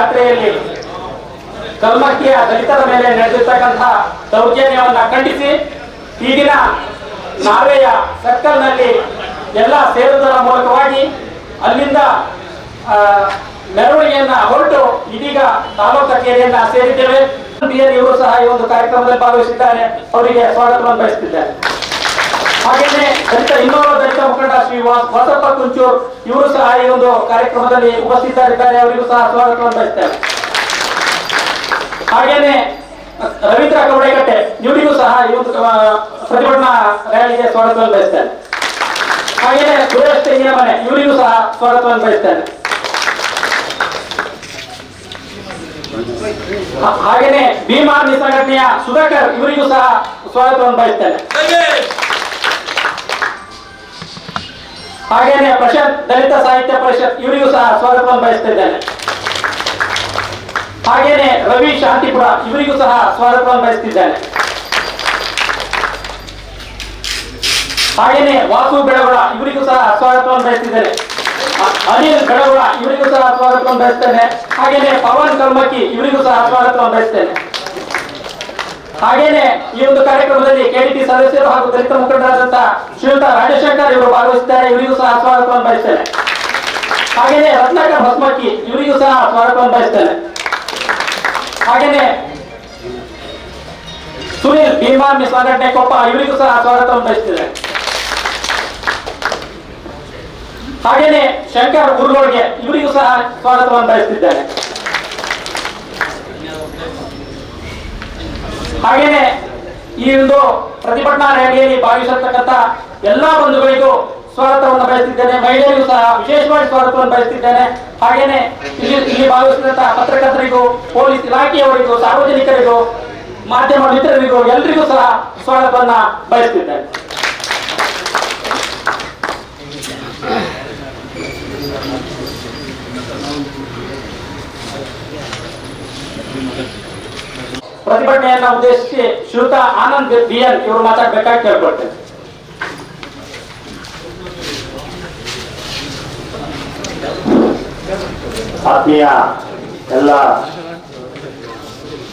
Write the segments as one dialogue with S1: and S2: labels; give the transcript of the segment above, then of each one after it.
S1: ಜಾತ್ರೆಯಲ್ಲಿ ಕಲ್ಮಕ್ಕಿಯ ದಲಿತರ ಮೇಲೆ ನಡೆದಿರ್ತಕ್ಕಂತಹ ದೌರ್ಜನ್ಯವನ್ನ ಖಂಡಿಸಿ ಈ ದಿನ ನಾವೆಯ ಸರ್ಕಲ್ನಲ್ಲಿ ಎಲ್ಲ ಸೇರುವುದರ ಮೂಲಕವಾಗಿ ಅಲ್ಲಿಂದ ಮೆರವಣಿಗೆಯನ್ನ ಹೊರಟು ಇದೀಗ ತಾಲೂಕು ಕಚೇರಿಯನ್ನ ಸೇರಿದ್ದೇವೆ. ಇವರು ಸಹ ಈ ಒಂದು ಕಾರ್ಯಕ್ರಮದಲ್ಲಿ ಭಾಗವಹಿಸಿದ್ದಾರೆ, ಅವರಿಗೆ ಸ್ವಾಗತವನ್ನು ಬಯಸುತ್ತಿದ್ದಾರೆ. ಹಾಗೆಯೇ ಇನ್ನೋರ್ವ ದಲಿತ ಮುಖಂಡ ಶ್ರೀ ವಾಸಪ್ಪ ಕುಂಚೂರ್ ಇವರು ಸಹ ಈ ಒಂದು ಕಾರ್ಯಕ್ರಮದಲ್ಲಿ ಉಪಸ್ಥಿತರಿದ್ದಾರೆ, ಅವರಿಗೂ ಸಹ ಸ್ವಾಗತವನ್ನು ಬಯಸುತ್ತೇವೆ. ಹಾಗೇನೆ ರವೀಂದ್ರ ಕವಡೆಗಟ್ಟೆ ಇವರಿಗೂ ಸಹ ಈ ಒಂದು ಪ್ರತಿಭಟನಾ ರ್ಯಾಲಿಗೆ ಸ್ವಾಗತವನ್ನು ಬಯಸ್ತೇನೆ. ಹಾಗೇನೆ ಸುರೇಶ್ ತೆಂಗಿನ ಮನೆ ಇವರಿಗೂ ಸಹ ಸ್ವಾಗತವನ್ನು ಬಯಸ್ತೇನೆ. ಹಾಗೇನೆ ಭೀಮಾರ್ಮಿ ಸಂಘಟನೆಯ ಸುಧಾಕರ್ ಇವರಿಗೂ ಸಹ ಸ್ವಾಗತವನ್ನು ಬಯಸ್ತೇನೆ. ಹಾಗೇನೆ ಪ್ರಶಾಂತ್ ದಲಿತ ಸಾಹಿತ್ಯ ಪರಿಷತ್ ಇವರಿಗೂ ಸಹ ಸ್ವಾಗತವನ್ನು ಬಯಸ್ತಿದ್ದೇನೆ. ಹಾಗೇನೆ ರವಿ ಶಾಂತಿಪುರ ಇವರಿಗೂ ಸಹ ಸ್ವಾಗತವನ್ನು ಬಯಸ್ತಿದ್ದೇನೆ. ಹಾಗೇನೆ ವಾಸು ಬೆಳಗೊಳ ಇವರಿಗೂ ಸಹ ಸ್ವಾಗತವನ್ನು ಬಯಸ್ತಿದ್ದೇನೆ. ಅನಿಲ್ ಬೆಳಗೊಳ ಇವರಿಗೂ ಸಹ ಸ್ವಾಗತವನ್ನು ಬಯಸ್ತೇನೆ. ಹಾಗೇನೆ ಪವನ್ ಕಲ್ಮಕ್ಕಿ ಇವರಿಗೂ ಸಹ ಸ್ವಾಗತವನ್ನು ಬಯಸ್ತೇನೆ. ಹಾಗೇನೆ ಈ ಒಂದು ಕಾರ್ಯಕ್ರಮದಲ್ಲಿ ಕೆಡಿಪಿ ಸದಸ್ಯರು ಹಾಗೂ ದಲಿತ ಮುಖಂಡರಾದಂತಹ ಶ್ರೀಯುತ ರಾಜಶೇಖರ್ ಇವರು ಭಾಗವಹಿಸಿದ್ದಾರೆ, ಇವರಿಗೂ ಸಹ ಸ್ವಾಗತವನ್ನು ಬಯಸ್ತೇನೆ. ಹಾಗೇನೆ ರತ್ನಾಕರ್ ಭಸ್ಮಕ್ಕಿ ಇವರಿಗೂ ಸಹ ಸ್ವಾಗತವನ್ನು ಬಯಸ್ತೇನೆ. ಹಾಗೇನೆ ಸುನೀಲ್ ಭೀಮಾರ್ಮಿ ಸಂಘಟನೆ ಕೊಪ್ಪ ಇವರಿಗೂ ಸಹ ಸ್ವಾಗತವನ್ನು ಬಯಸ್ತೇನೆ. ಹಾಗೇನೆ ಶಂಕರ್ ಉರ್ಲೋಡ್ಗೆ ಇವರಿಗೂ ಸಹ ಸ್ವಾಗತವನ್ನು ಬಯಸ್ತಿದ್ದೇನೆ. ಹಾಗೇನೆ ಈ ಒಂದು ಪ್ರತಿಭಟನಾ ರ್ಯಾಲಿಯಲ್ಲಿ ಭಾಗವಹಿಸಿರ್ತಕ್ಕಂಥ ಎಲ್ಲಾ ಬಂಧುಗಳಿಗೂ ಸ್ವಾಗತವನ್ನು ಬಯಸ್ತಿದ್ದೇನೆ. ಮಹಿಳೆಯರಿಗೂ ಸಹ ವಿಶೇಷವಾಗಿ ಸ್ವಾಗತವನ್ನು ಬಯಸ್ತಿದ್ದೇನೆ. ಹಾಗೇನೆ ಇಲ್ಲಿ ಭಾಗವಹಿಸಿದಂತಹ ಪತ್ರಕರ್ತರಿಗೂ, ಪೊಲೀಸ್ ಇಲಾಖೆಯವರಿಗೂ, ಸಾರ್ವಜನಿಕರಿಗೂ, ಮಾಧ್ಯಮ ಮಿತ್ರರಿಗೂ ಎಲ್ಲರಿಗೂ ಸಹ ಸ್ವಾಗತವನ್ನ ಬಯಸ್ತಿದ್ದೇನೆ. ಪ್ರತಿಭಟನೆಯನ್ನ ಉದ್ದೇಶಿಸಿ ಶ್ರೀಯುತ ಆನಂದ್ ಬಿಎನ್ ಇವರು ಮಾತಾಡಬೇಕಾಗಿ ಕೇಳ್ಕೊಳ್ತೇನೆ.
S2: ಆತ್ಮೀಯ ಎಲ್ಲ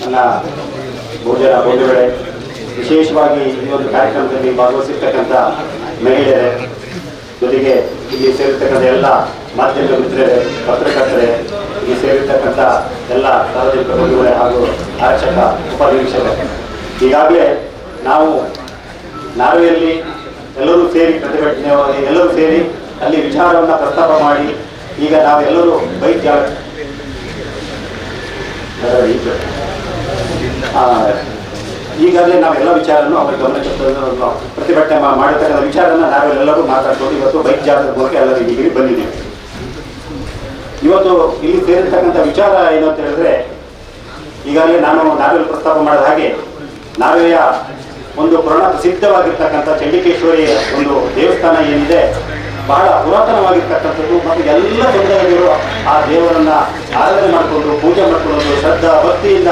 S2: ನನ್ನ ಭೋಜನ ಬಂಧುಗಳೇ, ವಿಶೇಷವಾಗಿ ಈ ಒಂದು ಕಾರ್ಯಕ್ರಮದಲ್ಲಿ ಭಾಗವಹಿಸಿರ್ತಕ್ಕಂಥ ಮಹಿಳೆಯರೇ, ಜೊತೆಗೆ ಇಲ್ಲಿ ಸೇರಿರ್ತಕ್ಕಂಥ ಎಲ್ಲ ಮಾಧ್ಯಮ ಮಿತ್ರರೇ, ಪತ್ರಕರ್ತರೇ, ಇಲ್ಲಿ ಸೇರಿರ್ತಕ್ಕಂಥ ಎಲ್ಲ ಸಾರ್ವಜನಿಕ ಬಂಧುಗಳೇ ಹಾಗೂ ಆರಕ್ಷಕ ಉಪನಿರೀಕ್ಷಕರೇ, ಈಗಾಗಲೇ ನಾವು ನಾರ್ವೆಯಲ್ಲಿ ಎಲ್ಲರೂ ಸೇರಿ ಪ್ರತಿಭಟನೆ ಎಲ್ಲರೂ ಸೇರಿ ಅಲ್ಲಿ ವಿಚಾರವನ್ನು ಪ್ರಸ್ತಾಪ ಮಾಡಿ ಈಗ ನಾವೆಲ್ಲರೂ ಬೈಕ್ ಈಗಾಗಲೇ ನಾವೆಲ್ಲ ವಿಚಾರವನ್ನು ಅವರ ಗಮನಕ್ಕೆ ಪ್ರತಿಭಟನೆ ಮಾಡಿರ್ತಕ್ಕಂಥ ವಿಚಾರನ ನಾವೆಲ್ಲರೂ ಮಾತಾಡ್ಕೊಂಡು ಇವತ್ತು ಬೈಕ್ ಜಾಥದ ಮೂಲಕ ಎಲ್ಲರೂ ಇಲ್ಲಿಗೆ ಬಂದಿದ್ದೀವಿ. ಇವತ್ತು ಇಲ್ಲಿ ಸೇರಿರ್ತಕ್ಕಂಥ ವಿಚಾರ ಏನು ಅಂತ ಹೇಳಿದ್ರೆ, ಈಗಾಗಲೇ ನಾನು ನಾರ್ವೆಯಲ್ಲಿ ಪ್ರಸ್ತಾಪ ಮಾಡಿದ ಹಾಗೆ ನಾರ್ವೆಯ ಒಂದು ಪುರಾಣ ಪ್ರಸಿದ್ಧವಾಗಿರ್ತಕ್ಕಂಥ ಚಂಡಿಕೇಶ್ವರಿ ಒಂದು ದೇವಸ್ಥಾನ ಏನಿದೆ, ಬಹಳ ಪುರಾತನವಾಗಿರ್ತಕ್ಕಂಥದ್ದು ಮತ್ತು ಎಲ್ಲ ಸಮುದಾಯದವರು ಆ ದೇವರನ್ನ ಆರಾಧನೆ ಮಾಡಿಕೊಂಡು ಪೂಜೆ ಮಾಡಿಕೊಳ್ಳೋದು ಶ್ರದ್ಧಾ ಭಕ್ತಿಯಿಂದ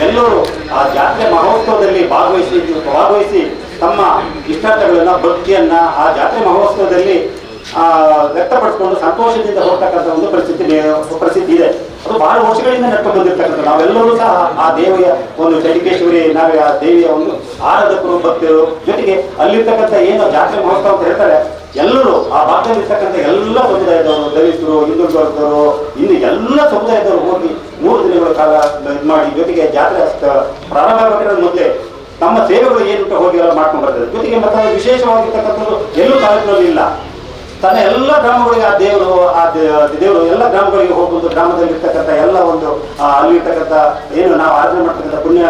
S2: ಎಲ್ಲರೂ ಆ ಜಾತ್ರೆ ಮಹೋತ್ಸವದಲ್ಲಿ ಭಾಗವಹಿಸಿ ತಮ್ಮ ಇಷ್ಟಾರ್ಥಗಳನ್ನ ಭಕ್ತಿಯನ್ನ ಆ ಜಾತ್ರೆ ಮಹೋತ್ಸವದಲ್ಲಿ ವ್ಯಕ್ತಪಡಿಸಿಕೊಂಡು ಸಂತೋಷದಿಂದ ಹೋಗ್ತಕ್ಕಂಥ ಒಂದು ಪ್ರಸಿದ್ಧಿ ಇದೆ. ಅದು ಬಹಳ ವರ್ಷಗಳಿಂದ ನಡ್ಕೊಂಡು ಬಂದಿರ್ತಕ್ಕಂಥ ನಾವೆಲ್ಲರೂ ಸಹ ಆ ದೇವಿಯ ಒಂದು ಚಂಡಿಕೇಶ್ವರಿ ನಾವೇ ಆ ದೇವಿಯ ಒಂದು ಆರಾಧಕರು ಭಕ್ತರು, ಜೊತೆಗೆ ಅಲ್ಲಿರ್ತಕ್ಕಂಥ ಏನು ಜಾತ್ರೆ ಮಹೋತ್ಸವ ಅಂತ ಹೇಳ್ತಾರೆ, ಎಲ್ಲರೂ ಆ ಭಾಗದಲ್ಲಿರ್ತಕ್ಕಂಥ ಎಲ್ಲ ಸಮುದಾಯದವರು, ದಲಿತರು, ಹಿಂದೂ ವರ್ಗದವರು, ಇನ್ನು ಎಲ್ಲ ಸಮುದಾಯದವರು ಹೋಗಿ 3 ದಿನಗಳ ಕಾಲ ಇದು ಮಾಡಿ, ಜೊತೆಗೆ ಜಾತ್ರೆ ಪ್ರಾರಂಭ ಆಗಬೇಕಾದ್ರೆ ಮೊದಲೇ ತಮ್ಮ ಸೇವೆಗಳು ಏನುಂಟು ಹೋಗಿ ಎಲ್ಲ ಮಾಡ್ಕೊಂಡು ಬರ್ತದೆ. ಜೊತೆಗೆ ಮತ್ತೆ ವಿಶೇಷವಾಗಿರ್ತಕ್ಕಂಥದ್ದು ಎಲ್ಲೂ ತಾಲೂಕಿನಲ್ಲಿ ಇಲ್ಲ, ತನ್ನ ಎಲ್ಲ ಗ್ರಾಮಗಳಿಗೆ ಆ ದೇವರು ಎಲ್ಲ ಗ್ರಾಮಗಳಿಗೆ ಹೋಗುವುದು, ಗ್ರಾಮದಲ್ಲಿರ್ತಕ್ಕಂಥ ಎಲ್ಲ ಒಂದು ಅಲ್ಲಿರ್ತಕ್ಕಂಥ ಏನು ನಾವು ಆರಾಧನೆ ಮಾಡ್ತಕ್ಕಂಥ ಪುಣ್ಯ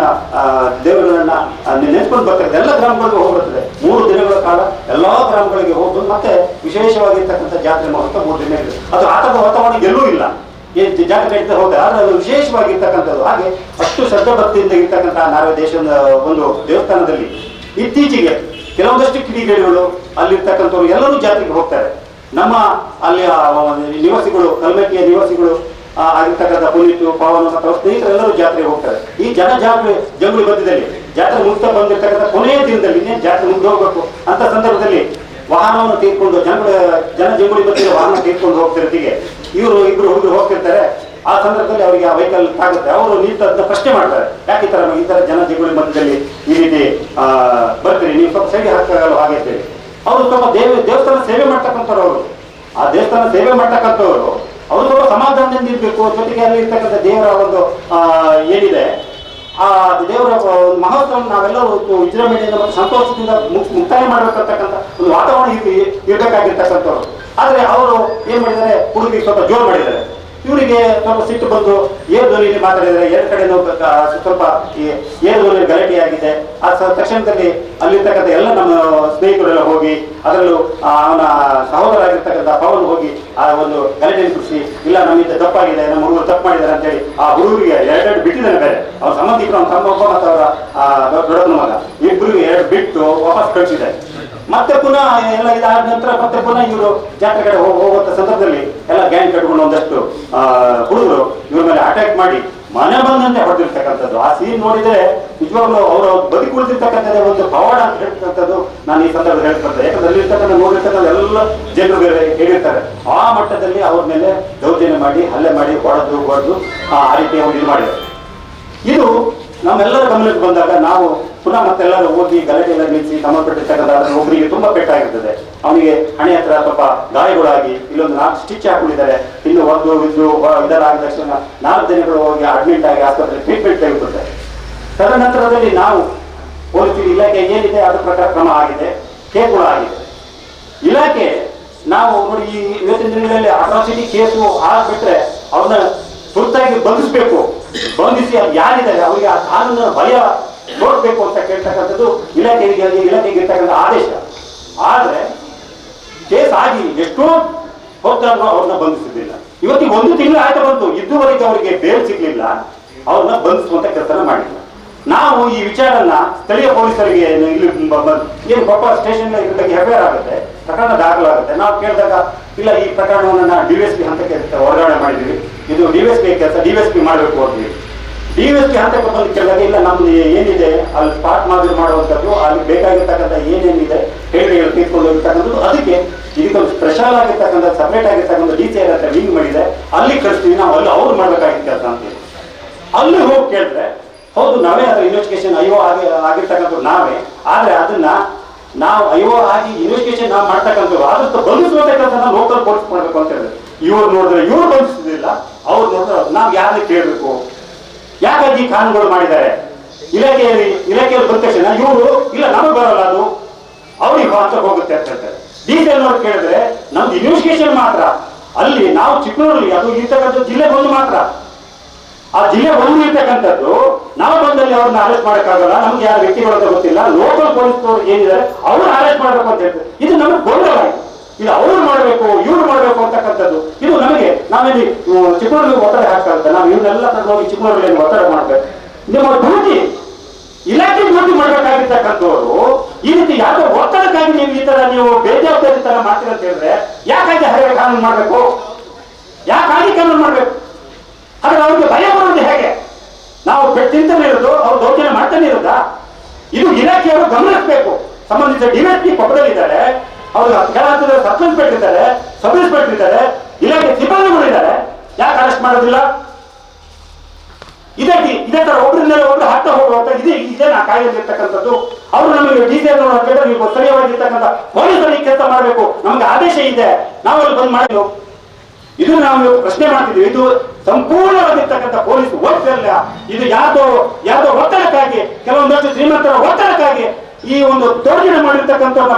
S2: ದೇವರುಗಳನ್ನ ನೆನೆಸ್ಕೊಂಡು ಬರ್ತಕ್ಕಂಥ ಎಲ್ಲ ಗ್ರಾಮಗಳಿಗೆ ಹೋಗ್ಬರ್ತದೆ. 3 ದಿನಗಳ ಕಾಲ ಎಲ್ಲಾ ಗ್ರಾಮಗಳಿಗೆ ಹೋಗುದು, ಮತ್ತೆ ವಿಶೇಷವಾಗಿರ್ತಕ್ಕಂಥ ಜಾತ್ರೆ ಮಹೋತ್ಸವ 3 ದಿನ ಇದೆ. ಅದು ಆಟದ ವಾತಾವರಣ ಎಲ್ಲೂ ಇಲ್ಲ, ಜಾತ್ರೆ ನಡೀತಾ ಹೋದ್ರೆ ಆದರೆ ಅದು ವಿಶೇಷವಾಗಿರ್ತಕ್ಕಂಥದ್ದು. ಹಾಗೆ ಅಷ್ಟು ಶ್ರದ್ಧಾ ಭಕ್ತಿಯಿಂದ ಇರ್ತಕ್ಕಂಥ ನಾರ್ವೆ ದೇಶದ ಒಂದು ದೇವಸ್ಥಾನದಲ್ಲಿ ಇತ್ತೀಚೆಗೆ ಕೆಲವೊಂದಷ್ಟು ಕಿಡಿಗೇಡಿಗಳು ಅಲ್ಲಿರ್ತಕ್ಕಂಥವ್ರು ಎಲ್ಲರೂ ಜಾತ್ರೆಗೆ ಹೋಗ್ತಾರೆ. ನಮ್ಮ ಅಲ್ಲಿ ನಿವಾಸಿಗಳು, ಕಲ್ಮಕ್ಕಿಯ ನಿವಾಸಿಗಳು ಆಗಿರ್ತಕ್ಕಂಥ ಪುನೀತ್, ಪವನ್ ಮತ್ತು ಅವ್ರ ಸ್ನೇಹಿತರೆಲ್ಲರೂ ಜಾತ್ರೆಗೆ ಹೋಗ್ತಾರೆ. ಈ ಜಂಗುಳಿ ಮಧ್ಯದಲ್ಲಿ ಜಾತ್ರೆ ಮುಗ್ತಾ ಬಂದಿರ್ತಕ್ಕಂಥ ಕೊನೆಯ ದಿನದಲ್ಲಿ ಇನ್ನೇನು ಜಾತ್ರೆ ಮುಗ್ದು ಹೋಗ್ಬೇಕು ಅಂತ ಸಂದರ್ಭದಲ್ಲಿ ವಾಹನವನ್ನು ತೀರ್ಕೊಂಡು ಜಂಗುಳಿ ಮಧ್ಯೆ ವಾಹನ ತೀರ್ಕೊಂಡು ಹೋಗ್ತಿರ್ತೀಗೆ ಇವರು 2 ಹುಡುಗರು ಹೋಗ್ತಿರ್ತಾರೆ. ಆ ಸಂದರ್ಭದಲ್ಲಿ ಅವರಿಗೆ ಆ ವೆಹಿಕಲ್ ಆಗುತ್ತೆ. ಅವರು ನಿಂತದ್ದು ಪ್ರಶ್ನೆ ಮಾಡ್ತಾರೆ, ಯಾಕೆ ಈ ತರ ಜನ ಜಗಳ ಮಧ್ಯದಲ್ಲಿ ಈ ರೀತಿ ಬರ್ತೀರಿ, ನೀವು ಸ್ವಲ್ಪ ಸೈಡ್ ಹಾಕಲ್ಲ ಹಾಗೆ ಅಂತೇಳಿ. ಅವರು ಸ್ವಲ್ಪ ದೇವಸ್ಥಾನ ಸೇವೆ ಮಾಡ್ತಕ್ಕಂಥವ್ರು, ಅವರು ಆ ದೇವಸ್ಥಾನ ಸೇವೆ ಮಾಡ್ತಕ್ಕಂಥವ್ರು ಅವರು ಸ್ವಲ್ಪ ಸಮಾಧಾನದಿಂದ ಇರಬೇಕು. ಜೊತೆಗೆ ಅಲ್ಲಿ ಇರ್ತಕ್ಕಂಥ ದೇವರ ಒಂದು ಏನಿದೆ ಆ ದೇವರ ಮಹೋತ್ಸವ ನಾವೆಲ್ಲರೂ ವಿಜೃಂಭಣೆಯಿಂದ ಮತ್ತು ಸಂತೋಷದಿಂದ ಮುಕ್ತಾಯ ಮಾಡಬೇಕಂತಕ್ಕಂಥ ಒಂದು ವಾತಾವರಣ ಇರಬೇಕಾಗಿರ್ತಕ್ಕಂಥವ್ರು. ಆದರೆ ಅವರು ಏನ್ ಮಾಡಿದ್ದಾರೆ, ಹುಡುಗಿಗೆ ಸ್ವಲ್ಪ ಜೋರು ಮಾಡಿದ್ದಾರೆ. ಇವರಿಗೆ ಸ್ವಲ್ಪ ಸಿಟ್ಟು ಬಂದು ಏರ್ ಧ್ವನಿಯಲ್ಲಿ ಮಾತಾಡಿದರೆ ಎರಡು ಕಡೆನೂ ಸ್ವಲ್ಪ ಏರ್ ಧ್ವನಿಯಲ್ಲಿ ಗಲಾಟೆ ಆಗಿದೆ. ಆ ತಕ್ಷಣದಲ್ಲಿ ಅಲ್ಲಿರ್ತಕ್ಕಂಥ ಎಲ್ಲ ನಮ್ಮ ಸ್ನೇಹಿತರೆಲ್ಲ ಹೋಗಿ, ಅದರಲ್ಲೂ ಅವನ ಸಹೋದರ ಆಗಿರ್ತಕ್ಕಂಥ ಪವನ್ ಹೋಗಿ ಆ ಒಂದು ಗಲಾಟೆಯನ್ನು ಬಿಡಿಸಿ, ಇಲ್ಲ ನಮ್ಮಿಂದ ತಪ್ಪಾಗಿದೆ, ನಮ್ಮ ಹುಡುಗರು ತಪ್ಪು ಮಾಡಿದ್ದಾರೆ ಅಂತೇಳಿ ಆ ಹುಡುಗರಿಗೆ ಎರಡೆರಡು ಬಿಟ್ಟಿದ್ದಾನೆ. ಬೇರೆ ಅವ್ರ ಸಂಬಂಧಿಕರು, ಅವನ ತಮ್ಮ ಒಬ್ಬ ಮತ್ತು ಅವರ ದೊಡ್ಡನ ಮಗ ಇಬ್ಬರಿಗೆ ಎರಡು ಬಿಟ್ಟು ವಾಪಸ್ ಕಳಿಸಿದ್ದಾರೆ. ಮತ್ತೆ ಪುನಃ ಎಲ್ಲ ಇದಾದ ನಂತರ ಮತ್ತೆ ಪುನಃ ಇವರು ಜಾತ್ರೆ ಕಡೆ ಹೋಗುವಂತ ಸಂದರ್ಭದಲ್ಲಿ ಎಲ್ಲ ಗ್ಯಾಂಗ್ ಕಟ್ಕೊಂಡು ಒಂದಷ್ಟು ಹುಡುಗರು ಇವ್ರ ಮೇಲೆ ಅಟ್ಯಾಕ್ ಮಾಡಿ ಮನೆ ಬಂದಂತೆ ಹೊಡೆದಿರ್ತಕ್ಕಂಥದ್ದು. ಆ ಸೀನ್ ನೋಡಿದ್ರೆ ನಿಜವಾಗ್ಲೂ ಅವರು ಬದುಕಿ ಉಳಿದಿರ್ತಕ್ಕಂಥದ್ದೇ ಒಂದು ಪವಾಡ ಅಂತ ಹೇಳ್ತಕ್ಕಂಥದ್ದು ನಾನು ಈ ಸಂದರ್ಭದಲ್ಲಿ ಹೇಳ್ತೇನೆ. ಯಾಕಂದ್ರೆ ಅಲ್ಲಿರ್ತಕ್ಕಂಥ ನೋಡಿರ್ತಕ್ಕಂಥ ಎಲ್ಲ ಜನರು ಹೇಳಿರ್ತಾರೆ, ಆ ಮಟ್ಟದಲ್ಲಿ ಅವ್ರ ಮೇಲೆ ದೌರ್ಜನ್ಯ ಮಾಡಿ, ಹಲ್ಲೆ ಮಾಡಿ, ಹೊಡೆದು ಆ ರೀತಿಯ ಒಂದು ಇದು ಮಾಡಿದ್ದಾರೆ. ಇದು ನಮ್ಮೆಲ್ಲರ ಗಮನಕ್ಕೆ ಬಂದಾಗ ನಾವು ಪುನಃ ಮತ್ತೆಲ್ಲರೂ ಹೋಗಿ ಗಲಾಟೆ ಎಲ್ಲ ನಿಲ್ಲಿಸಿ ಸಂಬಂಧಪಟ್ಟಿರ್ತಕ್ಕಂಥ ಒಬ್ಬರಿಗೆ ತುಂಬಾ ಪೆಟ್ಟಾಗಿರ್ತದೆ. ಅವನಿಗೆ ಹಣೆ ಹತ್ರ ಸ್ವಲ್ಪ ಗಾಯಗಳಾಗಿ ಇಲ್ಲೊಂದು 4 ಸ್ಟಿಚ್ ಹಾಕೊಂಡಿದ್ದಾರೆ. ಇನ್ನು ಇದರಾದ ತಕ್ಷಣ 4 ದಿನಗಳು ಹೋಗಿ ಅಡ್ಮಿಟ್ ಆಗಿ ಆಸ್ಪತ್ರೆ ಟ್ರೀಟ್ಮೆಂಟ್ ತೆಗೆದುಕೊಳ್ತಾರೆ. ತದನಂತರದಲ್ಲಿ ನಾವು ಪೊಲೀಸ್ ಇಲಾಖೆ ಏನಿದೆ ಅದ್ರ ಪ್ರಕಾರ ಕ್ರಮ ಆಗಿದೆ, ಕೇಸ್ಗಳು ಆಗಿದೆ. ಇಲಾಖೆ ನಾವು ನೋಡಿ ಈ ಇವತ್ತಿನ ದಿನಗಳಲ್ಲಿ ಅಟ್ರಾಸಿಟಿ ಕೇಸು ಆಗ್ಬಿಟ್ರೆ ಅವ್ರನ್ನ ತುರ್ತಾಗಿ ಬಂಧಿಸಬೇಕು, ಬಂಧಿಸಿ ಅದು ಯಾರಿದ್ದಾರೆ ಅವರಿಗೆ ಆ ಕಾನೂನಿನ ಭಯ ನೋಡ್ಬೇಕು ಅಂತ ಕೇಳ್ತಕ್ಕಂಥದ್ದು ಇಲಾಖೆಗೆ ಇರ್ತಕ್ಕಂಥ ಆದೇಶ. ಆದ್ರೆ ಕೇಸ್ ಆಗಿ ಎಷ್ಟೋ ಹೊತ್ತಾದ್ರೂ ಅವ್ರನ್ನ ಬಂಧಿಸಿದ್ದಿಲ್ಲ. ಇವತ್ತಿಗೆ 1 ತಿಂಗಳು ಆಯ್ತು ಬಂತು, ಇದುವರೆಗೆ ಅವರಿಗೆ ಬೇಲ್ ಸಿಗ್ಲಿಲ್ಲ, ಅವ್ರನ್ನ ಬಂಧಿಸುವಂತ ಕೆಲಸ ಮಾಡಿಲ್ಲ. ನಾವು ಈ ವಿಚಾರನ ಸ್ಥಳೀಯ ಪೊಲೀಸರಿಗೆ ಇಲ್ಲಿ ಏನು ಕೊಪ್ಪ ಸ್ಟೇಷನ್ ಇದ್ರ ಬಗ್ಗೆ ಎಫ್ಐಆರ್ ಆಗುತ್ತೆ, ಪ್ರಕರಣ ದಾಖಲಾಗುತ್ತೆ. ನಾವು ಕೇಳಿದಾಗ ಇಲ್ಲ, ಈ ಪ್ರಕರಣವನ್ನು ಡಿವೈಎಸ್ಪಿ ಹಂತಕ್ಕೆ ವರ್ಗಾವಣೆ ಮಾಡಿದ್ವಿ, ಇದು ಡಿವೈಎಸ್ಪಿ ಕೆಲಸ, ಡಿವೈಎಸ್ಪಿ ಮಾಡಬೇಕು ಅಂತೀವಿ. ಡಿವೈಎಸ್ಪಿ ಹಂತಕ್ಕೆ ಬಂದು ಕೇಳಿದಾಗ ಇಲ್ಲ, ನಮ್ದು ಏನಿದೆ ಅಲ್ಲಿ ಸ್ಪಾಟ್ ಮಾದರಿ ಮಾಡುವಂಥದ್ದು, ಅಲ್ಲಿ ಬೇಕಾಗಿರ್ತಕ್ಕಂಥ ಏನೇನಿದೆ ಹೇಳಿಕೆಗಳು ತೀರ್ಕೊಂಡು ಹೋಗಿರ್ತಕ್ಕಂಥದ್ದು, ಅದಕ್ಕೆ ಇದಕ್ಕೊಂದು ಸ್ಪೆಷಲ್ ಆಗಿರ್ತಕ್ಕಂಥ ಸಪ್ರೇಟ್ ಆಗಿರ್ತಕ್ಕಂಥ DCR ಅಂತ ಲಿಂಕ್ ಮಾಡಿದೆ, ಅಲ್ಲಿ ಕಳಿಸ್ತೀವಿ, ನಾವು ಅಲ್ಲಿ ಅವ್ರು ಮಾಡ್ಬೇಕಾಗಿದ್ದ ಕೆಲಸ ಅಂತೇಳಿ. ಅಲ್ಲಿ ಹೋಗಿ ಕೇಳಿದ್ರೆ ಹೌದು ನಾವೇ ಅದರ ಇನ್ವೆಸ್ಟಿಗೇಷನ್ ಆಗಿರ್ತಕ್ಕಂಥ ನಾವೇ, ಆದ್ರೆ ಅದನ್ನ ನಾವು ಆಗಿ ಇನ್ವೆಸ್ಟಿಗೇಷನ್ ನಾವು ಮಾಡ್ತಕ್ಕಂಥವ್ರು ಆದಷ್ಟು ಬಂಧಿಸುವಂತ ಕೆಲಸ ನಾವು ಲೋಕಲ್ ಪೊಲೀಸ್ ಮಾಡ್ಬೇಕು ಅಂತ ಹೇಳಿದ್ರೆ, ಇವ್ರು ನೋಡಿದ್ರೆ ಇವ್ರು ಬಂಧಿಸುದಿಲ್ಲ, ಅವ್ರು ನೋಡಿದ್ರೆ ನಾವು ಯಾರನ್ನ ಕೇಳಬೇಕು, ಯಾಕಾಗಿ ಕಾನೂನುಗಳು ಮಾಡಿದ್ದಾರೆ ಇಲಾಖೆಯಲ್ಲಿ ಬಂದ ತಕ್ಷಣ ಇವರು ಇಲ್ಲ ನಮಗೆ ಬರಲ್ಲ, ಅದು ಅವ್ರಿಗೆ ಅಂತ ಹೋಗುತ್ತೆ ಅಂತ ಹೇಳ್ತಾರೆ. DCR ಕೇಳಿದ್ರೆ ನಮ್ದು ಇನ್ವೆಸ್ಟಿಗೇಷನ್ ಮಾತ್ರ, ಅಲ್ಲಿ ನಾವು ಚಿಕ್ಕಮಗಳೂರಿಗೆ ಅದು ಇರ್ತಕ್ಕಂಥ ಜಿಲ್ಲೆ ಬಂದು ಮಾತ್ರ, ಆ ಜಿಲ್ಲೆ ಬಂದು ಇರ್ತಕ್ಕಂಥದ್ದು ನಾವು ಬಂದಲ್ಲಿ ಅವ್ರನ್ನ ಅರೆಸ್ಟ್ ಮಾಡಕ್ಕಾಗಲ್ಲ, ನಮ್ಗೆ ಯಾರು ವ್ಯಕ್ತಿಗಳಂತ ಗೊತ್ತಿಲ್ಲ, ಲೋಕಲ್ ಪೊಲೀಸ್ನವ್ರು ಏನಿದ್ದಾರೆ ಅವ್ರು ಅರೆಸ್ಟ್ ಮಾಡ್ಬೇಕು ಅಂತ ಹೇಳ್ತಾರೆ. ಇದು ನಮಗೆ ಗೊಂದಲ, ಇದು ಅವ್ರು ಮಾಡ್ಬೇಕು ಇವ್ರು ಮಾಡ್ಬೇಕು ಅಂತಕ್ಕಂಥದ್ದು. ಇದು ನಮಗೆ ನಾವೇನು ಚಿಕ್ಕಮಗಳೂರಿಗೆ ಒತ್ತಡ ಹಾಕಾಗುತ್ತೆ, ನಾವು ಇವನ್ನೆಲ್ಲ ಹೋಗಿ ಚಿಕ್ಕಮಗಳೂರಿಗೆ ಒತ್ತಡ ಮಾಡ್ಬೇಕು. ನಿಮ್ಮ ಡ್ಯೂಟಿ ಇಲಾಖೆ ಡ್ಯೂಟಿ ಮಾಡ್ಬೇಕಾಗಿರ್ತಕ್ಕಂಥವ್ರು ಈ ರೀತಿ ಯಾವುದೋ ಒತ್ತಡಕ್ಕಾಗಿ ನೀವು ಈ ತರ ನೀವು ಬೇಜವಾಬ್ದಾರಿ ತರ ಮಾಡ್ತೀರ ಅಂತ ಹೇಳಿದ್ರೆ ಯಾಕಾಗಿ ಹಾಗೆ ಕಾನೂನು ಮಾಡ್ಬೇಕು, ಯಾಕಾಗಿ ಕಾನೂನು ಮಾಡ್ಬೇಕು? ಆದ್ರೆ ಅವ್ರಿಗೆ ಭಯ ಬರೋದು ಹೇಗೆ? ನಾವು ತಿಂತಾನೆ ಇರೋದು, ಅವ್ರು ದೌರ್ಜನ್ಯ ಮಾಡ್ತಾನೆ ಇರೋದಾ? ಇದು ಇಲಾಖೆಯವರು ಗಮನಿಸಬೇಕು. ಸಂಬಂಧಿಸಿದ DSP ಕೊಪ್ಪದಲ್ಲಿದ್ದಾರೆ, ಅವರು ಕೆಲ ಹಂತದ ಸಬ್ ಇನ್ಸ್ಪೆಕ್ಟರ್ ಇದ್ದಾರೆ, ಸಬ್ ಇನ್ಸ್ಪೆಕ್ಟರ್ ಇದ್ದಾರೆ, ಇಲಾಖೆ ಸಿಬ್ಬಂದಿಗಳು ಇದ್ದಾರೆ, ಯಾಕೆ ಅರೆಸ್ಟ್ ಮಾಡೋದಿಲ್ಲ? ಇದೇ ತರ ಒಬ್ಬರಿಂದ ಒಬ್ರು ಹಾಕ್ತಾ ಹೋಗುವಂತ ಇದೇ ನಾ ಕಾಯ್ದಿರ್ತಕ್ಕಂಥದ್ದು. ಅವರು ನಮಗೆ DCR ನೀವು ಸ್ಥಳೀಯವಾಗಿರ್ತಕ್ಕಂಥ ಪೊಲೀಸರಿಗೆ ಕೆಲಸ ಮಾಡಬೇಕು, ನಮ್ಗೆ ಆದೇಶ ಇದೆ, ನಾವಲ್ಲಿ ಬಂದ್ ಮಾಡಿದ್ವು. ಇದು ನಾವು ಪ್ರಶ್ನೆ ಮಾಡ್ತಿದ್ವಿ. ಇದು ಸಂಪೂರ್ಣವಾಗಿರ್ತಕ್ಕಂಥ ಪೊಲೀಸ್ ಒತ್ತಲ್ಲ, ಇದು ಯಾವ್ದೋ ಒತ್ತಡಕ್ಕಾಗಿ, ಕೆಲವೊಂದಷ್ಟು ಶ್ರೀಮಂತರ ಒತ್ತಡಕ್ಕಾಗಿ ಈ ಒಂದು ದೌರ್ಜನ್ಯ ಮಾಡಿರ್ತಕ್ಕಂಥವ್ರನ್ನ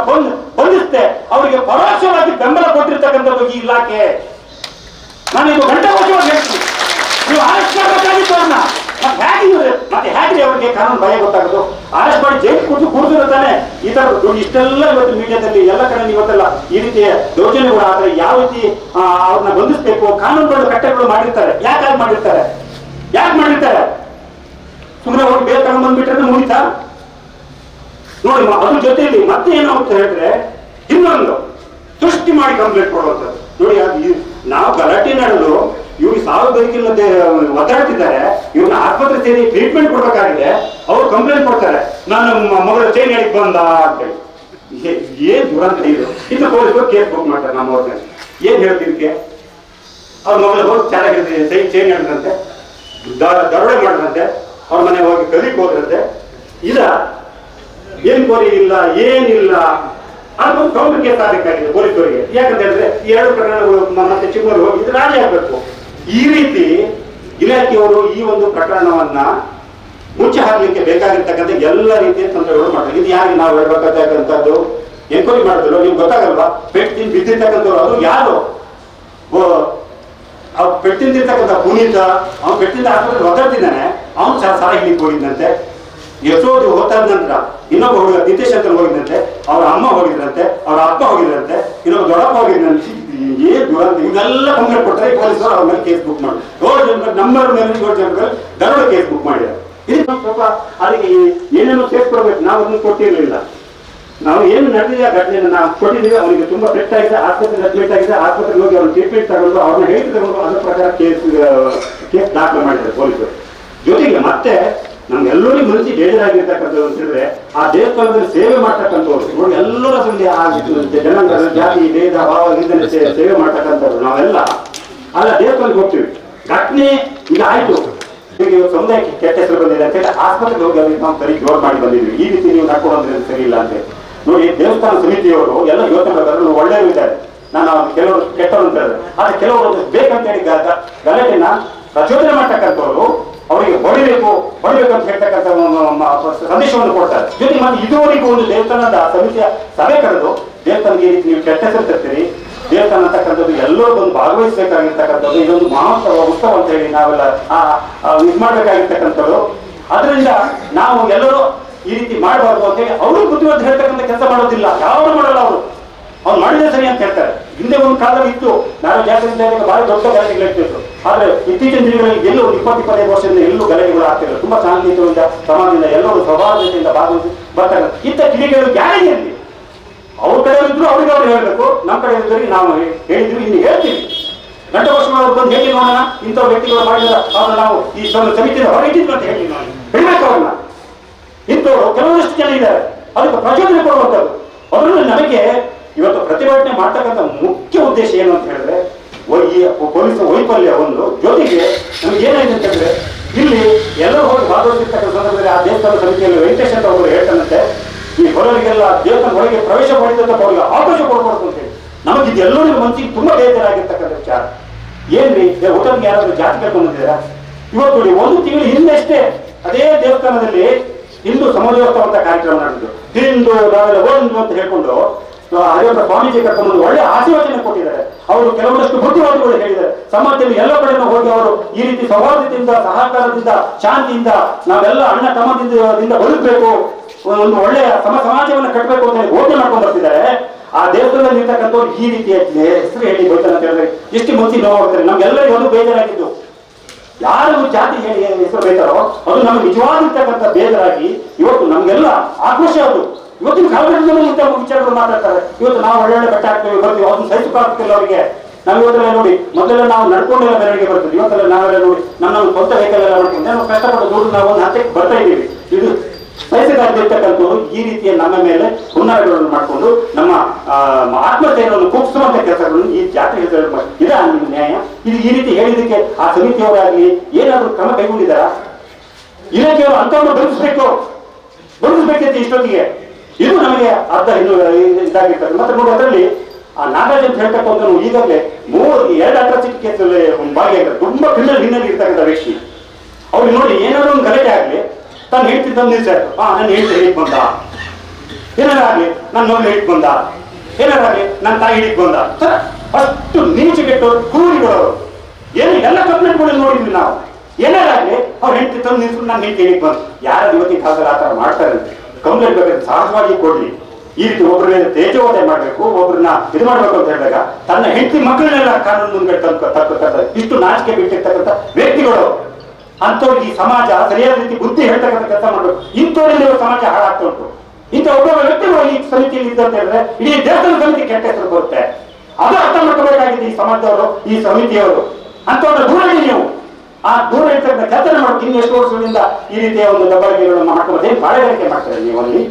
S2: ಬಂಧಿಸುತ್ತೆ, ಅವರಿಗೆ ಪರೋಕ್ಷವಾಗಿ ಬೆಂಬಲ ಕೊಟ್ಟಿರ್ತಕ್ಕಂಥದ್ದು ಈ ಇಲಾಖೆ. ನಾನು ಇದು ಗಂಟೆಗೋಚವಾಗಿ ಹೇಳ್ತೀನಿ, ನೀವು ಅರೆಸ್ಟ್ ಮಾಡಬೇಕಾಗಿತ್ತು ಅವ್ರನ್ನ. ಮತ್ತೆ ಹೇಗೆ ಅವರಿಗೆ ಕಾನೂನು ಭಯ ಗೊತ್ತಾಗೋದು? ಅರೆಸ್ಟ್ ಮಾಡಿ ಜೈಲು ಕೂಡಿಸಿರುತ್ತಾನೆ. ಈ ತರ ಇಷ್ಟೆಲ್ಲ ಇವತ್ತು ಮೀಡಿಯಾದಲ್ಲಿ ಎಲ್ಲ ಕಡೆ ಇವತ್ತೆಲ್ಲ ಈ ರೀತಿಯ ದೌರ್ಜನ್ಯಗಳು ಆದ್ರೆ ಯಾವ ರೀತಿ ಅವ್ರನ್ನ ಬಂಧಿಸಬೇಕು, ಕಾನೂನುಗಳು ಕಟ್ಟೆಗಳು ಮಾಡಿರ್ತಾರೆ. ಯಾಕೆ ಮಾಡಿರ್ತಾರೆ? ಸುಮ್ಮನೆ ಹೋಗಿ ಬೇರೆ ತಗೊಂಡ್ ಬಂದ್ಬಿಟ್ರೆ ಮುಗಿತಾ? ನೋಡಿ, ಅದ್ರ ಜೊತೆಯಲ್ಲಿ ಮತ್ತೆ ಏನಾಗುತ್ತೆ ಹೇಳಿದ್ರೆ ಇನ್ನೊಂದು ಸೃಷ್ಟಿ ಮಾಡಿ ಕಂಪ್ಲೇಂಟ್ ಕೊಡುವಂಥದ್ದು. ನೋಡಿ, ನಾವು ಗಲಾಟೆ ನಡೆದು ಇವ್ರಿಗೆ ಸಾವು ಬೇಕಿಲ್ಲದೆ ಒದ್ದಾಡ್ತಿದ್ದಾರೆ, ಇವ್ರನ್ನ ಆಸ್ಪತ್ರೆ ಸೇರಿ ಟ್ರೀಟ್ಮೆಂಟ್ ಕೊಡ್ಬೇಕಾಗಿದೆ, ಅವ್ರು ಕಂಪ್ಲೇಂಟ್ ಕೊಡ್ತಾರೆ, ನನ್ನ ಮಗಳ ಚೈನ್ ಹೇಳಿಕ್ ಬಂದ ಅಂತೇಳಿ. ಏನ್ ದುರಂತ ಇದು. ಇನ್ನು ಪೊಲೀಸರು ಕೇಸ್ ಬುಕ್ ಮಾಡ್ತಾರೆ ನಮ್ಮವ್ರನ್ನ. ಏನ್ ಹೇಳ್ತಿದ್ದಕ್ಕೆ ಅವ್ರ ಮಗಳು ಹೋಗಿ ಚೆನ್ನಾಗಿರ್ತದೆ ಚೇಂಜ್ ಮಾಡಿದ್ರಂತೆ, ದರೋಡೆ ಮಾಡಿದ್ರಂತೆ, ಅವ್ರ ಮನೆ ಹೋಗಿ ಕಲಿಕ್ ಹೋದ್ರಂತೆ. ಇಲ್ಲ ಏನ್ ಕೋರಿ ಇಲ್ಲ ಏನಿಲ್ಲ ಅದೊಂದು ಕೌಂಟರ್ ಕೇಸ್ ಆಗಬೇಕಾಗಿದೆ ಪೊಲೀಸರಿಗೆ. ಯಾಕಂತ ಹೇಳಿದ್ರೆ ಈ 2 ಪ್ರಕರಣಗಳು ಮತ್ತೆ ಚಿಕ್ಕಮಗಳೂರು ಹೋಗಿ ಇದು ರಾಜಿ ಆಗ್ಬೇಕು. ಈ ರೀತಿ ಇಲಾಖೆಯವರು ಈ ಒಂದು ಪ್ರಕರಣವನ್ನ ಮುಚ್ಚಿ ಹಾಕಲಿಕ್ಕೆ ಬೇಕಾಗಿರ್ತಕ್ಕಂಥ ಎಲ್ಲ ರೀತಿಯ ತಂತ್ರಗಳು ಮಾಡ್ತಾರೆ. ಇದು ಯಾರಿಗೆ ನಾವು ಹೇಳ್ಬೇಕಾದಂತದ್ದು ಎನ್ಕ್ವೈರಿ ಮಾಡಿದ್ರು ನಿಮ್ಗೆ ಗೊತ್ತಾಗಲ್ವಾ? ಪೆಟ್ಟು ತಿಂದು ಬಿದ್ದಿರ್ತಕ್ಕಂಥವ್ರು ಅದು ಯಾರು ಪೆಟ್ಟು ತಿಂದಿರ್ತಕ್ಕಂಥ ಪುನೀತ ಅವ್ನು ಪೆಟ್ಟಿಂದ ಆಸ್ಪತ್ರೆ ಒದ್ದಾಡ್ತಿದ್ದಾನೆ, ಅವನು ಸಾಲ ಹಿಡಿಲಿಕ್ಕೆ ಹೋಗಿದ್ದಂತೆ. ಎಷ್ಟೋದು ಹೋತಾದ ನಂತರ ಇನ್ನೊಬ್ಬ ಹುಡುಗ ನಿತೇಶ್ ಅಂತ ಹೋಗಿದ್ದಂತೆ, ಅವ್ರ ಅಮ್ಮ ಹೋಗಿದ್ರಂತೆ, ಅವ್ರ ಅಪ್ಪ ಹೋಗಿದ್ರಂತೆ, ಇನ್ನೊಬ್ಬ ದೊಡ್ಡಪ್ಪ ಹೋಗಿದ್ದಂತೆ. ಏನ್ ದುರಂತ ಇದೆಲ್ಲ ಕಂಪ್ಲೇಂಟ್ ಕೊಟ್ಟರೆ ಪೊಲೀಸರು ಅವ್ರ ಮೇಲೆ ಕೇಸ್ ಬುಕ್ ಮಾಡಿ 7 ಜನರು ನಂಬರ್ ಮೇಲೆ 7 ಜನರು ದರೋಡೆ ಕೇಸ್ ಬುಕ್ ಮಾಡಿದ್ದಾರೆ. ಇದಕ್ಕೆ ಸ್ವಲ್ಪ ಅದಕ್ಕೆ ಏನೇನೋ ಸೇರ್ಕೊಡ್ಬೇಕು. ನಾವು ಅದನ್ನು ಕೊಟ್ಟಿರಲಿಲ್ಲ. ನಾವು ಏನು ನಡೆದಿದೆ ಆ ಘಟನೆಯನ್ನು ನಾವು ಕೊಟ್ಟಿದ್ದೀವಿ. ಅವನಿಗೆ ತುಂಬಾ ಪೆಟ್ಟಾಗಿದೆ, ಆಸ್ಪತ್ರೆಗೆ ಅಡ್ಮಿಟ್ ಆಗಿದೆ, ಆಸ್ಪತ್ರೆಗೆ ಹೋಗಿ ಅವ್ರು ಟ್ರೀಟ್ಮೆಂಟ್ ತಗೊಂಡು ಅವ್ರನ್ನ ಹೇಳಿ ತಗೊಂಡು ಅದರ ಪ್ರಕಾರ ಕೇಸ್ ದಾಖಲೆ ಮಾಡಿದ್ದಾರೆ ಪೊಲೀಸರು. ಜೊತೆಗೆ ಮತ್ತೆ ನಮ್ಗೆಲ್ಲರಿಗೂ ಮನಸ್ಸಿಗೆ ಬೇಜಾರಾಗಿರ್ತಕ್ಕಂಥದ್ದು ಅಂತ ಹೇಳಿದ್ರೆ ಆ ದೇವಸ್ಥಾನದಲ್ಲಿ ಸೇವೆ ಮಾಡ್ತಕ್ಕಂಥವ್ರು ನೋಡಿ ಎಲ್ಲರ ಜನಾಂಗ ಜಾತಿ ಭೇದ ಭಾವ ಸೇವೆ ಮಾಡ್ತಕ್ಕಂಥವ್ರು ನಾವೆಲ್ಲ ಅಲ್ಲ ದೇವಸ್ಥಾನಕ್ಕೆ ಹೋಗ್ತೀವಿ. ಘಟನೆ ಈಗ ಆಯ್ತು, ಈಗ ಸಮುದಾಯಕ್ಕೆ ಕೆಟ್ಟ ಹೆಸರು ಬಂದಿದೆ ಅಂತ ಹೇಳಿ ಆಸ್ಪತ್ರೆಗೆ ಹೋಗಿ ಅವ್ರಿಗೆ ನಾವು ಸರಿ ಜೋರ್ ಮಾಡಿ ಬಂದಿದ್ವಿ. ಈ ರೀತಿ ನೀವು ನಡ್ಕೊಂಡು ಸರಿ ಇಲ್ಲ ಅಂತ ನೋಡಿ. ದೇವಸ್ಥಾನ ಸಮಿತಿಯವರು ಎಲ್ಲ ಯೋಚನೆ ಮಾಡೋದ್ರಲ್ಲಿ ಒಳ್ಳೆಯವರು ಇದ್ದಾರೆ. ನಾನು ಕೆಲವರು ಕೆಟ್ಟವರು ಅಂತ ಹೇಳಿದ್ರೆ ಆದ್ರೆ ಕೆಲವರು ಬೇಕಂತ ಹೇಳಿ ಗಲಾಟೆನ ಪ್ರಚೋದನೆ ಮಾಡ್ತಕ್ಕಂಥವ್ರು ಅವರಿಗೆ ಹೊಡಿಬೇಕು ಅಂತ ಹೇಳ್ತಕ್ಕಂಥ ಸಂದೇಶವನ್ನು ಕೊಡ್ತಾರೆ. ಜೊತೆಗೆ ಮತ್ತೆ ಇದುವರೆಗೂ ಒಂದು ದೇವಸ್ಥಾನದ ಸಮಿತಿಯ ಸಭೆ ಕರೆದು ದೇವಸ್ಥಾನಕ್ಕೆ ಈ ರೀತಿ ನೀವು ಕೆಟ್ಟ ಹೆಸರು ತರ್ತೀರಿ, ದೇವಸ್ಥಾನ ಅಂತಕ್ಕಂಥದ್ದು ಎಲ್ಲರೂ ಒಂದು ಭಾಗವಹಿಸಬೇಕಾಗಿರ್ತಕ್ಕಂಥದ್ದು, ಇದೊಂದು ಮಹೋತ್ಸವ ಉತ್ಸವ ಅಂತ ಹೇಳಿ ನಾವೆಲ್ಲ ಇದು ಮಾಡ್ಬೇಕಾಗಿರ್ತಕ್ಕಂಥದ್ದು. ಅದರಿಂದ ನಾವು ಎಲ್ಲರೂ ಈ ರೀತಿ ಮಾಡಬಾರ್ದು ಅಂತ ಹೇಳಿ ಅವರು ಬುದ್ಧಿವಂತ ಹೇಳ್ತಕ್ಕಂಥ ಕೆಲಸ ಮಾಡೋದಿಲ್ಲ, ಯಾರು ಮಾಡಲ್ಲ. ಅವ್ರು ಮಾಡಿದ್ರೆ ಸರಿ ಅಂತ ಹೇಳ್ತಾರೆ. ಹಿಂದೆ ಒಂದು ಕಾಲದಲ್ಲಿ ಇತ್ತು, ನಾನು ಜಾತಿ ಬಹಳ ದೊಡ್ಡ ಗಲಾಟೆಗಳು ಇರ್ತಿತ್ತು. ಆದ್ರೆ ಇತ್ತೀಚಿನ ದಿನಗಳಲ್ಲಿ ಎಲ್ಲೂ 20-25 ವರ್ಷದಿಂದ ಎಲ್ಲೂ ಗಲಾಟೆಗಳು ಆಗ್ತಿಲ್ಲ. ತುಂಬಾ ಶಾಂತಿಯುತದಿಂದ ಸಮಾಜದಿಂದ ಎಲ್ಲರೂ ಸ್ವಭಾವದಿಂದ ಭಾಗವಹಿಸಿ ಬರ್ತಾರೆ. ಇಂಥ ಕಿಡಿಗಳು ಯಾರಿಗೆ ಇರಲಿ, ಅವ್ರ ಕಡೆ ಇದ್ರು ಅವ್ರಿಗೆ ಅವ್ರು ಹೇಳ್ಬೇಕು, ನಮ್ಮ ಕಡೆ ಇದ್ದವರಿಗೆ ನಾವು ಹೇಳಿದ್ವಿ, ಇನ್ನು ಹೇಳ್ತೀವಿ. ಗಂಟೆ ವರ್ಷಗಳು ಬಂದು ಹೇಳಿ ನೋಡೋಣ ಇಂಥ ವ್ಯಕ್ತಿಗಳು ಮಾಡಿದ್ರೆ ಅವ್ರನ್ನ ನಾವು ಈ ಸಮಿತಿಯಿಂದ ಹೊರಗಿದ್ವಿ ಅಂತ ಹೇಳಿ ನಾವು ಹೇಳ್ಬೇಕು. ಅವ್ರನ್ನ ಇಂಥವ್ರು ಕೆಲವೊಂದಷ್ಟು ಜನ ಇದ್ದಾರೆ, ಅದಕ್ಕೆ ಪ್ರಚೋದನೆ ಕೊಡುವಂಥದ್ದು. ಅದರಲ್ಲಿ ನಮಗೆ ಇವತ್ತು ಪ್ರತಿಭಟನೆ ಮಾಡ್ತಕ್ಕಂಥ ಮುಖ್ಯ ಉದ್ದೇಶ ಏನು ಅಂತ ಹೇಳಿದ್ರೆ ಪೊಲೀಸ್ ವೈಫಲ್ಯ ಒಂದು. ಜೊತೆಗೆ ನಮ್ಗೆ ಏನಾಗಿದೆ ಅಂತ ಹೇಳಿದ್ರೆ ಇಲ್ಲಿ ಎಲ್ಲರೂ ಹೋಗಿ ಭಾಗವಹಿಸಿರ್ತಕ್ಕಂಥ ಸಂದರ್ಭದಲ್ಲಿ ಆ ದೇವಸ್ಥಾನ ಸಮಿತಿಯಲ್ಲಿ ವೆಂಕಟೇಶ್ ಅಂತ ಒಬ್ಬರು ಹೇಳ್ತಾನಂತೆ, ಈ ಹೊರವರಿಗೆಲ್ಲ ದೇವಸ್ಥಾನ ಒಳಗೆ ಪ್ರವೇಶ ಮಾಡಿದಂತ ಅವರಿಗೆ ಅವಕಾಶ ಕೊಡ್ಬಾರ್ದು ಅಂತ ಹೇಳಿ. ನಮಗಿದು ಎಲ್ಲರಿಗೂ ಮನಸ್ಸಿಗೆ ತುಂಬಾ ಬೇಜಾರಾಗಿರ್ತಕ್ಕಂಥ ವಿಚಾರ. ಏನ್ರಿ ಹೋಟೆಲ್ಗೆ ಯಾರಾದ್ರೂ ಜಾತಿ ಕರ್ಕೊಂಡು ಬಂದಿದ್ದೀರಾ? ಇವತ್ತು ಒಂದು ತಿಂಗಳು ಹಿಂದಷ್ಟೇ ಅದೇ ದೇವಸ್ಥಾನದಲ್ಲಿ ಹಿಂದೂ ಸಮಾಜೋತ್ಸವ ಅಂತ ಕಾರ್ಯಕ್ರಮ ನಡೆದಿದ್ದು. ಹಿಂದೂ ನಾವೆಲ್ಲ ಒಂದು ಅಂತ ಹೇಳ್ಕೊಂಡು ಹರಿವಂತ ಸ್ವಾಮೀಜಿ ಕರ್ಕೊಂಡು ಒಳ್ಳೆ ಆಶೀರ್ವಚನೆ ಕೊಟ್ಟಿದ್ದಾರೆ. ಅವರು ಕೆಲವೊಂದಷ್ಟು ಬುದ್ಧಿವಾದಿಗಳು ಹೇಳಿದ್ದಾರೆ, ಸಮಾಜದಲ್ಲಿ ಎಲ್ಲ ಕಡೆನೂ ಹೋಗಿ ಅವರು ಈ ರೀತಿ ಸೌಹಾರ್ದದಿಂದ ಸಹಕಾರದಿಂದ ಶಾಂತಿಯಿಂದ ನಾವೆಲ್ಲ ಅಣ್ಣ ತಮ್ಮದಿಂದ ಬದುಕಬೇಕು, ಒಂದು ಒಳ್ಳೆಯ ಸಮಾಜವನ್ನು ಕಟ್ಟಬೇಕು ಅಂತ ಹೇಳಿ ಘೋಷಣೆ ಮಾಡ್ಕೊಂಡು ಬರ್ತಿದ್ದಾರೆ. ಆ ದೇವಸ್ಥಾನದಲ್ಲಿ ಇರ್ತಕ್ಕಂಥವ್ರು ಈ ರೀತಿಯ ಹೆಸರು ಹೇಳಿ ಬೋಯ್ತಾನೆ ಅಂತ ಹೇಳಿದ್ರೆ ಎಷ್ಟು ಮನಸ್ಸಿಗೆ ನೋವಾಗ್ತಾರೆ. ನಮ್ಗೆಲ್ಲರಿಗೂ ಒಂದು ಬೇಜಾರಾಗಿದ್ದು, ಯಾರು ಜಾತಿ ಹೇಳಿ ಹೆಸರು ಬೈತಾರೋ ಅದು ನಮ್ಗೆ ನಿಜವಾಗಿರ್ತಕ್ಕಂಥ ಬೇಜಾರಾಗಿ ಇವತ್ತು ನಮ್ಗೆಲ್ಲ ಆಕ್ರೋಶ. ಅದು ಇವತ್ತಿನ ಕಾಲಘಟ್ಟದಲ್ಲಿ ಇಂಥ ವಿಚಾರಗಳು ಮಾತಾಡ್ತಾರೆ. ಇವತ್ತು ನಾವು ಒಳ್ಳೆ ಬೆಟ್ಟ ಹಾಕ್ತೀವಿ ಬರ್ತೀವಿ, ಅದನ್ನು ಸಹಿಸಕ್ಕಾಗ್ತಿಲ್ಲ ಅವರಿಗೆ. ನಾವು ಇವತ್ತೆಲ್ಲ ನೋಡಿ ಮೊದಲೆಲ್ಲ ನಾವು ನಡ್ಕೊಂಡೆಲ್ಲ ಮೆರವಣಿಗೆ ಬರ್ತೀವಿ, ಇವತ್ತೆಲ್ಲ ನಾವೆಲ್ಲ ನೋಡಿ ನಮ್ಮ ಸ್ವಂತ ವೆಹಿಕಲ್ ಎಲ್ಲ ಮಾಡ್ತೀವಿ. ನಾವು ಕಷ್ಟಪಟ್ಟು ದುಡ್ಡು ನಾವು ಒಂದು ಹಂತಕ್ಕೆ ಬರ್ತಾ ಇದ್ದೀವಿ. ಇದು ಸಹಿಸಕ್ಕಾಗದಿರ್ತಕ್ಕಂಥವ್ರು ಈ ರೀತಿಯ ನಮ್ಮ ಮೇಲೆ ಹುನ್ನಾರಗಳನ್ನು ಮಾಡಿಕೊಂಡು ನಮ್ಮ ಆತ್ಮಹತ್ಯೆಯನ್ನು ಕುಗ್ಸುವಂತ ಕೆಲಸಗಳನ್ನು ಈ ಜಾತಿ ಹೆಸರು ಇದ ನಿಮ್ಮ ನ್ಯಾಯ? ಇದು ಈ ರೀತಿ ಹೇಳಿದಕ್ಕೆ ಆ ಸಮಿತಿಯವರಾಗಲಿ ಏನಾದರೂ ಕ್ರಮ ಕೈಗೊಂಡಿದ್ದಾರಾ? ಇಲಾಖೆಯವರು ಅಂತವ್ರನ್ನು ಬಂಧಿಸಬೇಕಂತ ಇಷ್ಟೊತ್ತಿಗೆ ಇದು ನಮಗೆ ಅರ್ಧ ಇನ್ನು ಇದಾಗಿರ್ತದೆ. ಮತ್ತೆ ನೋಡಿ ಅದರಲ್ಲಿ ಆ ನಾಗರಾಜ್ ಅಂತ ಹೇಳ್ತಕ್ಕಂಥ ಈಗಾಗಲೇ 2 ಅಟ್ರಾಸಿಟಿ ಕೇಸಲ್ಲಿ ಭಾಗಿಯಾಗಿದ್ದಾರೆ. ತುಂಬಾ ಕ್ರಿಮಿನಲ್ ಹಿನ್ನೆಲೆ ಇರ್ತಕ್ಕಂಥ ವ್ಯಕ್ತಿ. ಅವ್ರಿಗೆ ನೋಡಿ ಏನಾದ್ರು ಒಂದು ಗಲಾಟೆ ಆಗ್ಲಿ ತಾನು ಹೇಳ್ತಿದ್ದ ನಿಲ್ಸಾಯ್ತು, ನನ್ನ ಹೇಳ್ತಾ ಹಿಡಿಕ್ ಬಂದ, ಏನಾರಾಗ್ಲಿ ನನ್ನ ನೋಡಿ ಹಿಡಿಕ್ ಬಂದ, ಏನಾರಾಗ್ಲಿ ನನ್ನ ತಾಯಿ ಹಿಡಿಕ್ ಬಂದ, ಅಷ್ಟು ನೀಚಗೆಟ್ಟವರು ಕ್ರೂರಿಗಳವರು. ಏನು ಎಲ್ಲ ಕಂಪ್ಲೇಂಟ್ಗಳು ನೋಡಿದ್ವಿ ನಾವು. ಏನಾರಾಗ್ಲಿ ಅವ್ರು ಹೆಂಡತಿ ತಂದು ನಿಲ್ಸ್ಕೊಂಡು ನಾನು ಹೆಂಡತಿ ಹಿಡಿಕ್ ಬಂದು, ಯಾರು ಇವತ್ತಿನ ಕಾಲದಲ್ಲಿ ಆ ಥರ ಮಾಡ್ತಾರೆ ಅಂತ ಕಂಪ್ಲೇಂಟ್ ಬೇಕಾದ್ರೆ ಸಹಜವಾಗಿ ಕೊಡ್ಲಿ. ಈ ರೀತಿ ಒಬ್ಬರನ್ನ ತೇಜೋವಧೆ ಮಾಡಬೇಕು, ಒಬ್ಬರನ್ನ ಇದು ಮಾಡ್ಬೇಕು ಅಂತ ಹೇಳಿದಾಗ ತನ್ನ ಹೆಂಡತಿ ಮಕ್ಕಳನ್ನೆಲ್ಲ ಕಾನೂನು ಮುಂದೆ ತಕ್ಕಂತ ಇಷ್ಟು ನಾಚಿಕೆ ಬಿಟ್ಟಿರ್ತಕ್ಕಂಥ ವ್ಯಕ್ತಿಗಳು. ಅಂಥವ್ರಿಗೆ ಈ ಸಮಾಜ ಸರಿಯಾದ ರೀತಿ ಬುದ್ಧಿ ಹೇಳ್ತಕ್ಕಂಥ ಕೆಲಸ ಮಾಡಬೇಕು. ಇಂಥವ್ರಿಂದ ಸಮಾಜ ಹಾಳಾಗ್ತಾ ಉಂಟು. ಇಂಥ ಒಬ್ಬ ವ್ಯಕ್ತಿಗಳು ಈ ಸಮಿತಿಯಲ್ಲಿ ಇದ್ದಂತ ಹೇಳಿದ್ರೆ ಇಡೀ ದೇಶದ ಸಮಿತಿ ಕೆಟ್ಟ ಹೆಸರು ಬರುತ್ತೆ. ಅದು ಅರ್ಥ ಮಾಡ್ಕೋಬೇಕಾಗಿದೆ ಈ ಸಮಾಜದವರು, ಈ ಸಮಿತಿಯವರು. ಅಂಥವ್ರ ದೂರ ನೀವು ಆ ದೂರ ಇರ್ತಕ್ಕಂಥ ಕೆಲಸ ಮಾಡೋದು. ಇನ್ನು ಎಷ್ಟು ವರ್ಷಗಳಿಂದ ಈ ರೀತಿಯ ಒಂದು ದಬ್ಬಾಳಿಕೆಗಳನ್ನು ಮಾಡ್ಕೊಂಡು ಏನು ಪಾಳೆಗಾರಿಕೆ ಮಾಡ್ತಾರೆ ನೀವು? ಅಲ್ಲಿ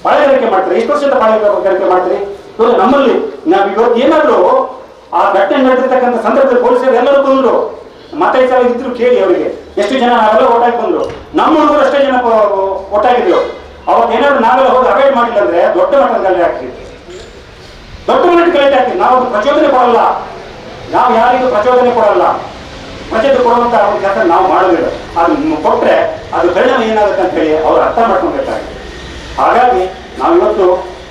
S2: ಪಾಳೆಗಾರಿಕೆ ಮಾಡ್ತಾರೆ. ಎಷ್ಟು ವರ್ಷದಿಂದ ಪಾಳೆಗಾರಿಕೆ ಮಾಡ್ತೀರಿ? ನಮ್ಮಲ್ಲಿ ನಾವು ಇವತ್ತು ಏನಾದರೂ ಆ ಘಟನೆ ನಡೆದಿರ್ತಕ್ಕಂಥ ಸಂದರ್ಭದಲ್ಲಿ ಪೊಲೀಸರು ಎಲ್ಲರೂ ಬಂದ್ರು, ಮತೈಸಾಗಿದ್ರು ಕೇಳಿ ಅವರಿಗೆ ಎಷ್ಟು ಜನ ನಾವೆಲ್ಲ ಒಟ್ಟಾಗಿ ಬಂದ್ರು. ನಮ್ಮ ಹುಡುಗರು ಅಷ್ಟೇ ಜನ ಒಟ್ಟಾಗಿದ್ರು. ಅವತ್ತು ಏನಾದ್ರು ನಾವೆಲ್ಲ ಹೋಗಿ ಅವಾಯ್ಡ್ ಮಾಡಿಲ್ಲ ಅಂದ್ರೆ ದೊಡ್ಡ ಮಟ್ಟದ ಗಲಾಟೆ ಆಗ್ತಿದ್ವಿ, ದೊಡ್ಡ ಮಟ್ಟದ ಗಲಾಟೆ ಆಗ್ತಿದ್ವಿ. ನಾವು ಪ್ರಚೋದನೆ ಕೊಡಲ್ಲ, ನಾವು ಯಾರಿಗೂ ಪ್ರಚೋದನೆ ಕೊಡಲ್ಲ, ಪ್ರಚೋದನೆ ಕೊಡುವಂತ ಅವ್ರ ಕೆಲಸ ನಾವು ಮಾಡೋದಿಲ್ಲ. ಅದು ಕೊಟ್ರೆ ಅದು ಪರಿಣಾಮ ಏನಾಗುತ್ತೆ ಅಂತ ಹೇಳಿ ಅವ್ರು ಅರ್ಥ ಮಾಡ್ಕೊಬೇಕಾಗಿದೆ. ಹಾಗಾಗಿ ನಾವು ಇವತ್ತು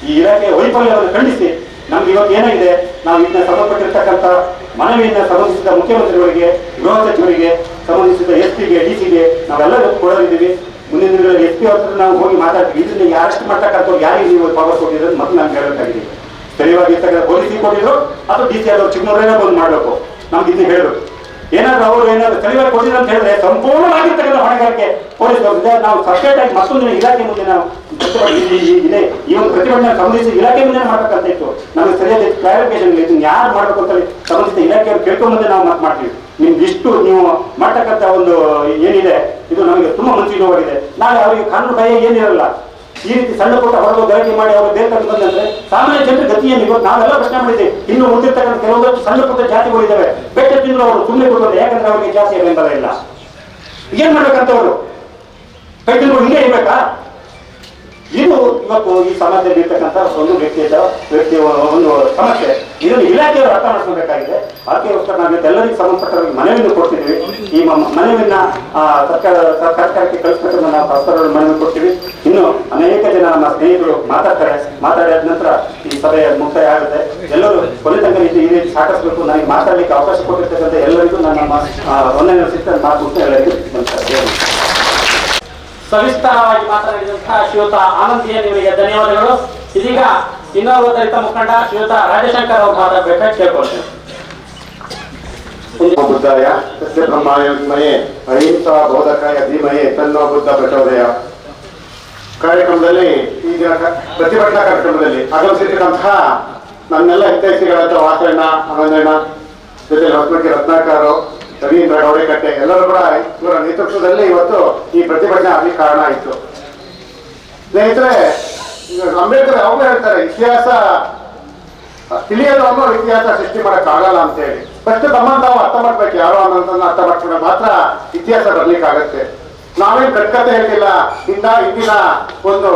S2: ಈ ಇಲಾಖೆಯ ವೈಫಲ್ಯವನ್ನು ಖಂಡಿಸಿ ನಮ್ಗೆ ಇವತ್ತು ಏನಾಗಿದೆ, ನಾವು ಇದನ್ನ ಸಂಬಂಧಪಟ್ಟಿರ್ತಕ್ಕಂಥ ಮನವಿಯನ್ನು ಸಂಬಂಧಿಸಿದ ಮುಖ್ಯಮಂತ್ರಿಗಳಿಗೆ, ಗೃಹ ಸಚಿವರಿಗೆ, ಸಂಬಂಧಿಸಿದ SP ಗೆ, DC ಗೆ ನಾವೆಲ್ಲ ಕೊಡಲಿದ್ದೀವಿ. ಮುಂದಿನ ದಿನಗಳಲ್ಲಿ SP ಹತ್ರ ನಾವು ಹೋಗಿ ಮಾತಾಡ್ತೀವಿ. ಇದನ್ನ ಯಾರಷ್ಟು ಮಾಡ್ತಕ್ಕಂಥವ್ರು ಯಾರಿಗೆ ನೀವು ಪವರ್ ಕೊಟ್ಟಿರೋದು ಮತ್ತು ನಮ್ಗೆ ಹೇಳಬೇಕಾಗಿದೆ. ಸ್ಥಳೀಯವಾಗಿರ್ತಕ್ಕಂಥ ಪೊಲೀಸಿಗೆ ಕೊಟ್ಟಿದ್ರು ಅಥವಾ DC ಆದವ್ರು ಚಿಕ್ಕಮಗಳೂರೇ ಬಂದು ಮಾಡಬೇಕು, ನಮ್ಗೆ ಇದನ್ನ ಹೇಳಬೇಕು. ಏನಾದ್ರು ಅವರು ಏನಾದ್ರು ಸ್ಥಳೀಯವಾಗಿ ಕೊಟ್ಟಿದ್ರು ಅಂತ ಹೇಳಿದ್ರೆ ಸಂಪೂರ್ಣವಾಗಿರ್ತಕ್ಕಂಥ ಹೊಣೆಗಾರಿಕೆ ಪೊಲೀಸ್ ಅವ್ರದ್ದೆ. ನಾವು ಸಬ್ಜೆಕ್ಟ್ ಆಗಿ ಮತ್ತೊಂದು ಇಲಾಖೆ ಮುಂದೆ ನಾವು ಇದೆ ಈ ಒಂದು ಪ್ರತಿಭಟನೆ ಸಂಬಂಧಿಸಿ ಇಲಾಖೆ ಮುಂದೆ ಮಾಡ್ಬೇಕಂತ ಇತ್ತು. ನಮಗೆ ಸರಿಯಾದ ಕ್ಲಾರಿಫಿಕೇಶನ್ ಇದನ್ನ ಯಾರು ಮಾಡ್ಬೇಕು ಅಂತ ಸಂಬಂಧಿಸಿದ ಇಲಾಖೆಯವರು ಕೇಳ್ಕೊಂಡ್ಬಂದೆ ನಾವು ಮಾಡ್ತೀವಿ. ನಿಮ್ಗೆ ಇಷ್ಟು ನೀವು ಮಾಡ್ತಕ್ಕಂಥ ಒಂದು ಏನಿದೆ ಇದು ನಮಗೆ ತುಂಬಾ ಮನಸ್ಸಿಗೆ ನೋವಾಗಿದೆ. ನಾಳೆ ಅವರಿಗೆ ಕಾನೂನು ಭಯ ಏನಿರಲ್ಲ. ಈ ರೀತಿ ಸಣ್ಣ ಪುಟ್ಟ ಹೊರಗು ಗಲಾಟೆ ಮಾಡಿ ಅವರು ಬೇಕಾಗಿ ಬಂದಂದ್ರೆ ಸಾಮಾನ್ಯ ಜನರ ಗತಿ ಏನು? ಇವತ್ತು ನಾವೆಲ್ಲ ಪ್ರಶ್ನೆ ಮಾಡಿದ್ದೀವಿ. ಇನ್ನು ಉಳಿದಿರ್ತಕ್ಕಂಥ ಕೆಲವೊಂದಷ್ಟು ಸಣ್ಣ ಪುಟ್ಟ ಜಾತಿಗಳಿದ್ದಾವೆ, ಬೆಟ್ಟ ತಿಂದ್ರು ಅವರು ಸುಮ್ಮನೆ ಕೊಡ್ತಾರೆ. ಯಾಕಂದ್ರೆ ಅವರಿಗೆ ಜಾತಿಯ ಬೆಂಬಲ ಇಲ್ಲ. ಏನ್ ಮಾಡ್ಬೇಕಂತವ್ರು ಕೈ ತಿಂಗಳು ಹಿಂಗೆ ಇರ್ಬೇಕಾ? ಇದು ಇವತ್ತು ಈ ಸಮಾಜದಲ್ಲಿ ಇರ್ತಕ್ಕಂಥ ಒಂದು ವ್ಯಕ್ತಿಯ ಒಂದು ಸಮಸ್ಯೆ. ಇದನ್ನು ಇಲಾಖೆಯವರು ಅರ್ಥ ಮಾಡ್ಕೊಬೇಕಾಗಿದೆ. ಅದಕ್ಕೋಸ್ಕರ ನಾವು ಎಲ್ಲರಿಗೂ ಸಂಬಂಧಪಟ್ಟವರಿಗೆ ಮನವಿಯನ್ನು ಕೊಡ್ತಿದ್ದೀವಿ. ಈ ಮನವಿಯನ್ನ ಸರ್ಕಾರಕ್ಕೆ ಕಳಿಸ್ಬೇಕಂತ ನಾವು ಸರ್ಕಾರದಲ್ಲಿ ಮನವಿ ಕೊಡ್ತೀವಿ. ಇನ್ನು ಅನೇಕ ಜನ ನಮ್ಮ ಸ್ನೇಹಿತರು ಮಾತಾಡಿದ ನಂತರ ಈ ಸಭೆ ಮುಕ್ತಾಯ ಆಗುತ್ತೆ. ಎಲ್ಲರೂ ಕೊನೆ ತನಕ ಈ ರೀತಿ ಸಾಕಿಸ್ಬೇಕು. ನನಗೆ ಮಾತಾಡಲಿಕ್ಕೆ ಅವಕಾಶ ಕೊಟ್ಟಿರ್ತಕ್ಕಂಥ ಎಲ್ಲರಿಗೂ ನನ್ನ ಒಂದನೇ ಸಿಸ್ಟರ್ ಮಾತು ಎಲ್ಲರಿಗೂ
S1: ಸವಿಸ್ತಾರವಾಗಿ ಮಾತನಾಡಿದಂತಹ ಶ್ರೀಯುತ ಆನಂದಿಯವರಿಗೆ ಧನ್ಯವಾದಗಳು. ಇದೀಗ ಇನ್ನೋರ್ವ ದಲಿತ ಮುಖಂಡ ಶ್ರೀಯುತ ರಾಜಶಂಕರ್ ಅವರು ಮಾತಾಡಬೇಕಾಗಿ ಕೇಳ್ಕೊಳ್ತೇನೆ.
S3: ಬುದ್ಧಾಯ ಸತ್ಯ ಬ್ರಹ್ಮಾಯ ಅಹಿಂಸಾ ಬೋಧಕಾಯ ಧೀಮಹಿ ತನ್ನೋ ಬುದ್ಧ ಪ್ರಚೋದಯ ಕಾರ್ಯಕ್ರಮದಲ್ಲಿ ಈಗ ಪ್ರತಿಭಟನಾ ಕಾರ್ಯಕ್ರಮದಲ್ಲಿ ಆಗಮಿಸಿರ್ತಕ್ಕಂತಹ ನನ್ನೆಲ್ಲ ಹಿತೈಷಿಗಳಾದ ವಾಸಣ್ಣ, ಆನಂದಣ್ಣ, ಜೊತೆ ಹೊಸಮಟ್ಟಿ ರತ್ನಾಕರ್, ರವೀಂದ್ರ ಗೌಡೆಕಟ್ಟೆ ಎಲ್ಲರೂ ಕೂಡ ಇವರ ನೇತೃತ್ವದಲ್ಲಿ ಇವತ್ತು ಈ ಪ್ರತಿಭಟನೆ ಆಗಲಿಕ್ಕೆ ಕಾರಣ ಆಯಿತು. ಸ್ನೇಹಿತರೆ, ಅಂಬೇಡ್ಕರ್ ಯಾವಾಗಲೂ ಹೇಳ್ತಾರೆ, ಇತಿಹಾಸ ತಿಳಿಯೋದು ಅನ್ನೋ ಇತಿಹಾಸ ಸೃಷ್ಟಿ ಮಾಡೋಕ್ಕಾಗಲ್ಲ ಅಂತ ಹೇಳಿ. ಫಸ್ಟ್ ತಮ್ಮನ್ನು ನಾವು ಅರ್ಥ ಮಾಡ್ಬೇಕು, ಯಾರೋ ಅನ್ನೋದನ್ನ ಅರ್ಥ ಮಾಡ್ಕೊಂಡ್ರೆ ಮಾತ್ರ ಇತಿಹಾಸ ಬರ್ಲಿಕ್ಕಾಗತ್ತೆ. ನಾವೇನು ಕಟ್ಕತೆ ಹೇಳ್ತಿಲ್ಲ. ಇಂದಿನ ಒಂದು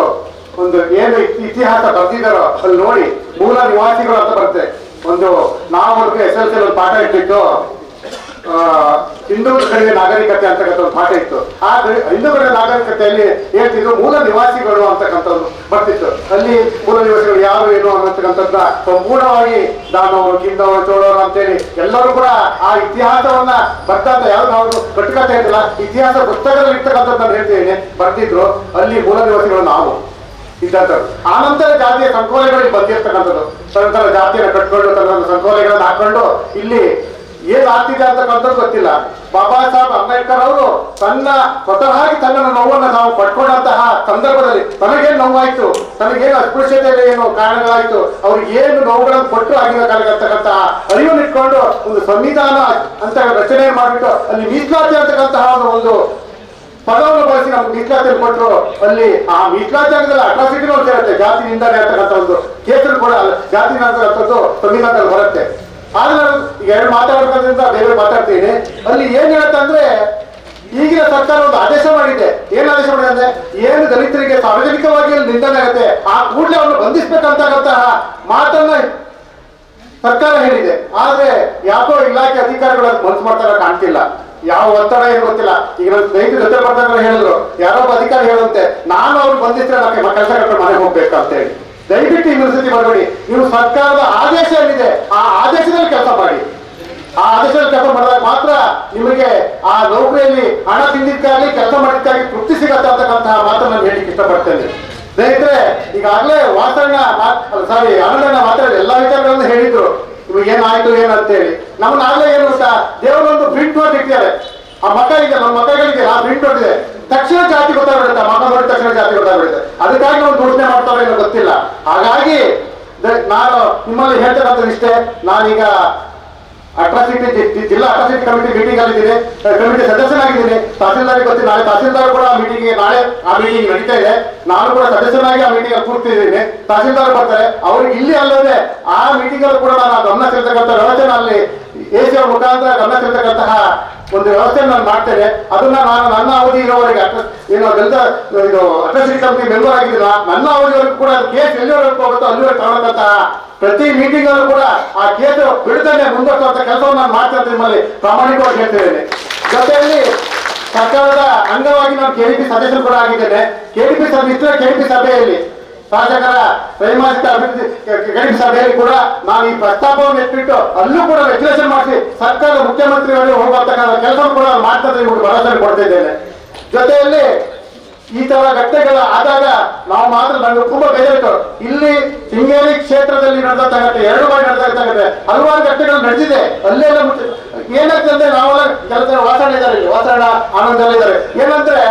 S3: ಒಂದು ಏನು ಇತಿಹಾಸ ಬರ್ದಿದ್ದಾರೋ ಅಲ್ಲಿ ನೋಡಿ ಮೂಲ ನಿವಾಸಿಗಳು ಅಂತ ಬರುತ್ತೆ. ನಾವು SLC ಒಂದು ಪಾಠ ಇಟ್ಟಿದ್ದು ಹಿಂದೂ ಕಡೆಯ ನಾಗರಿಕತೆ ಅಂತಕ್ಕಂಥ ಒಂದು ಪಾಠ ಇತ್ತು. ಆ ಹಿಂದೂ ಕಡೆಯ ನಾಗರಿಕತೆಯಲ್ಲಿ ಹೇಳ್ತಿದ್ರು ಮೂಲ ನಿವಾಸಿಗಳು ಅಂತಕ್ಕಂಥದ್ದು ಬರ್ತಿತ್ತು. ಅಲ್ಲಿ ಮೂಲ ನಿವಾಸಿಗಳು ಯಾರು ಏನು ಅನ್ನತಕ್ಕಂಥದ್ದನ್ನ ಸಂಪೂರ್ಣವಾಗಿ ದಾನವರು, ಕಿಂದವರು, ಚೋಳವರು ಅಂತೇಳಿ ಎಲ್ಲರೂ ಕೂಡ ಆ ಇತಿಹಾಸವನ್ನ ಬರ್ತಂತ ಯಾವ್ದು ನಾವು ಕಟ್ಟುಕತೆ ಇರ್ತಿಲ್ಲ, ಇತಿಹಾಸ ಪುಸ್ತಕದಲ್ಲಿ ಇರ್ತಕ್ಕಂಥದ್ದು ನಾನು ಹೇಳ್ತೀನಿ ಬರ್ತಿದ್ರು. ಅಲ್ಲಿ ಮೂಲ ನಿವಾಸಿಗಳು ನಾವು ಇದ್ದಂಥದ್ದು. ಆನಂತರ ಜಾತಿಯ ಸಂಕೋಲೆಗಳಿಗೆ ಬಂದಿರ್ತಕ್ಕಂಥದ್ದು. ತನ್ನ ಜಾತಿಯನ್ನು ಕಟ್ಕೊಂಡು ತನ್ನ ಸಂಕೋಲೆಗಳನ್ನು ಹಾಕೊಂಡು ಇಲ್ಲಿ ಏನ್ ಆಗ್ತಿದೆ ಅಂತಕ್ಕಂಥದ್ದು ಗೊತ್ತಿಲ್ಲ. ಬಾಬಾ ಸಾಹೇಬ್ ಅಂಬೇಡ್ಕರ್ ಅವರು ಸ್ವತಃ ತನ್ನ ನೋವನ್ನು ನಾವು ಪಡ್ಕೊಂಡಂತಹ ಸಂದರ್ಭದಲ್ಲಿ ತನಗೇನು ನೋವಾಯ್ತು, ತನಗೇನು ಅಸ್ಪೃಶ್ಯತೆ ಏನು ಕಾರಣಗಳಾಯ್ತು, ಅವ್ರಿಗೆ ಏನು ನೋವುಗಳನ್ನು ಕೊಟ್ಟು ಆಗಿರತಕ್ಕಂತಹ ಅರಿವನ್ನು ಇಟ್ಕೊಂಡು ಒಂದು ಸಂವಿಧಾನ ಅಂತ ರಚನೆ ಮಾಡಿಬಿಟ್ಟು ಅಲ್ಲಿ ಮೀಸಲಾತಿ ಅಂತಕ್ಕಂತಹ ಒಂದು ಪದವನ್ನು ಬಳಸಿ ನಮ್ಗೆ ಮೀಸಲಾತಿಯನ್ನು ಕೊಟ್ಟರು. ಅಲ್ಲಿ ಆ ಮೀಸಲಾತಿ ಆಗದಲ್ಲಿ ಅಟ್ರಾಸಿಟಿನೂ ಸೇರುತ್ತೆ. ಜಾತಿ ನಿಂದನೆ ಅಂತಕ್ಕಂಥ ಒಂದು ಕೇಸನ್ನು ಕೂಡ ಜಾತಿ ಅಂತಕ್ಕಂಥದ್ದು ಸಂವಿಧಾನದಲ್ಲಿ ಬರುತ್ತೆ. ಆದ್ರೆ ನಾನು ಈಗ ಎರಡು ಮಾತಾಡೋದ್ರಿಂದ ಬೇರೆ ಮಾತಾಡ್ತೀನಿ. ಅಲ್ಲಿ ಏನ್ ಹೇಳುತ್ತಂದ್ರೆ, ಈಗಿನ ಸರ್ಕಾರ ಒಂದು ಆದೇಶ ಮಾಡಿದೆ. ಏನ್ ಆದೇಶ ಮಾಡಿದೆ ಅಂದ್ರೆ, ಏನು ದಲಿತರಿಗೆ ಸಾರ್ವಜನಿಕವಾಗಿ ನಿಂದನೆ ಆಗುತ್ತೆ ಆ ಕೂಡಲೇ ಅವ್ರನ್ನ ಬಂಧಿಸ್ಬೇಕಂತಕ್ಕಂತಹ ಮಾತನ್ನ ಸರ್ಕಾರ ಹೇಳಿದೆ. ಆದ್ರೆ ಯಾಕೋ ಇಲಾಖೆ ಅಧಿಕಾರಿಗಳು ಮನಸ್ಸು ಮಾಡ್ತಾರ ಕಾಣ್ತಿಲ್ಲ. ಯಾವ ಒತ್ತಡ ಏನು ಗೊತ್ತಿಲ್ಲ. ಈಗ ನನ್ನ ಸ್ನೇಹಿತರು ಜೊತೆ ಬರ್ತಾರೆ ಹೇಳಿದ್ರು, ಯಾರೋ ಒಬ್ಬ ಅಧಿಕಾರಿ ಹೇಳುವಂತೆ, ನಾನು ಅವ್ರು ಬಂಧಿಸಿದ್ರೆ ನನಗೆ ಕೆಲಸ ಕಟ್ಕೊಂಡು ಮನೆಗೆ ಹೋಗ್ಬೇಕು ಅಂತ ಹೇಳಿ. ದಯವಿಟ್ಟು ಯೂನಿವರ್ಸಿಟಿ ಮಾಡಬೇಡಿ. ನೀವು ಸರ್ಕಾರದ ಆದೇಶ ಏನಿದೆ ಆ ಆದೇಶದಲ್ಲಿ ಕೆಲಸ ಮಾಡಿ. ಆ ಆದೇಶದಲ್ಲಿ ಕೆಲಸ ಮಾಡಿದಾಗ ಮಾತ್ರ ನಿಮಗೆ ಆ ನೌಕರಿಯಲ್ಲಿ ಹಣ ತಿಂದಿದ್ದಕ್ಕಾಗಲಿ ಕೆಲಸ ಮಾಡಿದ್ದಕ್ಕಾಗಿ ತೃಪ್ತಿ ಸಿಗತ್ತೆ ಅಂತಕ್ಕಂತಹ ಮಾತನ್ನು ನಾನು ಹೇಳಿಕ್ಕೆ ಇಷ್ಟಪಡ್ತೇನೆ. ಸ್ನೇಹಿತರೆ, ಈಗಾಗಲೇ ಆನಂದಣ್ಣ ಮಾತಾಡಿ ಎಲ್ಲಾ ವಿಚಾರಗಳನ್ನು ಹೇಳಿದ್ರು. ಇವಾಗ ಏನಾಯ್ತು ಏನಂತೇಳಿ ನಮ್ಮನ್ನಾಗಲೇ ಏನು ಅಂತ ದೇವರೊಂದು ಪ್ರಿಂಟ್ ನೋಟ್ ಇಟ್ಟಿದ್ದಾರೆ. ಆ ಮಕ್ಕಳಿಗೆ, ನಮ್ಮ ಮಕ್ಕಳಿಗೆ ಆ ಪ್ರಿಂಟ್ ನೋಟ್ ಇದೆ. ತಕ್ಷಣ ಜಾತಿ ಗೊತ್ತಾಗ್ಬಿಡುತ್ತೆ. ಮಗ ನೋಡಿ ತಕ್ಷಣ ಜಾತಿ ಗೊತ್ತಾಗ್ಬಿಡುತ್ತೆ. ಅದಕ್ಕಾಗಿ ನಾವು ಘೋಷಣೆ ಮಾಡ್ತಾರೋ ಏನೋ ಗೊತ್ತಿಲ್ಲ. ಹಾಗಾಗಿ ನಾನು ನಿಮ್ಮಲ್ಲಿ ಹೇಳ್ತಕ್ಕಂಥದ್ದು ಇಷ್ಟೇ. ನಾನೀಗ ಅಟ್ರಾಸಿಟಿ ಜಿಲ್ಲಾ ಅಟ್ರಾಸಿಟಿ ಕಮಿಟಿ ಮೀಟಿಂಗ್ ಆಗಿದ್ದೀನಿ, ಕಮಿಟಿ ಸದಸ್ಯನಾಗಿದ್ದೀನಿ. ತಹಸೀಲ್ದಾರ್ ಗೊತ್ತಿಲ್ಲ, ನಾಳೆ ತಹಸೀಲ್ದಾರ್ ಕೂಡ ನಾಳೆ ಆ ಮೀಟಿಂಗ್ ನಡೀತಾ ಇದೆ. ನಾನು ಕೂಡ ಸದಸ್ಯನಾಗಿ ಆ ಮೀಟಿಂಗ್ ಅಲ್ಲಿ ಕೂರ್ತಿದ್ದೀನಿ. ತಹಸೀಲ್ದಾರ್ ಬರ್ತಾರೆ, ಅವ್ರಿಗೆ ಇಲ್ಲಿ ಅಲ್ಲದೆ ಆ ಮೀಟಿಂಗ್ ಅಲ್ಲೂ ಕೂಡ ನಾನು ಗಮನ ಸೆಳೆತಕ್ಕಂಥ ವ್ಯವಸ್ಥೆ ಅಲ್ಲಿ AC ಅವ್ರ ಮುಖಾಂತರ ಗಮನ ಸೆಳೆತಕ್ಕಂತಹ ಒಂದು ವ್ಯವಸ್ಥೆ ನಾನು ಮಾಡ್ತೇನೆ. ಅದನ್ನ ನಾನು ನನ್ನ ಅವಧಿ ಇರೋವರೆಗೆ ಇದು ಅಟ್ರಾಸಿಟಿ ಕಮಿಟಿ ಮೆಂಬರ್ ಆಗಿದ್ದೀನ, ನನ್ನ ಅವಧಿವರೆಗೂ ಕೂಡ ಕೇಸ್ ಎಲ್ಲಿವರೆಗೂ ಹೋಗುತ್ತೋ ಅಲ್ಲಿವರೆಗೆ ತಗೊಳ್ಳತಕ್ಕಂತಹ ಪ್ರತಿ ಮೀಟಿಂಗ್ ಅಲ್ಲೂ ಕೂಡ ಆ ಕೇಸ್ ಬಿಡುತ್ತೇನೆ ಮುಂದುವರಿಸುವಂತ ಕೆಲಸವನ್ನು ನಾನು ಮಾಡ್ತೇನೆ ಅಂತ ನಿಮ್ಮಲ್ಲಿ ಪ್ರಾಮಾಣಿಕವಾಗಿ ಹೇಳ್ತಿದ್ದೇನೆ. ಜೊತೆಯಲ್ಲಿ ಸರ್ಕಾರದ ಅಂಗವಾಗಿ ನಾನು KDP ಸದಸ್ಯರು ಕೂಡ ಆಗಿದ್ದೇನೆ. KDP ಸಭೆಯಲ್ಲಿ ಶಾಸಕರ ತ್ರೈಮಾಸಿಕ ಅಭಿವೃದ್ಧಿ KDP ಸಭೆಯಲ್ಲಿ ಕೂಡ ನಾನು ಈ ಪ್ರಸ್ತಾಪವನ್ನು ಎತ್ತಿಟ್ಟು ಅಲ್ಲೂ ಕೂಡ ರೆಗ್ಯುಲೇಷನ್ ಮಾಡಿಸಿ ಸರ್ಕಾರದ ಮುಖ್ಯಮಂತ್ರಿಗಳು ಹೋಗುವಂತಕ್ಕಂಥ ಕೆಲಸವನ್ನು ಕೂಡ ನಾನು ಮಾಡ್ತಾ ನಿಮಗೆ ಭರವಸೆ ಕೊಡ್ತಿದ್ದೇನೆ. ಜೊತೆಯಲ್ಲಿ ಈ ತರ ಘಟನೆಗಳ ಆದಾಗ ನಾವು ಮಾತ್ರ ನನಗೆ ತುಂಬಾ ಬೇಜಾರಿತ್ತು. ಇಲ್ಲಿ ಶೃಂಗೇರಿ ಕ್ಷೇತ್ರದಲ್ಲಿ ನಡೆದಂತಾಗತ್ತೆ, 2 ಬಾರಿ ನಡೆದಂತಾಗತ್ತೆ, ಹಲವಾರು ಘಟನೆಗಳು ನಡೆದಿದೆ. ಅಲ್ಲೆಲ್ಲ ಏನಾಗ್ತದೆ, ನಾವೆಲ್ಲ ಕೆಲಸ ವಾಸಣ ಇದ್ದಾರೆ, ಇಲ್ಲಿ ವಾಸಣ ಆನಂದ ಎಲ್ಲ ಇದ್ದಾರೆ. ಏನಂದ್ರೆ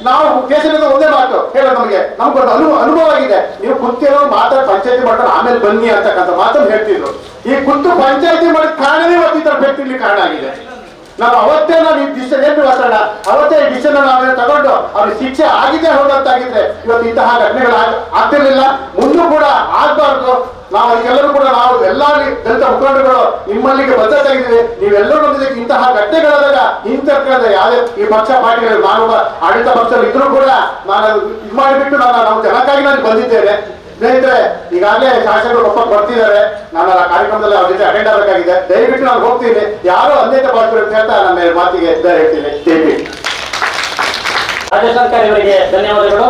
S3: ನಾವು ಕೇಸಿನಿಂದ ಒಂದೇ ಮಾತು ಹೇಳೋದು, ನಮ್ಗೊಂದು ಅನುಭವ ಆಗಿದೆ. ನೀವು ಕುಂತಿರೋ ಮಾತ್ರ ಪಂಚಾಯತಿ ಮಾಡ್ಕೊಂಡು ಆಮೇಲೆ ಬನ್ನಿ ಅಂತಕ್ಕಂಥ ಮಾತನ್ನು ಹೇಳ್ತಿದ್ರು. ಈ ಕುಂತು ಪಂಚಾಯತಿ ಮಾಡಿದ ಕಾರಣವೇ ಇವತ್ತು ಈ ತರ ವ್ಯಕ್ತಿಲಿ ಕಾರಣ ಆಗಿದೆ. ನಾವು ಅವತ್ತೇ ಈ ಡಿಸಿಷನ್ ಏನು ಮಾತಾಡ ಅವತ್ತೇ ಈ ಡಿಸಿಷನ್ ನಾವೇನು ತಗೊಂಡು ಅವ್ರಿಗೆ ಶಿಕ್ಷೆ ಆಗಿದೆ ಹೋದಂತಾಗಿದ್ರೆ ಇವತ್ತು ಇಂತಹ ಘಟನೆಗಳು ಆಗ್ತಿರ್ಲಿಲ್ಲ, ಮುಂದೂ ಕೂಡ ಆಗ್ಬಾರ್ದು. ನಾವು ಅದಕ್ಕೆಲ್ಲರೂ ಕೂಡ ನಾವು ಎಲ್ಲಾ ದಲಿತ ಮುಖಂಡರುಗಳು ನಿಮ್ಮಲ್ಲಿಗೆ ಬದ್ಧತೆ ಆಗಿದ್ದೀವಿ. ನೀವೆಲ್ಲರೂ ಇಂತಹ ಘಟನೆಗಳಾದಾಗ ಹಿಂತಕ್ಕಂಥ ಯಾವುದೇ ಈ ಪಕ್ಷ ಪಾರ್ಟಿಗಳು ನಾನು ಆಡಳಿತ ಪಕ್ಷದಲ್ಲಿ ಇದ್ರೂ ಕೂಡ ನಾನು ಇದು ಮಾಡಿಬಿಟ್ಟು ನಾವು ಜನಕ್ಕಾಗಿ ನಾನು ಬಂದಿದ್ದೇನೆ. ಸ್ನೇಹಿತರೆ, ಈಗಾಗಲೇ ಶಾಸಕರು ಒಪ್ಪ ಬರ್ತಿದ್ದಾರೆ. ನಾನು ಆ ಕಾರ್ಯಕ್ರಮದಲ್ಲಿ ಅವ್ರ ಜೊತೆ ಅಟೆಂಡ್ ಆಗಬೇಕಾಗಿದೆ. ದಯವಿಟ್ಟು ನಾನು ಹೋಗ್ತೀನಿ, ಯಾರು ಅನ್ಯತೆ ಭಾಷೆ ಅಂತ ಹೇಳ್ತಾ ನನ್ನ ಮಾತಿಗೆ ಹೇಳ್ತೀನಿ.
S1: ರಾಜಶಂಕರ್ ಇವರಿಗೆ ಧನ್ಯವಾದಗಳು.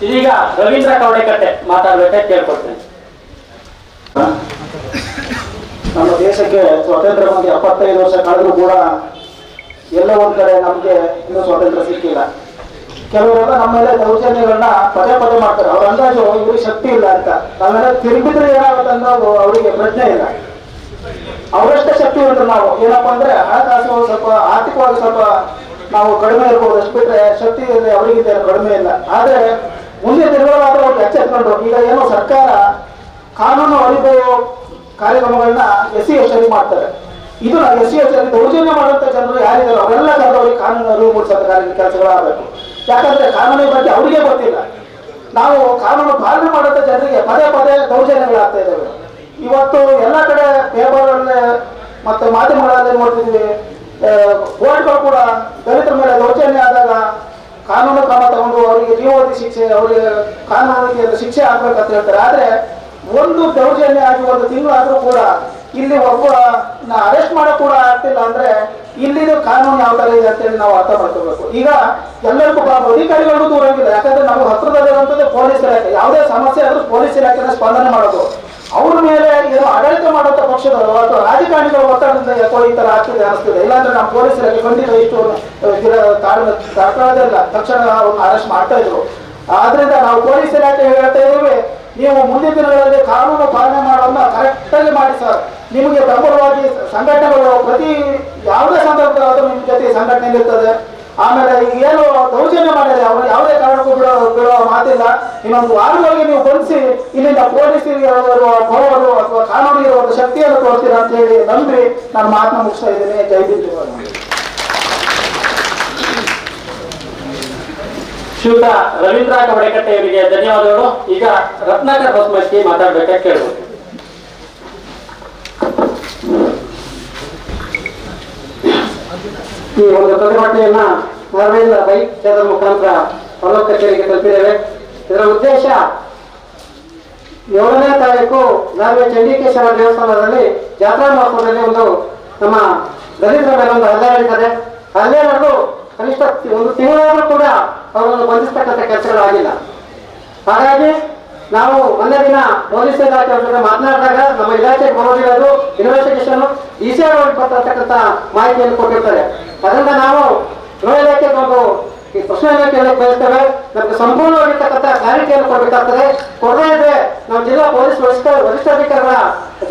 S1: ಇದೀಗ ರವೀಂದ್ರ ಕವಡೆಕಟ್ಟೆ ಮಾತಾಡಬೇಕೆ ಕೇಳ್ಕೊಡ್ತೇನೆ.
S4: ನಮ್ಮ ದೇಶಕ್ಕೆ ಸ್ವಾತಂತ್ರ್ಯ ಬಂದು 75 ವರ್ಷ ಕಳೆದರೂ ಕೂಡ ಎಲ್ಲೋ ಒಂದ್ ಕಡೆ ನಮ್ಗೆ ಇನ್ನೂ ಸ್ವಾತಂತ್ರ್ಯ ಸಿಕ್ಕಿಲ್ಲ. ಕೆಲವರೆಲ್ಲ ನಮ್ಮ ಮೇಲೆ ದೌರ್ಜನ್ಯಗಳನ್ನ ಪದೇ ಮಾಡ್ತಾರೆ. ಅವ್ರ ಅಂದಾಜು ಇವ್ರಿಗೆ ಶಕ್ತಿ ಇಲ್ಲ ಅಂತ. ನಾವೆಲ್ಲ ತಿರುಗಿದ್ರೆ ಏನಾಗುತ್ತೆ ಅನ್ನೋದು ಅವರಿಗೆ ಪ್ರಜ್ಞೆ ಇಲ್ಲ. ಅವರಷ್ಟೇ ಶಕ್ತಿ ಉಂಟು. ನಾವು ಏನಪ್ಪಾ ಅಂದ್ರೆ ಹಣಕಾಸು ಸ್ವಲ್ಪ ಆರ್ಥಿಕವಾಗಿ ಸ್ವಲ್ಪ ನಾವು ಕಡಿಮೆ ಇರ್ಬೋದು, ಅಷ್ಟು ಬಿಟ್ರೆ ಶಕ್ತಿ ಅವರಿಗಿದೆ ಕಡಿಮೆ ಇಲ್ಲ. ಆದ್ರೆ ಮುಂದೆ ತಿರುಗಾದ್ರೆ ಅವ್ರಿಗೆ ಎಚ್ಚೆತ್ಕೊಂಡು ಈಗ ಏನೋ ಸರ್ಕಾರ ಕಾನೂನು ಅರಿವು ಕಾರ್ಯಕ್ರಮಗಳನ್ನ SC ST ಮಾಡ್ತಾರೆ. ಇದು SC ST ದೌರ್ಜನ್ಯ ಮಾಡುವಂತ ಜನರು ಯಾರಿದ್ದಾರೆ ಅವರೆಲ್ಲ ಜನರವರಿಗೆ ಕಾನೂನು ಅರಿವು ಮೂಡಿಸೋದ ಕೆಲಸಗಳಾಗಬೇಕು. ಯಾಕಂದ್ರೆ ಕಾನೂನಿನ ಬಗ್ಗೆ ಅವರಿಗೆ ಗೊತ್ತಿಲ್ಲ. ನಾವು ಕಾನೂನು ಪಾಲನೆ ಮಾಡುವಂತ ಜನರಿಗೆ ಪದೇ ದೌರ್ಜನ್ಯಗಳಾಗ್ತಾ ಇದ್ದಾವೆ. ಇವತ್ತು ಎಲ್ಲ ಕಡೆ ಪೇಪರ್ಗಳಲ್ಲಿ ಮತ್ತೆ ಮಾಧ್ಯಮಗಳಲ್ಲಿ ನೋಡ್ತಿದ್ವಿ, ಕೋರ್ಟ್ಗಳು ಕೂಡ ದಲಿತರ ಮೇಲೆ ದೌರ್ಜನ್ಯ ಆದಾಗ ಕಾನೂನು ಕ್ರಮ ತಗೊಂಡು ಅವರಿಗೆ ಜೀವಾವಧಿ ಶಿಕ್ಷೆ, ಅವರಿಗೆ ಕಾನೂನಿಗೆ ಶಿಕ್ಷೆ ಆಗ್ಬೇಕಂತ ಹೇಳ್ತಾರೆ. ಆದ್ರೆ ಒಂದು ದೌರ್ಜನ್ಯ ಆಗಿ 1 ತಿಂಗಳಾದ್ರೂ ಕೂಡ ಇಲ್ಲಿ ಒಬ್ಬ ಅರೆಸ್ಟ್ ಮಾಡಕ್ ಕೂಡ ಆಗ್ತಿಲ್ಲ ಅಂದ್ರೆ ಇಲ್ಲಿದು ಕಾನೂನು ಯಾವ ತರ ಇದೆ ಅಂತೇಳಿ ನಾವು ಅರ್ಥ ಮಾಡ್ಕೋಬೇಕು. ಈಗ ಎಲ್ಲರಿಗೂ ಅಧಿಕಾರಿಗಳಿಗೂ ದೂರಂಗಿಲ್ಲ. ಯಾಕಂದ್ರೆ ನಾವು ಹತ್ರದಲ್ಲಿರುವಂತದ್ದು ಪೊಲೀಸ್ ಇಲಾಖೆ. ಯಾವುದೇ ಸಮಸ್ಯೆ ಆದ್ರೂ ಪೊಲೀಸ್ ಇಲಾಖೆನ ಸ್ಪಂದನೆ ಮಾಡೋದು. ಅವ್ರ ಮೇಲೆ ಏನೋ ಆಡಳಿತ ಮಾಡುವಂತ ಪಕ್ಷದವರು ಅಥವಾ ರಾಜಕಾರಣಿಗಳ ಒತ್ತಡದಿಂದ ಯಾಕೋ ಈ ತರ ಆಗ್ತಿದೆ ಅನಿಸ್ತಿದೆ. ಇಲ್ಲಾಂದ್ರೆ ನಾವು ಪೊಲೀಸ್ ಇಲಾಖೆ ಖಂಡಿತ ಇಷ್ಟು ತಾಳ್ಕೊಳ್ಳೋದಿಲ್ಲ, ತಕ್ಷಣ ಅವ್ರನ್ನ ಅರೆಸ್ಟ್ ಮಾಡ್ತಾ ಇದ್ರು. ಆದ್ರಿಂದ ನಾವು ಪೊಲೀಸ್ ಇಲಾಖೆ ಹೇಳ್ತಾ ಇದ್ದೀವಿ, ನೀವು ಮುಂದಿನ ದಿನಗಳಲ್ಲಿ ಕಾನೂನು ಪಾಲನೆ ಮಾಡೋದನ್ನ ಕರೆಕ್ಟ್ ಆಗಿ ಮಾಡಿ ಸರ್. ನಿಮಗೆ ಬೆಂಬಲವಾಗಿ ಸಂಘಟನೆಗಳು ಪ್ರತಿ ಯಾವುದೇ ಸಂದರ್ಭದಲ್ಲಾದ್ರೂ ನಿಮ್ಮ ಜೊತೆ ಸಂಘಟನೆ ಇರ್ತದೆ. ಆಮೇಲೆ ಈಗ ಏನು ದೌರ್ಜನ್ಯ ಮಾಡಿದ್ರೆ ಅವರು ಯಾವುದೇ ಕಾರಣಕ್ಕೂ ಬಿಡೋ ಮಾತಿಲ್ಲ. ಇನ್ನೊಂದು ವಾರದೊಳಗೆ ನೀವು ಬಂಧಿಸಿ ಇಲ್ಲಿಂದ ಪೊಲೀಸರಿಗೆ ಪವರ್ ಅಥವಾ ಕಾನೂನಿಗೆ ಇರುವಂತ ಶಕ್ತಿಯನ್ನು ತೋರಿಸ್ತೀರಾ ಅಂತ ಹೇಳಿ ನಂಬಿ ನಾನು ಮಾತನ್ನ ಮುಗಿಸ್ತಾ ಇದ್ದೀನಿ. ಜೈ ಹಿಂದ್.
S1: ಶ್ರೀಯುತ ರವೀಂದ್ರ ಕವಡೆಕಟ್ಟೆ ಅವರಿಗೆ ಧನ್ಯವಾದಗಳು. ಈಗ ರತ್ನಾಕರ್ ಹೊಸಮಟ್ಟಿ ಮಾತಾಡ್ಬೇಕಾ ಕೇಳಬಹುದು.
S4: ಈ ಒಂದು ಪ್ರತಿಭಟನೆಯನ್ನ ನಾವೆಲ್ಲ ಬೈಕ್ ಜಾಥಾ ಮುಖಾಂತರ ತಾಲೂಕು ಕಚೇರಿಗೆ ತಲುಪಿದ್ದೇವೆ. ಇದರ ಉದ್ದೇಶ 7ನೇ ತಾರೀಕು ನಾವೇ ಚಂಡಿಕೇಶ್ವರ ದೇವಸ್ಥಾನದಲ್ಲಿ ಜಾತ್ರಾ ಮಹೋತ್ಸವದಲ್ಲಿ ಒಂದು ನಮ್ಮ ದಲಿತರ ಮೇಲೆ ಒಂದು ಹಲ್ಲೆ ನಡೀತದೆ. ಹಲ್ಲೆ ನಡೆದು ಕನಿಷ್ಠ 1 ತಿಂಗಳಾದ್ರೂ ಕೂಡ ಅವರನ್ನು ಬಂಧಿಸ್ತಕ್ಕಂಥ ಕೆಲಸಗಳಾಗಿಲ್ಲ. ಹಾಗಾಗಿ ನಾವು ಒಂದೇ ದಿನ ಪೊಲೀಸ್ ಇಲಾಖೆ ಜೊತೆ ಮಾತನಾಡಿದಾಗ ನಮ್ಮ ಇಲಾಖೆಗೆ ಬರೋದಿರೋದು ಇನ್ವೆಸ್ಟಿಗೇಷನ್ DC ಅವ್ರಿಗೆ ಬರ್ತಕ್ಕಂಥ ಮಾಹಿತಿಯನ್ನು ಕೊಟ್ಟಿರ್ತಾರೆ. ಅದರಿಂದ ನಾವು ಗೃಹ ಇಲಾಖೆಗೆ ಒಂದು ಈ ಪ್ರಶ್ನೆ ಕೇಳಕ್ಕೆ ಬಯಸ್ತೇವೆ. ನಮ್ಗೆ ಸಂಪೂರ್ಣವಾಗಿರ್ತಕ್ಕಂಥ ಕ್ಲಾರಿಟಿಯನ್ನು ಕೊಡಬೇಕಾಗ್ತದೆ. ಕೊಡದೇ ಇದ್ರೆ ನಾವು ಜಿಲ್ಲಾ ಪೊಲೀಸ್ ವರಿಷ್ಠಾಧಿಕಾರಿಗಳ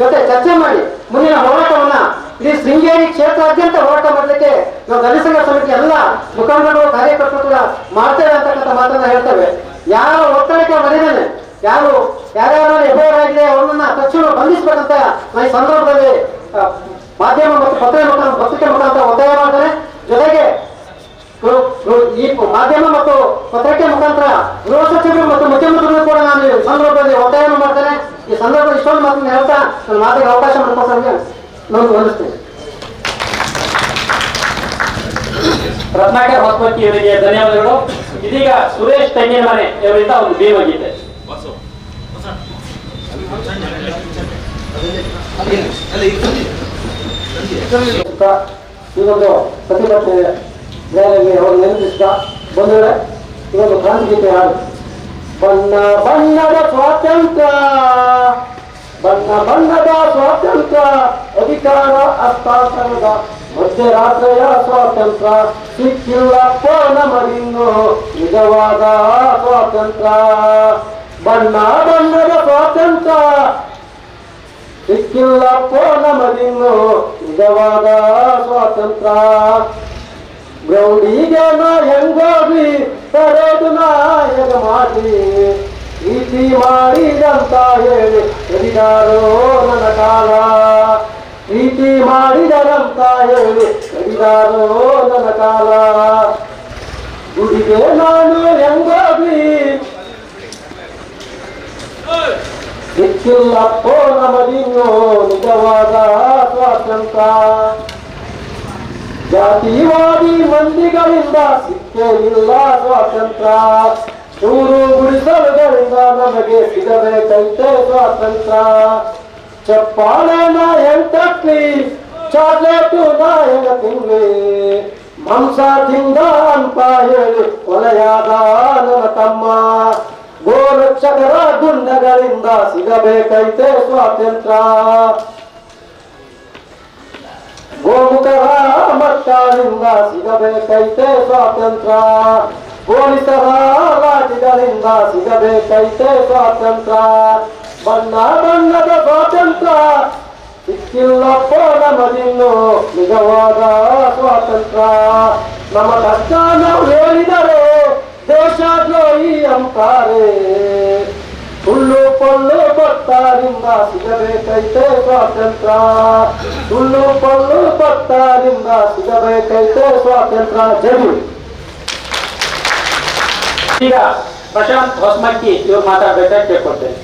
S4: ಜೊತೆ ಚರ್ಚೆ ಮಾಡಿ ಮುಂದಿನ ಹೋರಾಟವನ್ನ ಇಡೀ ಶೃಂಗೇರಿ ಕ್ಷೇತ್ರಾದ್ಯಂತ ಹೋರಾಟ ಮಾಡಲಿಕ್ಕೆ ನಾವು ದಲಿತ ಸಂಘ ಸಮಿತಿ ಎಲ್ಲ ಮುಖಂಡರು ಕಾರ್ಯಕರ್ತರು ಕೂಡ ಮಾಡ್ತೇವೆ ಅಂತಕ್ಕಂಥ ಮಾತನ್ನ ಹೇಳ್ತೇವೆ. ಯಾರ ಒತ್ತಡಕ್ಕೆ ಮರಿದೇನೆ ಯಾರ್ಯಾರು ಎಫ್ಐಆರ್ ಆಗಿದೆ ಅವ್ರನ್ನ ತಕ್ಷಣ ಬಂಧಿಸಬೇಕಂತ ನಾವು ಈ ಸಂದರ್ಭದಲ್ಲಿ ಮಾಧ್ಯಮ ಮತ್ತು ಪತ್ರಿಕೆ ಮುಖಾಂತರ ಒತ್ತಾಯ ಮಾಡ್ತಾರೆ. ಜೊತೆಗೆ ಈ ಮಾಧ್ಯಮ ಮತ್ತು ಪತ್ರಿಕೆ ಮುಖಾಂತರ ಗೃಹ ಸಚಿವರು ಮತ್ತು ಮುಖ್ಯಮಂತ್ರಿಗಳು ಕೂಡ ನಾನು ಈ ಸಂದರ್ಭದಲ್ಲಿ ಒತ್ತಾಯ ಮಾಡ್ತೇನೆ. ಈ ಸಂದರ್ಭದಲ್ಲಿ ಇಷ್ಟೊಂದು ಮಾತನ್ನು ಹೇಳ್ತಾ ನನ್ನ ಮಾತಿಗೆ ಅವಕಾಶ ಮಾಡಿಕೊಟ್ಟಂಗೆ ನಾನು ವಂದಿಸ್ತೇನೆ.
S1: ರತ್ನಾಕರ್ ಹೊಸಬಕ್ಕಿ ಇವರಿಗೆ ಧನ್ಯವಾದಗಳು. ಇದೀಗ ಸುರೇಶ್ ತೆಂಗಿನಮನೆ ಇವರಿಂದ ಒಂದು ಭೀಮಗೀತೆ.
S4: ಈ ಒಂದು ಪ್ರತಿಭಟನೆ ರ್ಯಾಲಿಗೆ ಅವರು ನೆನಪಿಸಿದ ಬಂಧುಗಳೇ, ಈ ಒಂದು ಕ್ರಾಂತಿಗೀತೆ ಹಾಡು. ಬಣ್ಣ ಬಣ್ಣದ ಸ್ವಾತಂತ್ರ್ಯ, ಬಣ್ಣ ಬಣ್ಣದ ಸ್ವಾತಂತ್ರ್ಯ, ಅಧಿಕಾರ ಹಸ್ತಾಂತರದ ಮಧ್ಯರಾತ್ರಿಯ ಸ್ವಾತಂತ್ರ್ಯ, ಸಿಕ್ಕಿಲ್ಲಪ್ಪ ನಮಗಿನ್ನು ನಿಜವಾದ ಸ್ವಾತಂತ್ರ್ಯ. ಬಣ್ಣ ಬಣ್ಣದ ಸ್ವಾತಂತ್ರ್ಯ, ಸಿಕ್ಕಿಲ್ಲಪ್ಪ ನಮಗಿನ್ನು ನಿಜವಾದ ಸ್ವಾತಂತ್ರ್ಯ. ಗ್ರೌಂಡಿಗೆ ನಾ ಹೆಂಗೋಗಿ ತರೋದು ನಾಯಕ ಮಾಡಿ, ಪ್ರೀತಿ ಮಾಡಿದಂತ ಹೇಳಿ ಕಡಿದಾರೋ ನನ್ನ ಕಾಲ, ಪ್ರೀತಿ ಮಾಡಿದರಂತ ಹೇಳಿ ಕಡಿದಾರೋ ನನ್ನ ಕಾಲ. ಗುಡಿಗೆ ನಾನು ಹೆಂಗೋಗಿ ಸಿಕ್ಕಿಲ್ಲಪ್ಪ ನಮಗಿನ್ನು ನಿಜವಾದ ಸ್ವಾತಂತ್ರ್ಯ. ಜಾತಿವಾದಿ ಮಂದಿಗಳಿಂದ ಸಿಕ್ಕೇ ಇಲ್ಲ ಸ್ವಾತಂತ್ರ್ಯ, ಚೂರು ಗುಡಿಸಲುಗಳಿಂದ ನಮಗೆ ಸಿಗಬೇಕೈತೆ ಸ್ವಾತಂತ್ರ್ಯ. ಚಪ್ಪಾಳೆ ನಾಯನ್ ತಕ್ಕಿ, ಚಾಕ್ಲೇಟು ನಾಯನ ತಿಂಗ್ಳಿ, ಮಾಂಸ ತಿಂದ ಅಂತ ಹೇಳಿ ಕೊಲೆಯಾದ ನನ್ನ ತಮ್ಮ. ಗೋರಕ್ಷಕರ ಗುಂಡಗಳಿಂದ ಸಿಗಬೇಕೈತೆ ಸ್ವಾತಂತ್ರ್ಯ, ಗೋಮುಖರ ಮಕ್ಕಳಿಂದ ಸಿಗಬೇಕೈತೆ ಸ್ವಾತಂತ್ರ್ಯ, ಪೊಲೀಸರ ಲಾಠಿಗಳಿಂದ ಸಿಗಬೇಕೈತೆ ಸ್ವಾತಂತ್ರ್ಯ. ಬಣ್ಣ ಬಣ್ಣದ ಸ್ವಾತಂತ್ರ್ಯ, ಸಿಕ್ಕಿಲ್ಲಪ್ಪ ನಮಗಿನ್ನು ನಿಜವಾದ ಸ್ವಾತಂತ್ರ್ಯ. ನಮ್ಮ ಕಷ್ಟ ನಾವು ಹೇಳಿದರೆ ದೇಶದ್ರೋಹಿ ಅಂತಾರೆ, ಸುಳ್ಳು ಪೊಳ್ಳು ಭಕ್ತರಿಂದ ಸಿಗಬೇಕೈತೆ ಸ್ವಾತಂತ್ರ್ಯ, ಸುಳ್ಳು ಪೊಳ್ಳು ಭಕ್ತರಿಂದ ಸಿಗಬೇಕೈತೆ ಸ್ವಾತಂತ್ರ್ಯ. ಜೈ.
S1: ಈಗ ಪ್ರಶಾಂತ್ ಹೊಸಮಕ್ಕಿ ಇವ್ರು ಮಾತಾಡ್ಬೇಕಾಗಿ ಕೇಳ್ಕೊಳ್ತೇನೆ.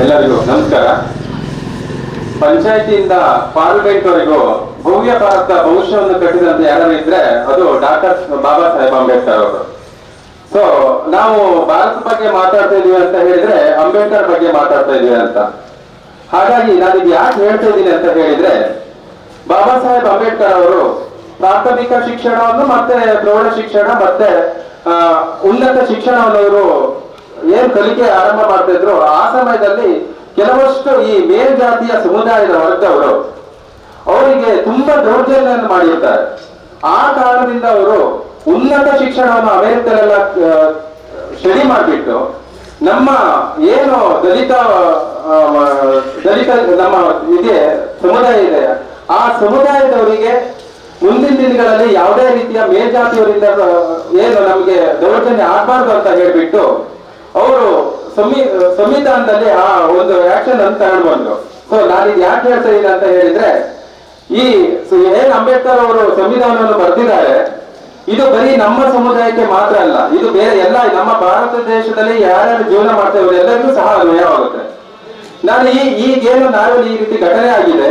S5: ಎಲ್ಲರಿಗೂ ನಮಸ್ಕಾರ. ಪಂಚಾಯತಿಯಿಂದ ಪಾರ್ಲಿಮೆಂಟ್ ವರೆಗೂ ಭವ್ಯ ಭಾರತ ಭವಿಷ್ಯವನ್ನು ಕಟ್ಟಿದಂತ ಯಾರು ಇದ್ರೆ ಅದು ಡಾಕ್ಟರ್ ಬಾಬಾ ಸಾಹೇಬ್ ಅಂಬೇಡ್ಕರ್ ಅವರು. ಸೊ ನಾವು ಭಾರತ ಬಗ್ಗೆ ಮಾತಾಡ್ತಾ ಇದೀವಿ ಅಂತ ಹೇಳಿದ್ರೆ ಅಂಬೇಡ್ಕರ್ ಬಗ್ಗೆ ಮಾತಾಡ್ತಾ ಇದೀವಿ ಅಂತ. ಹಾಗಾಗಿ ನಾನು ಇದು ಯಾಕೆ ಹೇಳ್ತಾ ಇದ್ದೀನಿ ಅಂತ ಹೇಳಿದ್ರೆ, ಬಾಬಾ ಸಾಹೇಬ್ ಅಂಬೇಡ್ಕರ್ ಅವರು ಪ್ರಾಥಮಿಕ ಶಿಕ್ಷಣವನ್ನು ಮತ್ತೆ ಪ್ರೌಢ ಶಿಕ್ಷಣ ಮತ್ತೆ ಉನ್ನತ ಶಿಕ್ಷಣವನ್ನು ಅವರು ಏನ್ ಕಲಿಕೆ ಆರಂಭ ಮಾಡ್ತಾ ಇದ್ರು, ಆ ಸಮಯದಲ್ಲಿ ಕೆಲವಷ್ಟು ಈ ಮೇಲ್ಜಾತಿಯ ಸಮುದಾಯದ ವರ್ಗದವರು ಅವರಿಗೆ ತುಂಬಾ ದೌರ್ಜನ್ಯವನ್ನು ಮಾಡಿರ್ತಾರೆ. ಆ ಕಾರಣದಿಂದ ಅವರು ಉನ್ನತ ಶಿಕ್ಷಣವನ್ನು ಅಮೆರಿಕದಲ್ಲೆಲ್ಲ ಸ್ಟಡಿ ಮಾಡಿಬಿಟ್ಟು ನಮ್ಮ ಏನು ದಲಿತ ನಮ್ಮ ಇದೆ ಸಮುದಾಯ ಇದೆ, ಆ ಸಮುದಾಯದವರಿಗೆ ಮುಂದಿನ ದಿನಗಳಲ್ಲಿ ಯಾವುದೇ ರೀತಿಯ ಮೇಲ್ಜಾತಿಯವರಿಂದ ಏನು ನಮಗೆ ದೌರ್ಜನ್ಯ ಆಗಬಾರ್ದು ಅಂತ ಹೇಳ್ಬಿಟ್ಟು ಅವರು ಸಂವಿಧಾನದಲ್ಲಿ ಆ ಒಂದು ಆಕ್ಷನ್ ಅಂತ ತಗೊಂಡ್ಬಂದ್ರು. ಸೊ ನಾನಿದು ಯಾಕೆ ಹೇಳ್ತಾ ಇದ್ದೀನಿ ಅಂತ ಹೇಳಿದ್ರೆ, ಈ ಏನ್ ಅಂಬೇಡ್ಕರ್ ಅವರು ಸಂವಿಧಾನವನ್ನು ಬರೆದಿದ್ದಾರೆ, ಇದು ಬರೀ ನಮ್ಮ ಸಮುದಾಯಕ್ಕೆ ಮಾತ್ರ ಅಲ್ಲ, ಇದು ಬೇರೆ ಎಲ್ಲ ನಮ್ಮ ಭಾರತ ದೇಶದಲ್ಲಿ ಯಾರ್ಯಾರು ಜೀವನ ಮಾಡ್ತಾ ಇವರು ಎಲ್ಲರಿಗೂ ಸಹ ಅನ್ವಯವಾಗುತ್ತೆ. ನಾನು ಈಗೇನು ನಾಳೆ ಈ ರೀತಿ ಘಟನೆ ಆಗಿದೆ,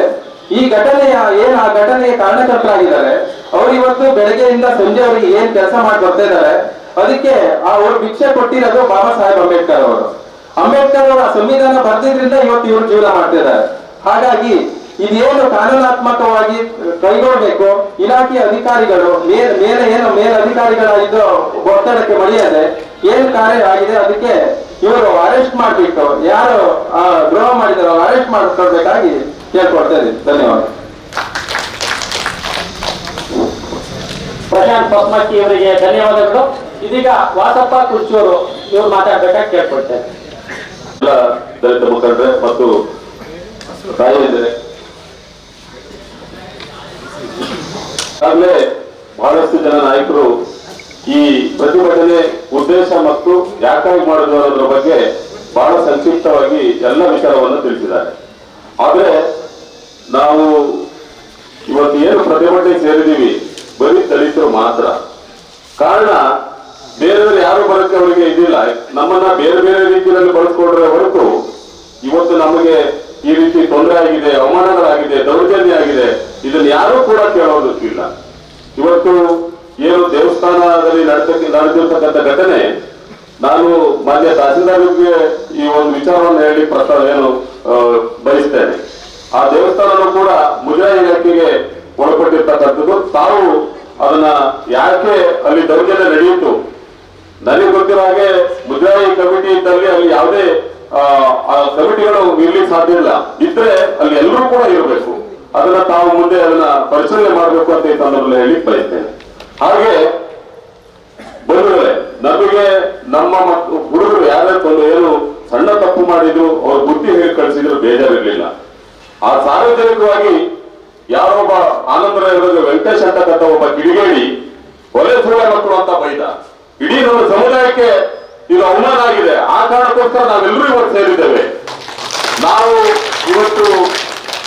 S5: ಈ ಘಟನೆಯ ಆ ಘಟನೆಗೆ ಕಾರಣಕರ್ತರಾಗಿದ್ದಾರೆ ಅವ್ರು ಇವತ್ತು ಬೆಳಗ್ಗೆಯಿಂದ ಸಂಜೆವರೆಗೆ ಏನ್ ಕೆಲಸ ಮಾಡಿ ಬರ್ತಾ ಇದ್ದಾರೆ, ಅದಕ್ಕೆ ಅವ್ರು ಭಿಕ್ಷೆ ಕೊಟ್ಟಿರೋದು ಬಾಬಾ ಸಾಹೇಬ್ ಅಂಬೇಡ್ಕರ್ ಅವರು. ಅಂಬೇಡ್ಕರ್ ಅವರ ಸಂವಿಧಾನ ಬರ್ದಿದ್ರಿಂದ ಇವತ್ತು ಇವರು ಜೀವನ ಮಾಡ್ತಿದ್ದಾರೆ. ಹಾಗಾಗಿ ಇದೇನು ಕಾನೂನಾತ್ಮಕವಾಗಿ ಕೈಗೊಳ್ಬೇಕು, ಇಲಾಖೆಯ ಅಧಿಕಾರಿಗಳು ಮೇಲೆ ಅಧಿಕಾರಿಗಳಾಗಿದ್ದು ಒತ್ತಡಕ್ಕೆ ಮಣಿಯದೆ ಏನ್ ಕಾರ್ಯ ಆಗಿದೆ ಅದಕ್ಕೆ ಇವರು ಅರೆಸ್ಟ್ ಮಾಡ್ಬಿಟ್ಟು ಯಾರು ದ್ರೋಹ ಮಾಡಿದಾರೋ ಅರೆಸ್ಟ್ ಮಾಡ್ಕೊಳ್ಬೇಕಾಗಿ ಕೇಳ್ಕೊಳ್ತಾ ಇದ್ದೀನಿ. ಧನ್ಯವಾದ.
S1: ಪ್ರಶಾಂತ್ ಹೊಸಮಕ್ಕಿ ಇವರಿಗೆ ಧನ್ಯವಾದಗಳು. ಇದೀಗ ವಾಸಪ್ಪ ಕುರ್ಚಿಯವರು ಇವ್ರು ಮಾತಾಡ್ಬೇಕಾಗಿ ಕೇಳ್ಕೊಳ್ತೇನೆ.
S6: ಎಲ್ಲ ದಲಿತ ಮುಖಂಡರೆ ಮತ್ತು ತಾಯಿಯಂದಿರೆ, ಈಗಾಗಲೇ ಬಹಳಷ್ಟು ಜನ ನಾಯಕರು ಈ ಪ್ರತಿಭಟನೆ ಉದ್ದೇಶ ಮತ್ತು ಯಾಕಾಗಿ ಮಾಡೋದು ಅನ್ನೋದ್ರ ಬಗ್ಗೆ ಬಹಳ ಸಂಕ್ಷಿಪ್ತವಾಗಿ ಎಲ್ಲ ವಿಚಾರವನ್ನು ತಿಳಿಸಿದ್ದಾರೆ. ಆದ್ರೆ ನಾವು ಇವತ್ತು ಏನು ಪ್ರತಿಭಟನೆ ಸೇರಿದೀವಿ ಬರೀ ದಲಿತರು ಮಾತ್ರ. ಕಾರಣ ಬೇರೆ ಯಾರು ಬರೋಕ್ಕೆ ಅವರಿಗೆ ಇದಿಲ್ಲ. ನಮ್ಮನ್ನ ಬೇರೆ ಬೇರೆ ರೀತಿಯಲ್ಲಿ ಬಳಸ್ಕೊಂಡ್ರೆ ಹೊರತು ಇವತ್ತು ನಮಗೆ ಈ ರೀತಿ ತೊಂದರೆ ಆಗಿದೆ, ಅವಮಾನಗಳಾಗಿದೆ, ದೌರ್ಜನ್ಯ ಆಗಿದೆ, ಇದನ್ನ ಯಾರೂ ಕೂಡ ಕೇಳೋದಕ್ಕಿಲ್ಲ. ಇವತ್ತು ಏನು ದೇವಸ್ಥಾನದಲ್ಲಿ ನಡೆದಿರ್ತಕ್ಕಂಥ ಘಟನೆ, ನಾನು ಮಾನ್ಯ ತಹಸೀಲ್ದಾರ್ಗೆ ಈ ಒಂದು ವಿಚಾರವನ್ನು ಹೇಳಿ ಬಯಸ್ತೇನೆ. ಆ ದೇವಸ್ಥಾನನೂ ಕೂಡ ಮುಜರಾಯಿ ಇಲಾಖೆಗೆ ಒಳಪಟ್ಟಿರ್ತಕ್ಕಂಥದ್ದು. ತಾವು ಅದನ್ನ ಯಾಕೆ ಅಲ್ಲಿ ದೌರ್ಜನ್ಯ ನಡೆಯಿತು, ನನಗೆ ಗೊತ್ತಿರೋ ಹಾಗೆ ಮುಜರಾಯಿ ಕಮಿಟಿ ಇದ್ದಲ್ಲಿ ಅಲ್ಲಿ ಯಾವುದೇ ಕಮಿಟಿಗಳು ಇರ್ಲಿಕ್ಕೆ ಸಾಧ್ಯ ಇಲ್ಲ. ಇದ್ರೆ ಅಲ್ಲಿ ಎಲ್ಲರೂ ಕೂಡ ಇರಬೇಕು. ಅದನ್ನ ತಾವು ಮುಂದೆ ಅದನ್ನ ಪರಿಶೀಲನೆ ಮಾಡಬೇಕು ಅಂತ ಈ ಸಂದರ್ಭದಲ್ಲಿ ಹೇಳಿ ಬಯಸ್ತೇನೆ. ಹಾಗೆ ಬಂಧುಗಳೇ, ನಮಗೆ ನಮ್ಮ ಹುಡುಗರು ಯಾರ್ಯಾರು ಏನು ಸಣ್ಣ ತಪ್ಪು ಮಾಡಿದ್ರು ಅವ್ರ ಬುದ್ಧಿ ಹೇಳಿ ಕಳಿಸಿದ್ರು ಬೇಜಾರಿರ್ಲಿಲ್ಲ. ಆ ಸಾರ್ವಜನಿಕವಾಗಿ ಯಾರೊಬ್ಬ ಆನಂದರಾಯರಿಗೆ ವೆಂಕಟೇಶ್ ಅಂತಕ್ಕಂಥ ಒಬ್ಬ ಕಿಡಿಗೇಡಿ ಒಲೆ ಸುಳ್ಳೆ ಮಕ್ಕಳು ಅಂತ ಬೈದ. ಇಡೀ ನಮ್ಮ ಸಮುದಾಯಕ್ಕೆ ಇದು ಅವಮಾನ ಆಗಿದೆ. ಆ ಕಾರಣಕ್ಕೋಸ್ಕರ ನಾವೆಲ್ಲರೂ ಇವತ್ತು ಸೇರಿದ್ದೇವೆ. ನಾವು ಇವತ್ತು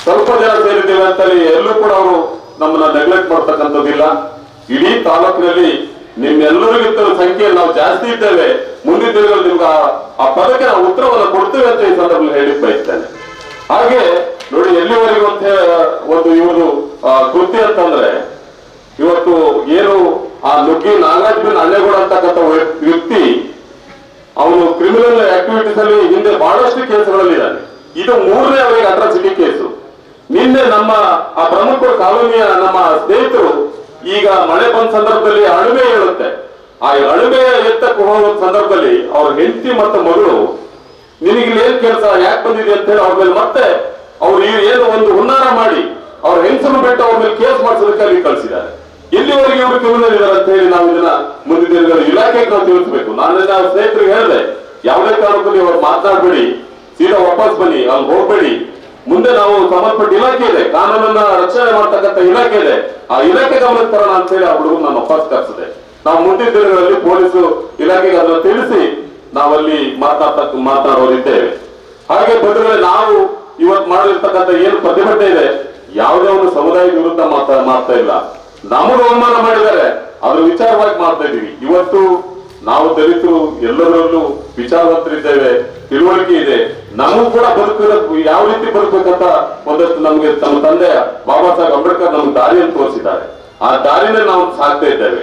S6: ಸ್ವಲ್ಪ ಜನ ಸೇರಿದ್ದೇವೆ ಅಂತೇಳಿ ಎಲ್ಲರೂ ಕೂಡ ಅವರು ನಮ್ಮನ್ನ ನೆಗ್ಲೆಕ್ಟ್ ಮಾಡ್ತಕ್ಕಂಥದ್ದಿಲ್ಲ. ಇಡೀ ತಾಲೂಕಿನಲ್ಲಿ ನಿಮ್ಮೆಲ್ಲರಿಗಿಂತ ಸಂಖ್ಯೆಯಲ್ಲಿ ನಾವು ಜಾಸ್ತಿ ಇದ್ದೇವೆ. ಮುಂದಿನ ದಿನಗಳಲ್ಲಿ ನಿಮ್ಗೆ ಆ ಪದಕ್ಕೆ ನಾವು ಉತ್ತರವನ್ನು ಕೊಡ್ತೇವೆ ಅಂತ ಈ ಸಂದರ್ಭದಲ್ಲಿ ಹೇಳಿ ಬಯಸ್ತೇನೆ. ಹಾಗೆ ನೋಡಿ, ಎಲ್ಲಿವರೆಗೂ ಅಂತ ಒಂದು ಇವರು ಕೃತ್ಯ ಅಂತಂದ್ರೆ, ಇವತ್ತು ಏನು ಆ ನುಗ್ಗಿ ನಾಗರಾಜ್ ಬಿನ್ ಹಳ್ಳೆಗೌಡ ಅಂತಕ್ಕಂಥ ವ್ಯಕ್ತಿ, ಅವನು ಕ್ರಿಮಿನಲ್ ಆಕ್ಟಿವಿಟೀಸ್ ಅಲ್ಲಿ ಹಿಂದೆ ಬಹಳಷ್ಟು ಕೇಸುಗಳಲ್ಲಿದ್ದಾನೆ. ಇದು 3ನೇ ಅವರಿಗೆ ಅಟ್ರಾಸಿಟಿ ಕೇಸು. ನಿನ್ನೆ ನಮ್ಮ ಆ ಪ್ರಮುಖ ಕಾಲೋನಿಯ ನಮ್ಮ ಸ್ನೇಹಿತರು ಈಗ ಮಳೆ ಬಂದ ಸಂದರ್ಭದಲ್ಲಿ ಅಳುಮೆ ಹೇಳುತ್ತೆ. ಆ ಅಳುಮೆ ಎತ್ತಕ್ಕೆ ಹೋಗುವ ಸಂದರ್ಭದಲ್ಲಿ ಅವ್ರ ಹೆಂಡತಿ ಮತ್ತು ಮಗಳು, ನಿನಗೆ ಏನ್ ಕೆಲಸ, ಯಾಕೆ ಬಂದಿದೆ ಅಂತ ಹೇಳಿ ಅವ್ರ ಮೇಲೆ ಮತ್ತೆ ಅವ್ರು ಏನು ಒಂದು ಹುನ್ನಾರ ಮಾಡಿ ಅವ್ರ ಹೆಂಗಸನ್ನು ಬಿಟ್ಟು ಅವ್ರ ಮೇಲೆ ಕೇಸ್ ಮಾಡಿಸೋದಕ್ಕೆ ಅಲ್ಲಿ ಕಳಿಸಿದ್ದಾರೆ. ಎಲ್ಲಿವರೆಗೆ ಇವರು ಕ್ರಿಮಿನಲ್ ಇದ್ದಾರೆ ಅಂತ ಹೇಳಿ ನಾವು ಇದನ್ನ ಮುಂದಿನ ದಿನಗಳಲ್ಲಿ ಇಲಾಖೆಗೆ ನಾವು ತಿಳಿಸಬೇಕು. ನಾನು ನನ್ನ ಸ್ನೇಹಿತರಿಗೆ ಹೇಳಿದೆ, ಯಾವುದೇ ಕಾರಣಕ್ಕೂ ಅವ್ರು ಮಾತನಾಡಬೇಡಿ, ಸೀದಾ ವಾಪಸ್ ಬನ್ನಿ, ಅಲ್ಲಿ ಹೋಗ್ಬೇಡಿ. ಮುಂದೆ ನಾವು ಸಂಬಂಧಪಟ್ಟ ಇಲಾಖೆ ಇದೆ, ಕಾನೂನನ್ನ ರಕ್ಷಣೆ ಮಾಡ್ತಕ್ಕಂಥ ಇಲಾಖೆ ಇದೆ, ಆ ಇಲಾಖೆ ಗಮನಕ್ಕೆ ತರೋಣ ಅಂತ ಹೇಳಿ ಆ ಹುಡುಗ ನಾನು ವಾಪಸ್ ಕರೆಸಿದೆ. ನಾವು ಮುಂದಿನ ದಿನಗಳಲ್ಲಿ ಪೊಲೀಸು ಇಲಾಖೆಗೆ ಅದನ್ನು ತಿಳಿಸಿ ನಾವಲ್ಲಿ ಮಾತನಾಡೋರಿದ್ದೇವೆ. ಹಾಗೆ ಬಂದ್ರೆ ನಾವು ಇವತ್ತು ಮಾಡಿರ್ತಕ್ಕಂಥ ಏನು ಪ್ರತಿಭಟನೆ ಇದೆ, ಯಾವುದೇ ಒಂದು ಸಮುದಾಯದ ವಿರುದ್ಧ ಮಾಡ್ತಾ ಇಲ್ಲ. ನಮಗೆ ಅವಮಾನ ಮಾಡಿದ್ದಾರೆ, ಅದ್ರ ವಿಚಾರವಾಗಿ ಮಾಡ್ತಾ ಇದೀವಿ. ಇವತ್ತು ನಾವು ದಲಿತರು ಎಲ್ಲರಲ್ಲೂ ವಿಚಾರವಂತರಿದ್ದೇವೆ, ತಿಳುವಳಿಕೆ ಇದೆ. ನಮಗೂ ಕೂಡ ಯಾವ ರೀತಿ ಬದುಕಬೇಕಂತ ಒಂದಷ್ಟು ನಮಗೆ ನಮ್ಮ ತಂದೆ ಬಾಬಾ ಸಾಹೇಬ್ ಅಂಬೇಡ್ಕರ್ ನಮ್ಗೆ ದಾರಿಯನ್ನು ತೋರಿಸಿದ್ದಾರೆ. ಆ ದಾರಿನೇ ನಾವು ಸಾಕ್ತಾ ಇದ್ದೇವೆ.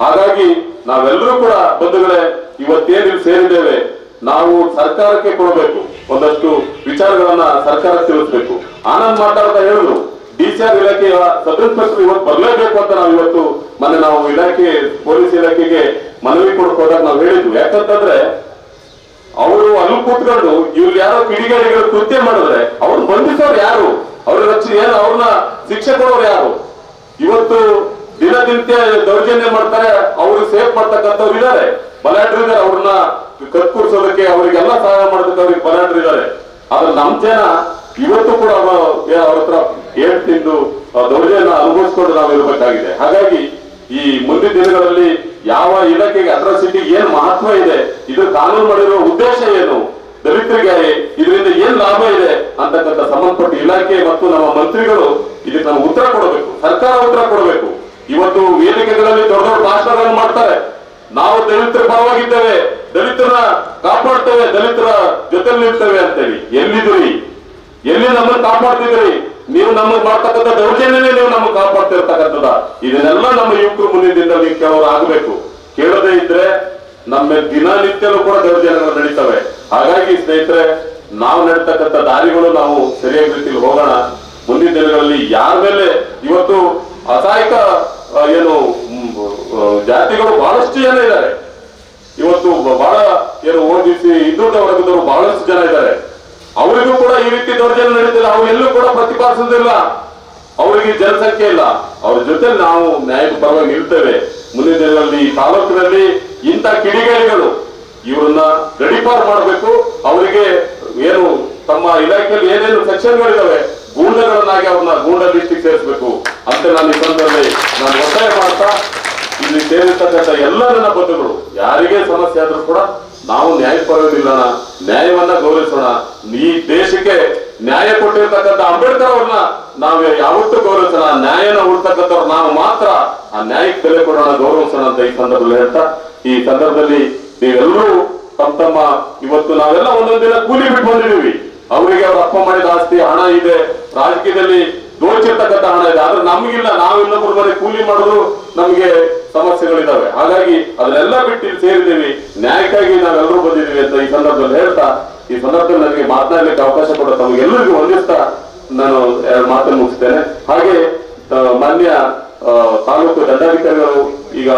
S6: ಹಾಗಾಗಿ ನಾವೆಲ್ಲರೂ ಕೂಡ ಬಂಧುಗಳೇ, ಇವತ್ತೇನು ಸೇರಿದ್ದೇವೆ, ನಾವು ಸರ್ಕಾರಕ್ಕೆ ಕೊಡಬೇಕು, ಒಂದಷ್ಟು ವಿಚಾರಗಳನ್ನ ಸರ್ಕಾರಕ್ಕೆ ತಿಳಿಸ್ಬೇಕು. ಆನಂದ್ ಮಾತಾಡ್ತಾ ಹೇಳಿದ್ರು, ಡಿಸಿಆರ್ ಇಲಾಖೆಯ ಸಬ್ ಇನ್ಸ್ಪೆಕ್ಟರ್ ಇವತ್ತು ಬರಲೇಬೇಕು ಅಂತ ನಾವು ಇವತ್ತು ನಾವು ಇಲಾಖೆ ಪೊಲೀಸ್ ಇಲಾಖೆಗೆ ಮನವಿ ಕೊಡಕ್ ಹೋದಾಗ ನಾವು ಹೇಳಿದ್ವಿ. ಯಾಕಂತಂದ್ರೆ ಅವರು ಅಲ್ಲಿ ಕೂತ್ಕೊಂಡು ಇವ್ರು ಯಾರೋ ಕಿಡಿಗೇಡಿಗಳು ಕೃತ್ಯ ಮಾಡಿದ್ರೆ ಅವ್ರನ್ನ ಬಂಧಿಸೋರು ಯಾರು, ಅವ್ರನ್ನ ಶಿಕ್ಷೆ ಕೊಡೋರು ಯಾರು? ಇವತ್ತು ದಿನನಿತ್ಯ ದೌರ್ಜನ್ಯ ಮಾಡ್ತಾರೆ, ಅವ್ರಿಗೆ ಸೇಫ್ ಮಾಡ್ತಕ್ಕಂಥವ್ರು ಇದ್ದಾರೆ, ಬಲಾಢ್ರು ಇದ್ದಾರೆ, ಅವ್ರನ್ನ ಕತ್ಕೂರ್ಸೋದಕ್ಕೆ ಅವರಿಗೆಲ್ಲ ಸಹಾಯ ಮಾಡೋದಕ್ಕೆ ಅವ್ರಿಗೆ ಬಲಾಢ್ರು ಇದ್ದಾರೆ. ಆದ್ರೆ ನಮ್ ಜನ ಇವತ್ತು ಕೂಡ ಅವ್ರ ಹತ್ರ ಏಟ್ ತಿಂದು ದೌರ್ಜನ್ಯ ಅನುಭವಿಸ್ಕೊಂಡು ನಾವು ಇರಬೇಕಾಗಿದೆ. ಹಾಗಾಗಿ ಈ ಮುಂದಿನ ದಿನಗಳಲ್ಲಿ ಯಾವ ಇಲಾಖೆಗೆ ಅಟ್ರಾಸಿಟಿ ಏನ್ ಮಹತ್ವ ಇದೆ, ಇದು ಕಾನೂನು ಮಾಡಿರುವ ಉದ್ದೇಶ ಏನು, ದಲಿತರಿಗೆ ಇದರಿಂದ ಏನ್ ಲಾಭ ಇದೆ ಅಂತಕ್ಕಂಥ ಸಂಬಂಧಪಟ್ಟ ಇಲಾಖೆ ಮತ್ತು ನಮ್ಮ ಮಂತ್ರಿಗಳು ಇದಕ್ಕೆ ನಮ್ಗೆ ಉತ್ತರ ಕೊಡಬೇಕು, ಸರ್ಕಾರ ಉತ್ತರ ಕೊಡಬೇಕು. ಇವತ್ತು ವೇದಿಕೆಗಳಲ್ಲಿ ದೊಡ್ಡ ದೊಡ್ಡ ಭಾಷಣಗಳನ್ನು ಮಾಡ್ತಾರೆ, ನಾವು ದಲಿತರ ಪರವಾಗಿದ್ದೇವೆ, ದಲಿತರನ್ನ ಕಾಪಾಡ್ತೇವೆ, ದಲಿತರ ಜೊತೆ ನಿಲ್ತೇವೆ ಅಂತೇಳಿ. ಎಲ್ಲಿದ್ದೀರಿ? ಎಲ್ಲಿ ನಮ್ಮನ್ನು ಕಾಪಾಡ್ತಿದ್ರಿ? ನೀವು ನಮಗೆ ಮಾಡ್ತಕ್ಕಂಥ ದೌರ್ಜನ್ಯನೇ ನೀವು ನಮಗೆ ಕಾಪಾಡ್ತಿರ್ತಕ್ಕಂಥದ. ಇದನ್ನೆಲ್ಲ ನಮ್ಮ ಯುವಕರು ಮುಂದಿನ ದಿನದಲ್ಲಿ ಕೇಳೋರು ಆಗಬೇಕು. ಕೇಳದೇ ಇದ್ರೆ ನಮ್ಮ ದಿನನಿತ್ಯನೂ ಕೂಡ ದೌರ್ಜನ್ಯಗಳು ನಡೀತವೆ. ಹಾಗಾಗಿ ಸ್ನೇಹಿತರೆ, ನಾವು ನಡೀತಕ್ಕಂಥ ದಾರಿಗಳು ನಾವು ಸರಿಯಾದ ರೀತಿಯಲ್ಲಿ ಹೋಗೋಣ. ಮುಂದಿನ ದಿನಗಳಲ್ಲಿ ಯಾರ ಮೇಲೆ ಇವತ್ತು ಅಸಹಾಯಕ ಏನು ಜಾತಿಗಳು ಬಹಳಷ್ಟು ಜನ ಇದ್ದಾರೆ. ಇವತ್ತು ಬಹಳ ಏನು ಓದಿಸಿ ಹಿಂದುಳಿದ ವರ್ಗದವರು ಬಹಳಷ್ಟು ಜನ ಇದ್ದಾರೆ. ಅವರಿಗೂ ಕೂಡ ಈ ರೀತಿ ದೌರ್ಜನ್ಯ ನಡೀತಿಲ್ಲ, ಅವರೆಲ್ಲೂ ಕೂಡ ಪ್ರತಿಪಾದಿಸುವುದಿಲ್ಲ. ಅವರಿಗೆ ಜನಸಂಖ್ಯೆ ಇಲ್ಲ. ಅವ್ರ ಜೊತೆ ನಾವು ನ್ಯಾಯದ ಪರವಾಗಿ ನಿಲ್ತೇವೆ. ಮುಂದಿನ ದಿನಗಳಲ್ಲಿ ಈ ತಾಲೂಕಿನಲ್ಲಿ ಇಂಥ ಕಿಡಿಗೇಡಿಗಳು ಇವರನ್ನ ಗಡಿಪಾರು ಮಾಡಬೇಕು. ಅವರಿಗೆ ಏನು ತಮ್ಮ ಇಲಾಖೆಯಲ್ಲಿ ಏನೇನು ಸೆಕ್ಷನ್ಗಳಿದಾವೆ, ಗೂಂಡಗಳನ್ನಾಗಿ ಅವ್ರನ್ನ ಗೂಂಡ ಲಿಸ್ಟಿಗೆ ಸೇರಿಸಬೇಕು ಅಂತ ನಾನು ಈ ಸಂದರ್ಭದಲ್ಲಿ ನಾನು ಒತ್ತಾಯ ಮಾಡ್ತಾ ಇಲ್ಲಿ ಸೇರಿರ್ತಕ್ಕಂಥ ಎಲ್ಲ ನನ್ನ ಬಂಧುಗಳು ಯಾರಿಗೇ ಸಮಸ್ಯೆ ಆದ್ರೂ ಕೂಡ ನಾವು ನ್ಯಾಯ ಪಡೆಯೋದಿಲ್ಲಣ, ನ್ಯಾಯವನ್ನ ಗೌರವಿಸೋಣ. ಈ ದೇಶಕ್ಕೆ ನ್ಯಾಯ ಕೊಟ್ಟಿರ್ತಕ್ಕಂಥ ಅಂಬೇಡ್ಕರ್ ಅವ್ರನ್ನ ನಾವು ಯಾವತ್ತೂ ಗೌರವಿಸೋಣ. ನ್ಯಾಯನ ಹುಡ್ತಕ್ಕಂಥವ್ರು ನಾವು ಮಾತ್ರ ಆ ನ್ಯಾಯಕ್ಕೆ ಬೆಲೆ ಕೊಡೋಣ, ಗೌರವಿಸೋಣ ಅಂತ ಈ ಸಂದರ್ಭದಲ್ಲಿ ಹೇಳ್ತಾ, ಈ ಸಂದರ್ಭದಲ್ಲಿ ನೀವೆಲ್ಲರೂ ತಮ್ಮ ಇವತ್ತು ನಾವೆಲ್ಲ ಒಂದೊಂದು ದಿನ ಕೂಲಿ ಬಿಟ್ಟು ಬಂದಿದ್ದೀವಿ. ಅವರಿಗೆ ಅವ್ರ ಅಪ್ಪ ಮಾಡಿದ ಆಸ್ತಿ ಹಣ ಇದೆ, ರಾಜಕೀಯದಲ್ಲಿ ದೋಚಿರ್ತಕ್ಕಂಥ ಹಣ ಇದೆ, ಆದ್ರೆ ನಮಗಿಲ್ಲ. ನಾವು ಇನ್ನೊಬ್ಬರ ಮನೆ ಕೂಲಿ ಮಾಡೋದು ನಮ್ಗೆ ಸಮಸ್ಯೆಗಳಿದಾವೆ. ಹಾಗಾಗಿ ಅದನ್ನೆಲ್ಲ ಬಿಟ್ಟು ಇಲ್ಲಿ ಸೇರಿದ್ದೀವಿ, ನ್ಯಾಯಕ್ಕಾಗಿ ನಾವೆಲ್ಲರೂ ಬಂದಿದ್ದೀವಿ ಅಂತ ಈ ಸಂದರ್ಭದಲ್ಲಿ ಹೇಳ್ತಾ, ಈ ಸಂದರ್ಭದಲ್ಲಿ ನನಗೆ ಮಾತನಾಡಲಿಕ್ಕೆ ಅವಕಾಶ ಕೊಡ ತಮಗೆಲ್ಲರಿಗೂ ವಂದಿಸ್ತಾ ನಾನು ಎರಡು ಮಾತನ್ನು ಮುಗಿಸ್ತೇನೆ. ಹಾಗೆ ಮಾನ್ಯ ತಾಲೂಕು ದಂಡಾಧಿಕಾರಿಗಳು ಈಗ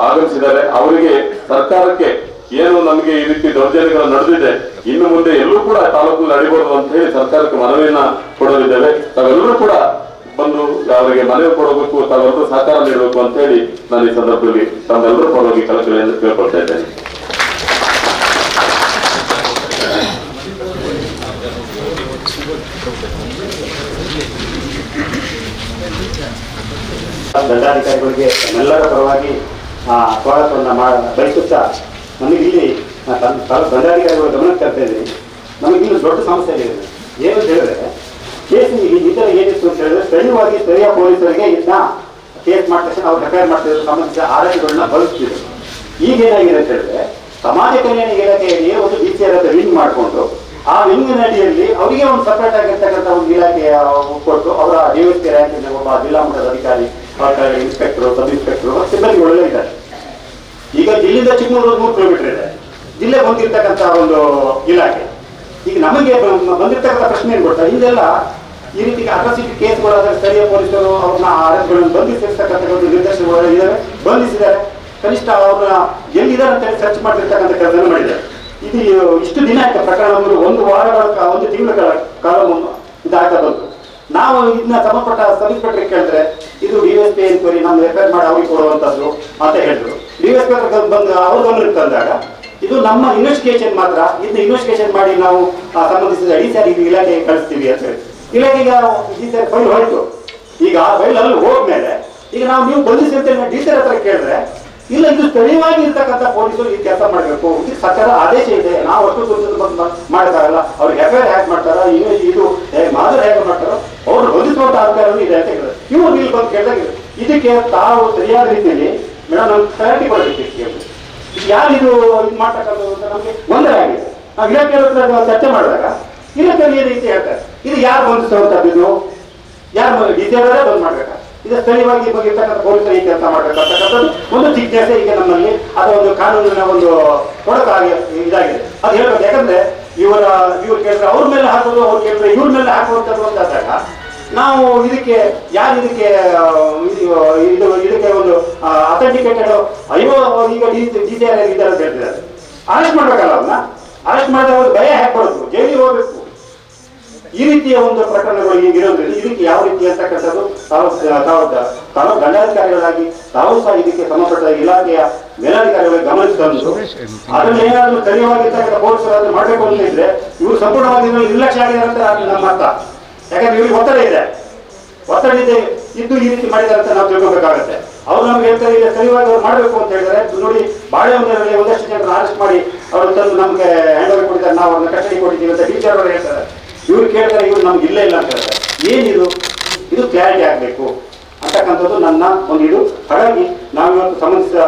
S6: ಆಗಮಿಸಿದ್ದಾರೆ. ಅವರಿಗೆ ಸರ್ಕಾರಕ್ಕೆ ಏನು ನಮಗೆ ಈ ರೀತಿ ದೌರ್ಜನ್ಯಗಳು ನಡೆದಿದೆ, ಇನ್ನು ಮುಂದೆ ಎಲ್ಲೂ ಕೂಡ ತಾಲೂಕು ನಡಿಬಹುದು ಅಂತ ಹೇಳಿ ಸರ್ಕಾರಕ್ಕೆ ಮನವಿಯನ್ನ ಕೊಡಲಿದ್ದೇವೆ. ತಾವೆಲ್ಲರೂ ಕೂಡ ಬಂದು ಅವರಿಗೆ ಮನವಿ ಕೊಡಬೇಕು, ತಾವೆಲ್ಲರೂ ಸಹಕಾರ ನೀಡಬೇಕು ಅಂತ ಹೇಳಿ ನಾನು ಈ ಸಂದರ್ಭದಲ್ಲಿ ತಮ್ಮೆಲ್ಲರೂ ಪರವಾಗಿ ಕಳಕಳಿಯನ್ನು ಕೇಳ್ಕೊಳ್ತಾ ಇದ್ದೇನೆ.
S2: ದಂಡಾಧಿಕಾರಿಗಳಿಗೆ ನಮ್ಮೆಲ್ಲರ ಪರವಾಗಿ ಸ್ವಾಗತವನ್ನು ಬಯಸುತ್ತಾ, ನಮಗಿಲ್ಲಿ ದಂಡಾಧಿಕಾರಿಗಳು ಗಮನಕ್ಕೆ ತರ್ತಾ ಇದ್ದೀನಿ. ನಮಗಿಲ್ಲಿ ದೊಡ್ಡ ಸಮಸ್ಯೆ ಇದೆ. ಏನು ಅಂತ ಹೇಳಿದ್ರೆ, ಕೇಸ್ ಈ ಥರ ಏನಿತ್ತು ಅಂತ ಹೇಳಿದ್ರೆ, ಸ್ಥಳೀಯವಾಗಿ ಸ್ಥಳೀಯ ಪೊಲೀಸರಿಗೆ ಇದನ್ನ ಕೇಸ್ ಮಾಡಿದ ತಕ್ಷಣ ಅವ್ರು ರೆಫೈರ್ ಮಾಡ್ತಿದ್ರು, ಸಂಬಂಧಿಸಿದ ಆರೋಪಿಗಳನ್ನ ಬಳಸ್ತಿದ್ರು. ಈಗ ಏನಾಗಿದೆ ಅಂತ ಹೇಳಿದ್ರೆ, ಸಮಾಜ ಕಲ್ಯಾಣ ಇಲಾಖೆಯಲ್ಲಿ ಒಂದು DCR ಅಂತ ವಿಂಗ್ ಮಾಡಿಕೊಂಡು, ಆ ವಿಂಗಿನ ಅಡಿಯಲ್ಲಿ ಅವರಿಗೆ ಒಂದು ಸಪರೇಟ್ ಆಗಿರ್ತಕ್ಕಂಥ ಒಂದು ಇಲಾಖೆ ಕೊಟ್ಟು, ಅವರ DSP ರ್ಯಾಂಕಿನ ಒಬ್ಬ ಜಿಲ್ಲಾ ಮಟ್ಟದ ಅಧಿಕಾರಿ, ಅವರ ಇನ್ಸ್ಪೆಕ್ಟರ್, ಸಬ್ ಇನ್ಸ್ಪೆಕ್ಟರ್ ಸಿಬ್ಬಂದಿಗಳೆಲ್ಲ ಇದ್ದಾರೆ. ಈಗ ಜಿಲ್ಲೆಯಿಂದ ಚಿಕ್ಕಮಗಳೂರು 3 ಕಿಲೋಮೀಟರ್ ಇದೆ, ಜಿಲ್ಲೆ ಬಂದಿರ್ತಕ್ಕಂಥ ಒಂದು ಇಲಾಖೆ. ಈಗ ನಮಗೆ ಬಂದಿರ್ತಕ್ಕಂಥ ಪ್ರಶ್ನೆ ಏನು ಗೊತ್ತಾ, ಹಿಂದೆಲ್ಲ ಈ ರೀತಿ ಅಟ್ರಾಸಿಟಿ ಕೇಸ್ಗಳಾದರೆ ಸ್ಥಳೀಯ ಪೊಲೀಸರು ಅವ್ರನ್ನ ಆರೋಪಿಗಳನ್ನು ಬಂಧಿಸಿರ್ತಕ್ಕಂಥ ಒಂದು ನಿರ್ದೇಶನಗಳು ಇದ್ದಾವೆ, ಬಂಧಿಸಿದ್ದಾರೆ. ಕನಿಷ್ಠ ಅವ್ರನ್ನ ಎಲ್ಲಿದ್ದಾರೆ ಅಂತ ಹೇಳಿ ಸರ್ಚ್ ಮಾಡಿರ್ತಕ್ಕಂಥ ಕೆಲಸ ಮಾಡಿದ್ದಾರೆ. ಇದು ಇಷ್ಟು ದಿನ ಆಯ್ತು ಪ್ರಕರಣ, ಒಂದು ವಾರಗಳ 1 ತಿಂಗಳ ಕಾಲ ಇದಾಗ್ತಾ ಬಂತು. ನಾವು ಇದನ್ನ ಸಂಬಂಧಪಟ್ಟ ಸಬ್ ಇನ್ಸ್ಪೆಕ್ಟರ್ ಕೇಳಿದ್ರೆ, ಇದು DSP ಎನ್ಕ್ವೈರಿ ನಮ್ಗೆ ರೆಫರ್ ಮಾಡಿ ಅವ್ರಿಗೆ ಕೊಡುವಂಥದ್ದು ಅಂತ ಹೇಳಿದ್ರು. DSP ಬಂದು ಅವ್ರ ಗಮನಕ್ಕೆ ತಂದಾಗ, ಇದು ನಮ್ಮ ಇನ್ವೆಸ್ಟಿಗೇಷನ್ ಮಾತ್ರ, ಇದನ್ನ ಇನ್ವೆಸ್ಟಿಗೇಷನ್ ಮಾಡಿ ನಾವು ಸಂಬಂಧಿಸಿದ DCR ಇಲಾಖೆಗೆ ಕಳಿಸ್ತೀವಿ ಅಂತ ಹೇಳಿ. ಇಲಾಖೆಗೆ DCR ಫೈಲ್ ಹೊರಟು. ಈಗ ಆ ಫೈಲ್ ಅಲ್ಲಿ ಹೋದ್ಮೇಲೆ ಈಗ ನೀವು ಬಂಧಿಸಿ ಅಂತ DCR ಹತ್ರ ಕೇಳಿದ್ರೆ, ಇಲ್ಲ ಇದು ಸ್ಥಳೀಯವಾಗಿ ಇರ್ತಕ್ಕಂಥ ಪೊಲೀಸರು ಈ ಕೆಲಸ ಮಾಡಬೇಕು, ಇದು ಸರ್ಕಾರ ಆದೇಶ ಇದೆ, ನಾವು ಅಷ್ಟು ಬಂದು ಮಾಡೋಕ್ಕಾಗಲ್ಲ, ಅವ್ರಿಗೆ FIR ಹೇಗೆ ಮಾಡ್ತಾರೋ, ಇದು ಮಾದರಿ ಹೇಗೆ ಮಾಡ್ತಾರೋ ಅವ್ರು ಬಂಧಿಸುವಂತ ಅಧಿಕಾರಗಳು ಇದೆ ಅಂತ ಹೇಳಿದ್ರೆ, ಇವ್ರು ಇಲ್ಲಿ ಬಂದು ಕೇಳಿದಾಗ ಇದಕ್ಕೆ ತಾವು ಸರಿಯಾದ ರೀತಿಯಲ್ಲಿ ಮೇಡಮ್ ನಮ್ಗೆ ಕ್ಲಾರಿಟಿ ಕೊಡಬೇಕು. ಯಾರು ಇದು ಮಾಡ್ತಕ್ಕಂಥದ್ದು ಅಂತ ನಮಗೆ ಗೊಂದಲ ಆಗಿದೆ. ನಾವು ಇಲಾಖೆ ಚರ್ಚೆ ಮಾಡಿದಾಗ ಇಲಾಖೆಯಲ್ಲಿ ಈ ರೀತಿ ಹೇಳ್ತಾರೆ, ಇದು ಯಾರು ಬಂಧಿಸುವಂಥದ್ದು, ಇದು ಯಾರು DCR ಬಂದ್ ಮಾಡ್ಬೇಕಾ, ಇದು ಸ್ಥಳೀಯವಾಗಿ ಇರ್ತಕ್ಕಂಥ ಪೊಲೀಸರು ಈ ಕೆಲಸ ಮಾಡಬೇಕಂತಕ್ಕಂಥದ್ದು ಒಂದು ಜಿಜ್ಞಾಸೆ ಈಗ ನಮ್ಮಲ್ಲಿ, ಅದು ಒಂದು ಕಾನೂನಿನ ಒಂದು ತೊಡಕಾಗಿ ಇದಾಗಿದೆ. ಅದು ಹೇಳ್ಬೇಕು. ಯಾಕಂದ್ರೆ ಇವ್ರು ಕೇಳಿದ್ರೆ ಅವ್ರ ಮೇಲೆ ಹಾಕೋದು, ಅವ್ರು ಕೇಳಿದ್ರೆ ಇವ್ರ ಮೇಲೆ ಹಾಕುವಂಥದ್ದು ಅಂತಾದಾಗ ನಾವು ಇದಕ್ಕೆ ಯಾರು ಇದಕ್ಕೆ ಒಂದು ಅಥೆಂಟಿಕೇಟೆಡ್ ಈಗ DCR ಇದ್ದಾರೆ ಅಂತ ಹೇಳ್ತಿದ್ದಾರೆ. ಅರೆಸ್ಟ್ ಮಾಡ್ಬೇಕಲ್ಲ, ಅವ್ರನ್ನ ಅರೆಸ್ಟ್ ಮಾಡಿದ್ರೆ ಅವ್ರಿಗೆ ಭಯ ಹಾಕ್ಬಾರ್ದು, ಜೈಲಿಗೆ ಹೋಗ್ಬೇಕು. ಈ ರೀತಿಯ ಒಂದು ಪ್ರಕರಣಗಳು ಈಗ ಇರೋದ್ರಿಂದ ಇದಕ್ಕೆ ಯಾವ ರೀತಿ ಅಂತಕ್ಕಂಥದ್ದು ತಾವು ದಂಡಾಧಿಕಾರಿಗಳಾಗಿ ತಾವು ಸಹ ಇದಕ್ಕೆ ಸಂಬಂಧಪಟ್ಟ ಇಲಾಖೆಯ ಮೇಲಾಧಿಕಾರಿಗಳಿಗೆ ಗಮನಿಸಿ ತಂದು ಅದನ್ನ ಏನಾದರೂ ಸ್ಥಳೀಯವಾಗಿರ್ತಕ್ಕಂಥ ಪೊಲೀಸರು ಮಾಡಬೇಕು ಅಂತ ಇದ್ರೆ, ಇವರು ಸಂಪೂರ್ಣವಾಗಿ ನಿರ್ಲಕ್ಷ್ಯ ಆಗಿದ್ದಾರೆ ಅಂತ ನಮ್ಮ ಅರ್ಥ. ಯಾಕಂದ್ರೆ ಇವ್ರಿಗೆ ಒತ್ತಡ ಇದೆ ಇದ್ದು ಈ ರೀತಿ ಮಾಡಿದ್ದಾರೆ ಅಂತ ನಾವು ತಿಳ್ಕೊಬೇಕಾಗತ್ತೆ. ಅವ್ರು ನಮ್ಗೆ ಹೇಳ್ತಾರೆ, ಇಲ್ಲ ಸ್ಥಳೀಯವಾಗಿ ಅವ್ರು ಮಾಡಬೇಕು ಅಂತ ಹೇಳಿದ್ರೆ, ನೋಡಿ ಬಾಳೆಹೊನ್ನೂರಲ್ಲಿ ಒಂದಷ್ಟು ಜನರನ್ನ ಅರೆಸ್ಟ್ ಮಾಡಿ ಅವರು ತಂದು ನಮ್ಗೆ ಹ್ಯಾಂಡ್ ಓವರ್ ಕೊಟ್ಟಿದ್ದಾರೆ, ನಾವು ಅವ್ರನ್ನ ಕಸ್ಟಡಿ ಕೊಟ್ಟಿದ್ದೀವಿ ಅಂತ DCR ಅವರು ಹೇಳ್ತಾರೆ. ಇವ್ರು ಕೇಳ್ತಾರೆ, ಇವ್ರು ನಮ್ಗೆ ಇಲ್ಲ ಅಂತ ಹೇಳ್ತಾರೆ. ಏನಿದು, ಇದು ಕ್ಲಾರಿಟಿ ಆಗಬೇಕು ಅಂತಕ್ಕಂಥದ್ದು ನನ್ನ ಒಂದು ಇದು. ಹಾಗಾಗಿ ನಾವಿವತ್ತು ಸಂಬಂಧಿಸಿದ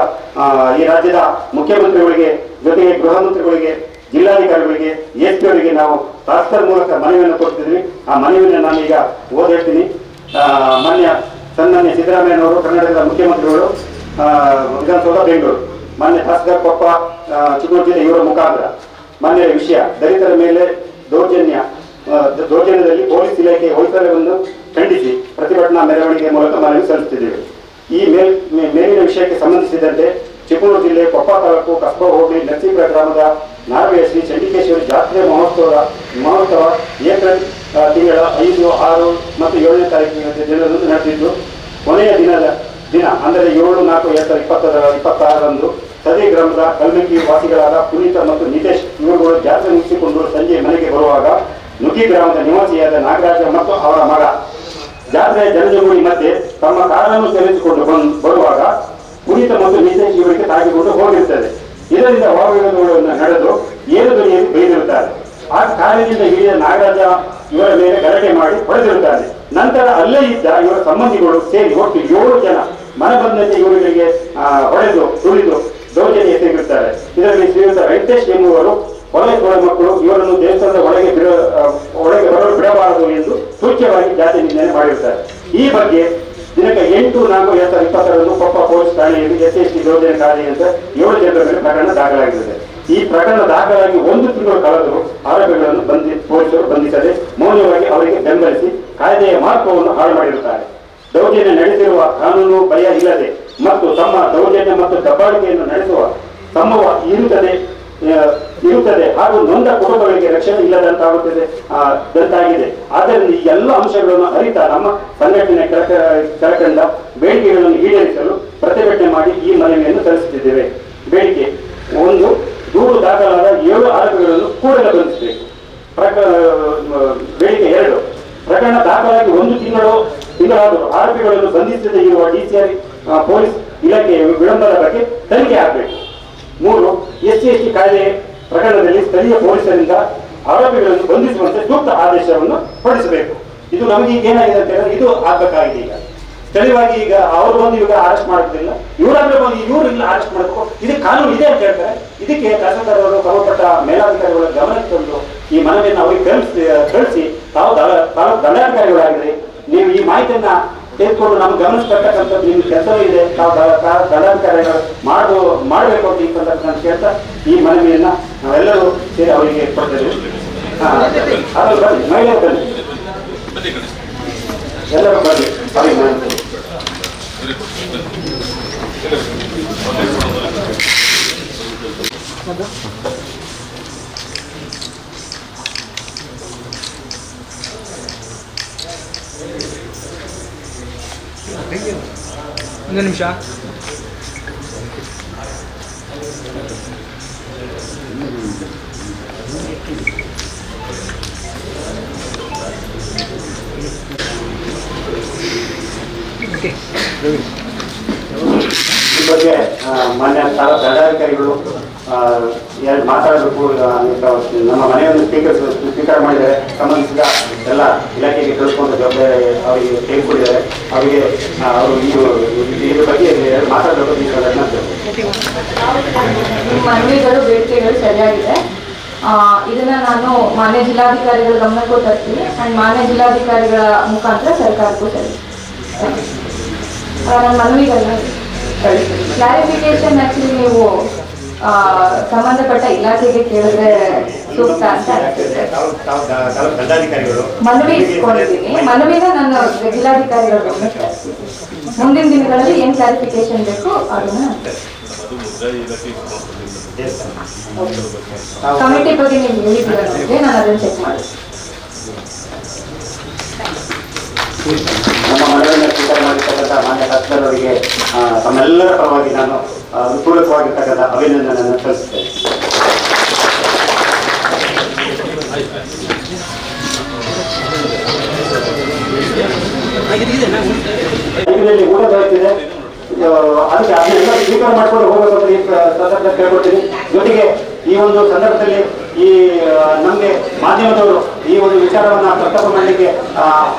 S2: ಈ ರಾಜ್ಯದ ಮುಖ್ಯಮಂತ್ರಿಗಳಿಗೆ, ಜೊತೆಗೆ ಗೃಹ ಮಂತ್ರಿಗಳಿಗೆ, ಜಿಲ್ಲಾಧಿಕಾರಿಗಳಿಗೆ, SP ಅವರಿಗೆ ನಾವು ತಾತ್ಕಾಲಿಕ ಮೂಲಕ ಮನವಿಯನ್ನು ಕೊಡ್ತಿದ್ವಿ. ಆ ಮನವಿಯನ್ನು ನಾನೀಗ ಓದಿರ್ತೀನಿ. ಮಾನ್ಯ ಸನ್ಮಾನ್ಯ ಸಿದ್ದರಾಮಯ್ಯನವರು, ಕರ್ನಾಟಕದ ಮುಖ್ಯಮಂತ್ರಿಗಳು, ವಿಧಾನಸೌಧ ಬೆಂಗಳೂರು, ಮಾನ್ಯ ತಹಸೀಲ್ದಾರ್ ಕೊಪ್ಪ, ಚಿಕ್ಕಮಗಳೂರು ಜಿಲ್ಲೆ, ಇವರ ಮುಖಾಂತರ ಮಾನ್ಯ ವಿಷಯ ದಲಿತರ ಮೇಲೆ ದೌರ್ಜನ್ಯದಲ್ಲಿ ಪೊಲೀಸ್ ಇಲಾಖೆ ವೈಫಲ್ಯವನ್ನು ಖಂಡಿಸಿ ಪ್ರತಿಭಟನಾ ಮೆರವಣಿಗೆ ಮೂಲಕ ಮನವಿ ಸಲ್ಲಿಸುತ್ತಿದ್ದೇವೆ. ಈ ಮೇಲಿನ ವಿಷಯಕ್ಕೆ ಸಂಬಂಧಿಸಿದಂತೆ ಚಿಕ್ಕಮಗಳೂರು ಜಿಲ್ಲೆ ಕೊಪ್ಪ ತಾಲೂಕು ಕಸ್ಬಾ ಹೋಬಳಿ ನರಸೀಪುರ ಗ್ರಾಮದ ನಾರ್ವೆಯ ಶ್ರೀ ಚಂಡಿಕೇಶ್ವರಿ ಜಾತ್ರೆ ಮಹೋತ್ಸವ ಏಪ್ರಿಲ್ ತಿಂಗಳ 5, 6 ಮತ್ತು 7ನೇ ತಾರೀಕಿನ ದಿನದಂದು ನಡೆದಿದ್ದು, ಕೊನೆಯ ದಿನ ಅಂದರೆ 7/4/2026ರಂದು ಸದಿ ಗ್ರಾಮದ ಕಲ್ಮಕ್ಕಿ ವಾಸಿಗಳಾದ ಪುನೀತ ಮತ್ತು ನಿತೇಶ್ ಇವರುಗಳು ಜಾತ್ರೆ ಮುಗಿಸಿಕೊಂಡು ಸಂಜೆ ಮನೆಗೆ ಬರುವಾಗ ನುಗ್ಗಿ ಗ್ರಾಮದ ನಿವಾಸಿಯಾದ ನಾಗರಾಜ ಮತ್ತು ಅವರ ಮಗ ಜಾತ್ರೆಯ ಜನಜಂಗುಳಿ ಮಧ್ಯೆ ತಮ್ಮ ಕಾರನ್ನು ತೆಗೆದುಕೊಂಡು ಬರುವಾಗ ಕುಡಿತ ಮತ್ತು ನಿತ್ಯ ಜೀವನಕ್ಕೆ ತಾಗಿಕೊಂಡು ಹೋಗಿರುತ್ತದೆ. ಇದರಿಂದ ವಾಗ್ವಾದಗಳನ್ನು ನಡೆದು ಏನು ಧ್ವನಿಯಲ್ಲಿ ಬೈದಿರುತ್ತಾರೆ. ಆ ಕಾಲಿನಿಂದ ಹಿಡಿದ ನಾಗರಾಜ ಇವರ ಮೇಲೆ ಗಲಾಟೆ ಮಾಡಿ ಹೊಡೆದಿರುತ್ತಾರೆ. ನಂತರ ಅಲ್ಲೇ ಇದ್ದ ಇವರ ಸಂಬಂಧಿಗಳು ಸೇರಿ ಒಟ್ಟು 7 ಜನ ಮನ ಬಂದಂತೆ ಇವರಿಗೆ ಹೊಡೆದು ತುಳಿದು ದೌರ್ಜನ್ಯ ಎಸಗಿರುತ್ತಾರೆ. ಇದರಲ್ಲಿ ಶ್ರೀಯುತ ವೆಂಕಟೇಶ್ ಎಂಬುವರು ಕೊಲೆ ಮಕ್ಕಳು ಇವರನ್ನು ದೇವಸ್ಥಾನದ ಒಳಗೆ ಬರಲು ಬಿಡಬಾರದು ಎಂದು ಸೂಚ್ಯವಾಗಿ ಜಾತಿ ನಿಂದನೆ ಮಾಡಿರುತ್ತಾರೆ. ಈ ಬಗ್ಗೆ ದಿನಾಂಕ 8/4/2022 ಕೊಪ್ಪ ಪೊಲೀಸ್ ಠಾಣೆಯಲ್ಲಿ SST ದೌರ್ಜನ್ಯ ಕಾಯ್ದೆ ಅಂತ 7 ಜನರ ಮೇಲೆ ಪ್ರಕರಣ ದಾಖಲಾಗಿದೆ. ಈ ಪ್ರಕರಣ ದಾಖಲಾಗಿ 1 ತಿಂಗಳು ಕಳೆದರೂ ಆರೋಪಿಗಳನ್ನು ಪೊಲೀಸರು ಬಂಧಿಸದೆ ಮೌಲ್ಯವಾಗಿ ಅವರಿಗೆ ಬೆಂಬಲಿಸಿ ಕಾಯ್ದೆಯ ಮಹತ್ವವನ್ನು ಹಾಳು ಮಾಡಿರುತ್ತಾರೆ. ದೌರ್ಜನ್ಯ ನಡೆಸಿರುವ ಕಾನೂನು ಭಯ ಇಲ್ಲದೆ ಮತ್ತು ತಮ್ಮ ದೌರ್ಜನ್ಯ ಮತ್ತು ದಬ್ಬಾಳಿಕೆಯನ್ನು ನಡೆಸುವ ಸಂಭವ ಇರುತ್ತದೆ ಹಾಗೂ ನೊಂದ ಕುಟುಂಬಗಳಿಗೆ ರಕ್ಷಣೆ ಇಲ್ಲದಂತಾಗುತ್ತದೆ ದಂತಾಗಿದೆ. ಆದ್ದರಿಂದ ಈ ಎಲ್ಲ ಅಂಶಗಳನ್ನು ಅರಿತ ನಮ್ಮ ಸಂಘಟನೆ ಕೆಳಕಂಡ ಬೇಡಿಕೆಗಳನ್ನು ಈಡೇರಿಸಲು ಪ್ರತಿಭಟನೆ ಮಾಡಿ ಈ ಮನವಿಯನ್ನು ಸಲ್ಲಿಸುತ್ತಿದ್ದೇವೆ. ಬೇಡಿಕೆ 1. ದೂರು ದಾಖಲಾದ 7 ಆರೋಪಿಗಳನ್ನು ಕೂಡಲೇ ಬಂಧಿಸಬೇಕು. ಬೇಡಿಕೆ 2. ಪ್ರಕರಣ ದಾಖಲಾಗಿ 1 ತಿಂಗಳಾದರೂ ಆರೋಪಿಗಳನ್ನು ಬಂಧಿಸದೇ ಇರುವ DCR ಪೊಲೀಸ್ ಇಲಾಖೆಯ ವಿಳಂಬದ ಬಗ್ಗೆ ತನಿಖೆ ಆಗಬೇಕು. 3. SC/ST ಕಾಯ್ದೆ ಪ್ರಕರಣದಲ್ಲಿ ಸ್ಥಳೀಯ ಪೊಲೀಸರಿಂದ ಆರೋಪಿಗಳನ್ನು ಬಂಧಿಸುವಂತೆ ಸೂಕ್ತ ಆದೇಶವನ್ನು ಹೊರಡಿಸಬೇಕು. ಇದು ನಮಗೆ ಈಗ ಏನಾಗಿದೆ ಅಂತ ಹೇಳಿದ್ರೆ ಇದು ಆಗ್ಬೇಕಾಗಿದೆ. ಈಗ ಸ್ಥಳೀಯವಾಗಿ ಈಗ ಅವರು ಬಂದು ಇವಾಗ ಅರೆಸ್ಟ್ ಮಾಡೋದಿಲ್ಲ, ಇವರಾದ್ರೆ ಬಂದು ಇವರು ಇಲ್ಲ ಅರೆಸ್ಟ್ ಮಾಡಬೇಕು. ಇದಕ್ಕೆ ಕಾನೂನು ಇದೆ ಅಂತ ಹೇಳ್ತಾರೆ. ಇದಕ್ಕೆ ತಹಸೀಲ್ದಾರರು ಸಂಬಂಧಪಟ್ಟ ಮೇಲಾಧಿಕಾರಿಗಳ ಗಮನಕ್ಕೆ ತಂದು ಈ ಮನವಿಯನ್ನು ಅವರಿಗೆ ಕಳಿಸಿ ತಾವು ದಂಡಾಧಿಕಾರಿಗಳಾಗಿದೆ, ನೀವು ಈ ಮಾಹಿತಿಯನ್ನ ತೆಗೆದುಕೊಂಡು ನಮ್ಗೆ ಗಮನಿಸ್ತಕ್ಕಂಥದ್ದು ನಿಮ್ಗೆ ಕೆಲಸ ಇದೆ, ತಾವು ದಂಡಾಧಿಕಾರಿಗಳು ಮಾಡಬೇಕು ಅಂತ ಈ ಸಂದರ್ಭ ಕೇಳ್ತಾ ಈ ಮನವಿಯನ್ನ ನಾವೆಲ್ಲರೂ ಸೇರಿ ಅವರಿಗೆ ಕೊಡ್ತೇವೆ. ಅದ್ರಲ್ಲಿ ಬನ್ನಿ, ಮಹಿಳೆಯರು ಬನ್ನಿ, ಎಲ್ಲರೂ ಬನ್ನಿ ಅವರಿಗೆ ಮನವಿ.
S7: ಒಂದು ನಿಮಿಷ.
S2: ಈ ಬಗ್ಗೆ ಮಾನ್ಯ ದಂಡಾಧಿಕಾರಿಗಳು ಮಾತಾಡಬೇಕು. ನಮ್ಮ ಮನೆಯನ್ನು ಸ್ವೀಕಾರ ಮಾಡಿದ್ದಾರೆ. ಸಂಬಂಧಿಸಿದ ಎಲ್ಲ ಇಲಾಖೆಗೆ ಕಳಿಸ್ಕೊಂಡು ಜವಾಬ್ದಾರಿ ಅವರಿಗೆ ತೆಗೆದುಕೊಂಡಿದ್ದಾರೆ. ಅವರಿಗೆ ಅವರು ಇದ್ರ ಬಗ್ಗೆ ಮಾತಾಡಬೇಕು.
S8: ಮನವಿಗಳು ಬೇಡಿಕೆಗಳು ಸರಿಯಾಗಿದೆ. ಇದನ್ನ ನಾನು ಮಾನ್ಯ ಜಿಲ್ಲಾಧಿಕಾರಿಗಳ ಗಮನಕ್ಕೂ ತರ್ತೀನಿ ಅಂಡ್ ಮಾನ್ಯ ಜಿಲ್ಲಾಧಿಕಾರಿಗಳ ಮುಖಾಂತರ ಸರ್ಕಾರಕ್ಕೂ ಸರಿ ನನ್ನ ಮನವಿಗಳನ್ನ ಕಳಿಸ್ತೀನಿ. ಕ್ಲಾರಿಫಿಕೇಶನ್ ಆಕ್ಚುಲಿ ನೀವು ಸಂಬಂಧಪಟ್ಟ ಇಲಾಖೆಗೆ ಕೇಳಿದ್ರೆ ಸೂಕ್ತ ಅಂತ ಅನಿಸುತ್ತೆ. ಮನವಿ ಇಸ್ಕೊಂಡಿದ್ದೀನಿ. ಮನವಿನ ನಾನು ಜಿಲ್ಲಾಧಿಕಾರಿಗಳ ಗಮನಕ್ಕೆ ತರ್ತೀನಿ. ಮುಂದಿನ ದಿನಗಳಲ್ಲಿ ಏನ್ ಕ್ಲಾರಿಫಿಕೇಶನ್ ಬೇಕು ಅದನ್ನ ಕಮಿಟಿ ಬಗ್ಗೆ ನೀವು ಹೇಳಿದ್ದೀರ ನನಗೆ, ನಾನು ಅದನ್ನು ಚೆಕ್ ಮಾಡಿ
S2: ನಮ್ಮ ಮನವಿಯನ್ನು ಸ್ವೀಕಾರ ಮಾಡಿರ್ತಕ್ಕಂಥ ಮಾನ್ಯ ತಹಸೀಲ್ದಾರರಿಗೆ ತಮ್ಮೆಲ್ಲರ ಪರವಾಗಿ ನಾನು ಪೂರಕವಾಗಿರ್ತಕ್ಕಂಥ ಅಭಿನಂದನೆಯನ್ನು ಸಲ್ಲಿಸುತ್ತೇನೆ. ಇದರಲ್ಲಿ ಊಟ ದೊರೆತಿದೆ, ಅದಕ್ಕೆ ಅದನ್ನೆಲ್ಲ ಸ್ವೀಕಾರ ಮಾಡಿಕೊಂಡು ಹೋಗಬೇಕಂತ ಈ ಸಂದರ್ಭದಲ್ಲಿ ಕೇಳ್ಕೊಳ್ತೀನಿ. ಜೊತೆಗೆ ಈ ಒಂದು ಸಂದರ್ಭದಲ್ಲಿ ಈ ನಮಗೆ ಮಾಧ್ಯಮದವರು ಈ ಒಂದು ವಿಚಾರವನ್ನು ಪ್ರಸ್ತಾಪ ಮಾಡಲಿಕ್ಕೆ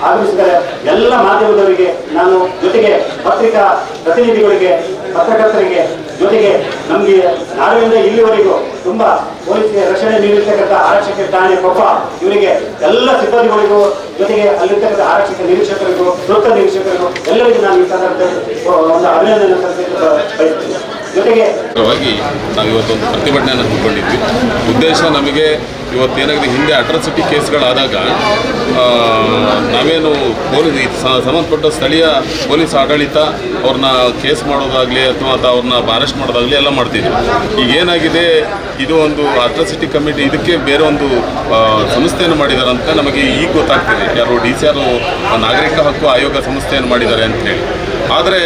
S2: ಆಗಮಿಸಿದರೆ ಎಲ್ಲ ಮಾಧ್ಯಮದವರಿಗೆ ನಾನು, ಜೊತೆಗೆ ಪತ್ರಿಕಾ ಪ್ರತಿನಿಧಿಗಳಿಗೆ, ಪತ್ರಕರ್ತರಿಗೆ, ಜೊತೆಗೆ ನಮಗೆ ನಾಳೆಯಿಂದ ಇಲ್ಲಿವರೆಗೂ ತುಂಬಾ ಪೊಲೀಸ್ಗೆ ರಕ್ಷಣೆ ನೀಡಿರ್ತಕ್ಕಂಥ ಆರಕ್ಷಕ ಠಾಣೆ ಕೊಪ್ಪ ಇವರಿಗೆ ಎಲ್ಲ ಸಿಬ್ಬಂದಿಗಳಿಗೂ, ಜೊತೆಗೆ ಅಲ್ಲಿರ್ತಕ್ಕಂಥ ಆರಕ್ಷಕ ನಿರೀಕ್ಷಕರಿಗೂ, ವೃತ್ತ ನಿರೀಕ್ಷಕರಿಗೂ ಎಲ್ಲರಿಗೂ ನಾನು ಈ ಸಂದರ್ಭದಲ್ಲಿ ಒಂದು ಅಭಿನಂದನೆ ಸಲ್ಲಿಸಲು ಬಯಸ್ತೀನಿ. ಜೊತೆಗೆ
S6: ನಾವು ಇವತ್ತೊಂದು ಪ್ರತಿಭಟನೆಯನ್ನು ಹಮ್ಮಿಕೊಂಡಿದ್ವಿ. ಉದ್ದೇಶ ನಮಗೆ ಇವತ್ತೇನಾಗಿದೆ, ಹಿಂದೆ ಅಟ್ರಾಸಿಟಿ ಕೇಸ್ಗಳಾದಾಗ ನಾವೇನು ಪೊಲೀಸ್ ಸಂಬಂಧಪಟ್ಟ ಸ್ಥಳೀಯ ಪೊಲೀಸ್ ಆಡಳಿತ ಅವ್ರನ್ನ ಕೇಸ್ ಮಾಡೋದಾಗಲಿ ಅಥವಾ ಅವ್ರನ್ನ ಅರೆಸ್ಟ್ ಮಾಡೋದಾಗಲಿ ಎಲ್ಲ ಮಾಡ್ತಿದ್ವಿ. ಈಗ ಏನಾಗಿದೆ, ಇದು ಒಂದು ಅಟ್ರಾಸಿಟಿ ಕಮಿಟಿ, ಇದಕ್ಕೆ ಬೇರೆ ಒಂದು ಸಂಸ್ಥೆಯನ್ನು ಮಾಡಿದ್ದಾರೆ ಅಂತ ನಮಗೆ ಈಗ ಗೊತ್ತಾಗ್ತಿದೆ. ಯಾರು DCR ನಾಗರಿಕ ಹಕ್ಕು ಆಯೋಗ ಸಂಸ್ಥೆಯನ್ನು ಮಾಡಿದ್ದಾರೆ ಅಂತ ಹೇಳಿ. ಆದರೆ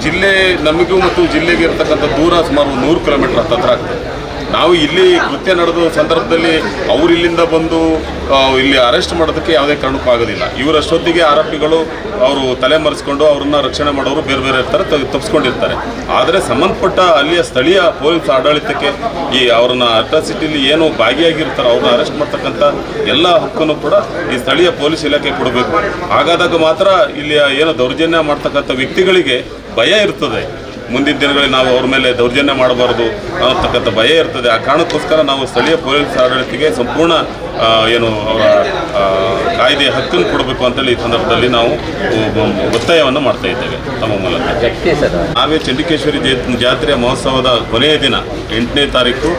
S6: ಜಿಲ್ಲೆ ನಮಗೂ ಮತ್ತು ಜಿಲ್ಲೆಗೆ ಇರ್ತಕ್ಕಂಥ ದೂರ ಸುಮಾರು 100 ಕಿಲೋಮೀಟರ್ ಹತ್ತಿರ ಆಗ್ತದೆ. ನಾವು ಇಲ್ಲಿ ಕೃತ್ಯ ನಡೆದ ಸಂದರ್ಭದಲ್ಲಿ ಅವರು ಇಲ್ಲಿಂದ ಬಂದು ಇಲ್ಲಿ ಅರೆಸ್ಟ್ ಮಾಡೋದಕ್ಕೆ ಯಾವುದೇ ಕಾರಣಕ್ಕೂ ಆಗೋದಿಲ್ಲ. ಇವರಷ್ಟೊತ್ತಿಗೆ ಆರೋಪಿಗಳು ಅವರು ತಲೆ ಮರೆಸ್ಕೊಂಡು ಅವ್ರನ್ನ ರಕ್ಷಣೆ ಮಾಡೋರು ಬೇರೆ ಬೇರೆ ಇರ್ತಾರೆ, ತಪ್ಪಿಸ್ಕೊಂಡಿರ್ತಾರೆ. ಆದರೆ ಸಂಬಂಧಪಟ್ಟ ಅಲ್ಲಿಯ ಸ್ಥಳೀಯ ಪೊಲೀಸ್ ಆಡಳಿತಕ್ಕೆ ಈ ಅವ್ರನ್ನ ಅಟ್ರಾಸಿಟಿಲಿ ಏನು ಭಾಗಿಯಾಗಿರ್ತಾರೆ ಅವ್ರನ್ನ ಅರೆಸ್ಟ್ ಮಾಡ್ತಕ್ಕಂಥ ಎಲ್ಲ ಹಕ್ಕನ್ನು ಕೂಡ ಈ ಸ್ಥಳೀಯ ಪೊಲೀಸ್ ಇಲಾಖೆ ಕೊಡಬೇಕು. ಹಾಗಾದಾಗ ಮಾತ್ರ ಇಲ್ಲಿಯ ಏನು ದೌರ್ಜನ್ಯ ಮಾಡ್ತಕ್ಕಂಥ ವ್ಯಕ್ತಿಗಳಿಗೆ ಭಯ ಇರ್ತದೆ. ಮುಂದಿನ ದಿನಗಳಲ್ಲಿ ನಾವು ಅವ್ರ ಮೇಲೆ ದೌರ್ಜನ್ಯ ಮಾಡಬಾರ್ದು ಅನ್ನತಕ್ಕಂಥ ಭಯ ಇರ್ತದೆ. ಆ ಕಾರಣಕ್ಕೋಸ್ಕರ ನಾವು ಸ್ಥಳೀಯ ಪೊಲೀಸ್ ಆಡಳಿತಕ್ಕೆ ಸಂಪೂರ್ಣ ಏನು ಅವರ ಕಾಯ್ದೆಯ ಹಕ್ಕನ್ನು ಕೊಡಬೇಕು ಅಂತೇಳಿ ಈ ಸಂದರ್ಭದಲ್ಲಿ ನಾವು ಒತ್ತಾಯವನ್ನು ಮಾಡ್ತಾ ಇದ್ದೇವೆ ತಮ್ಮ ಮೂಲಕ. ನಾವೇ ಚಂಡಿಕೇಶ್ವರಿ ಜಾತ್ರೆಯ ಮಹೋತ್ಸವದ ಕೊನೆಯ ದಿನ 8ನೇ ತಾರೀಕು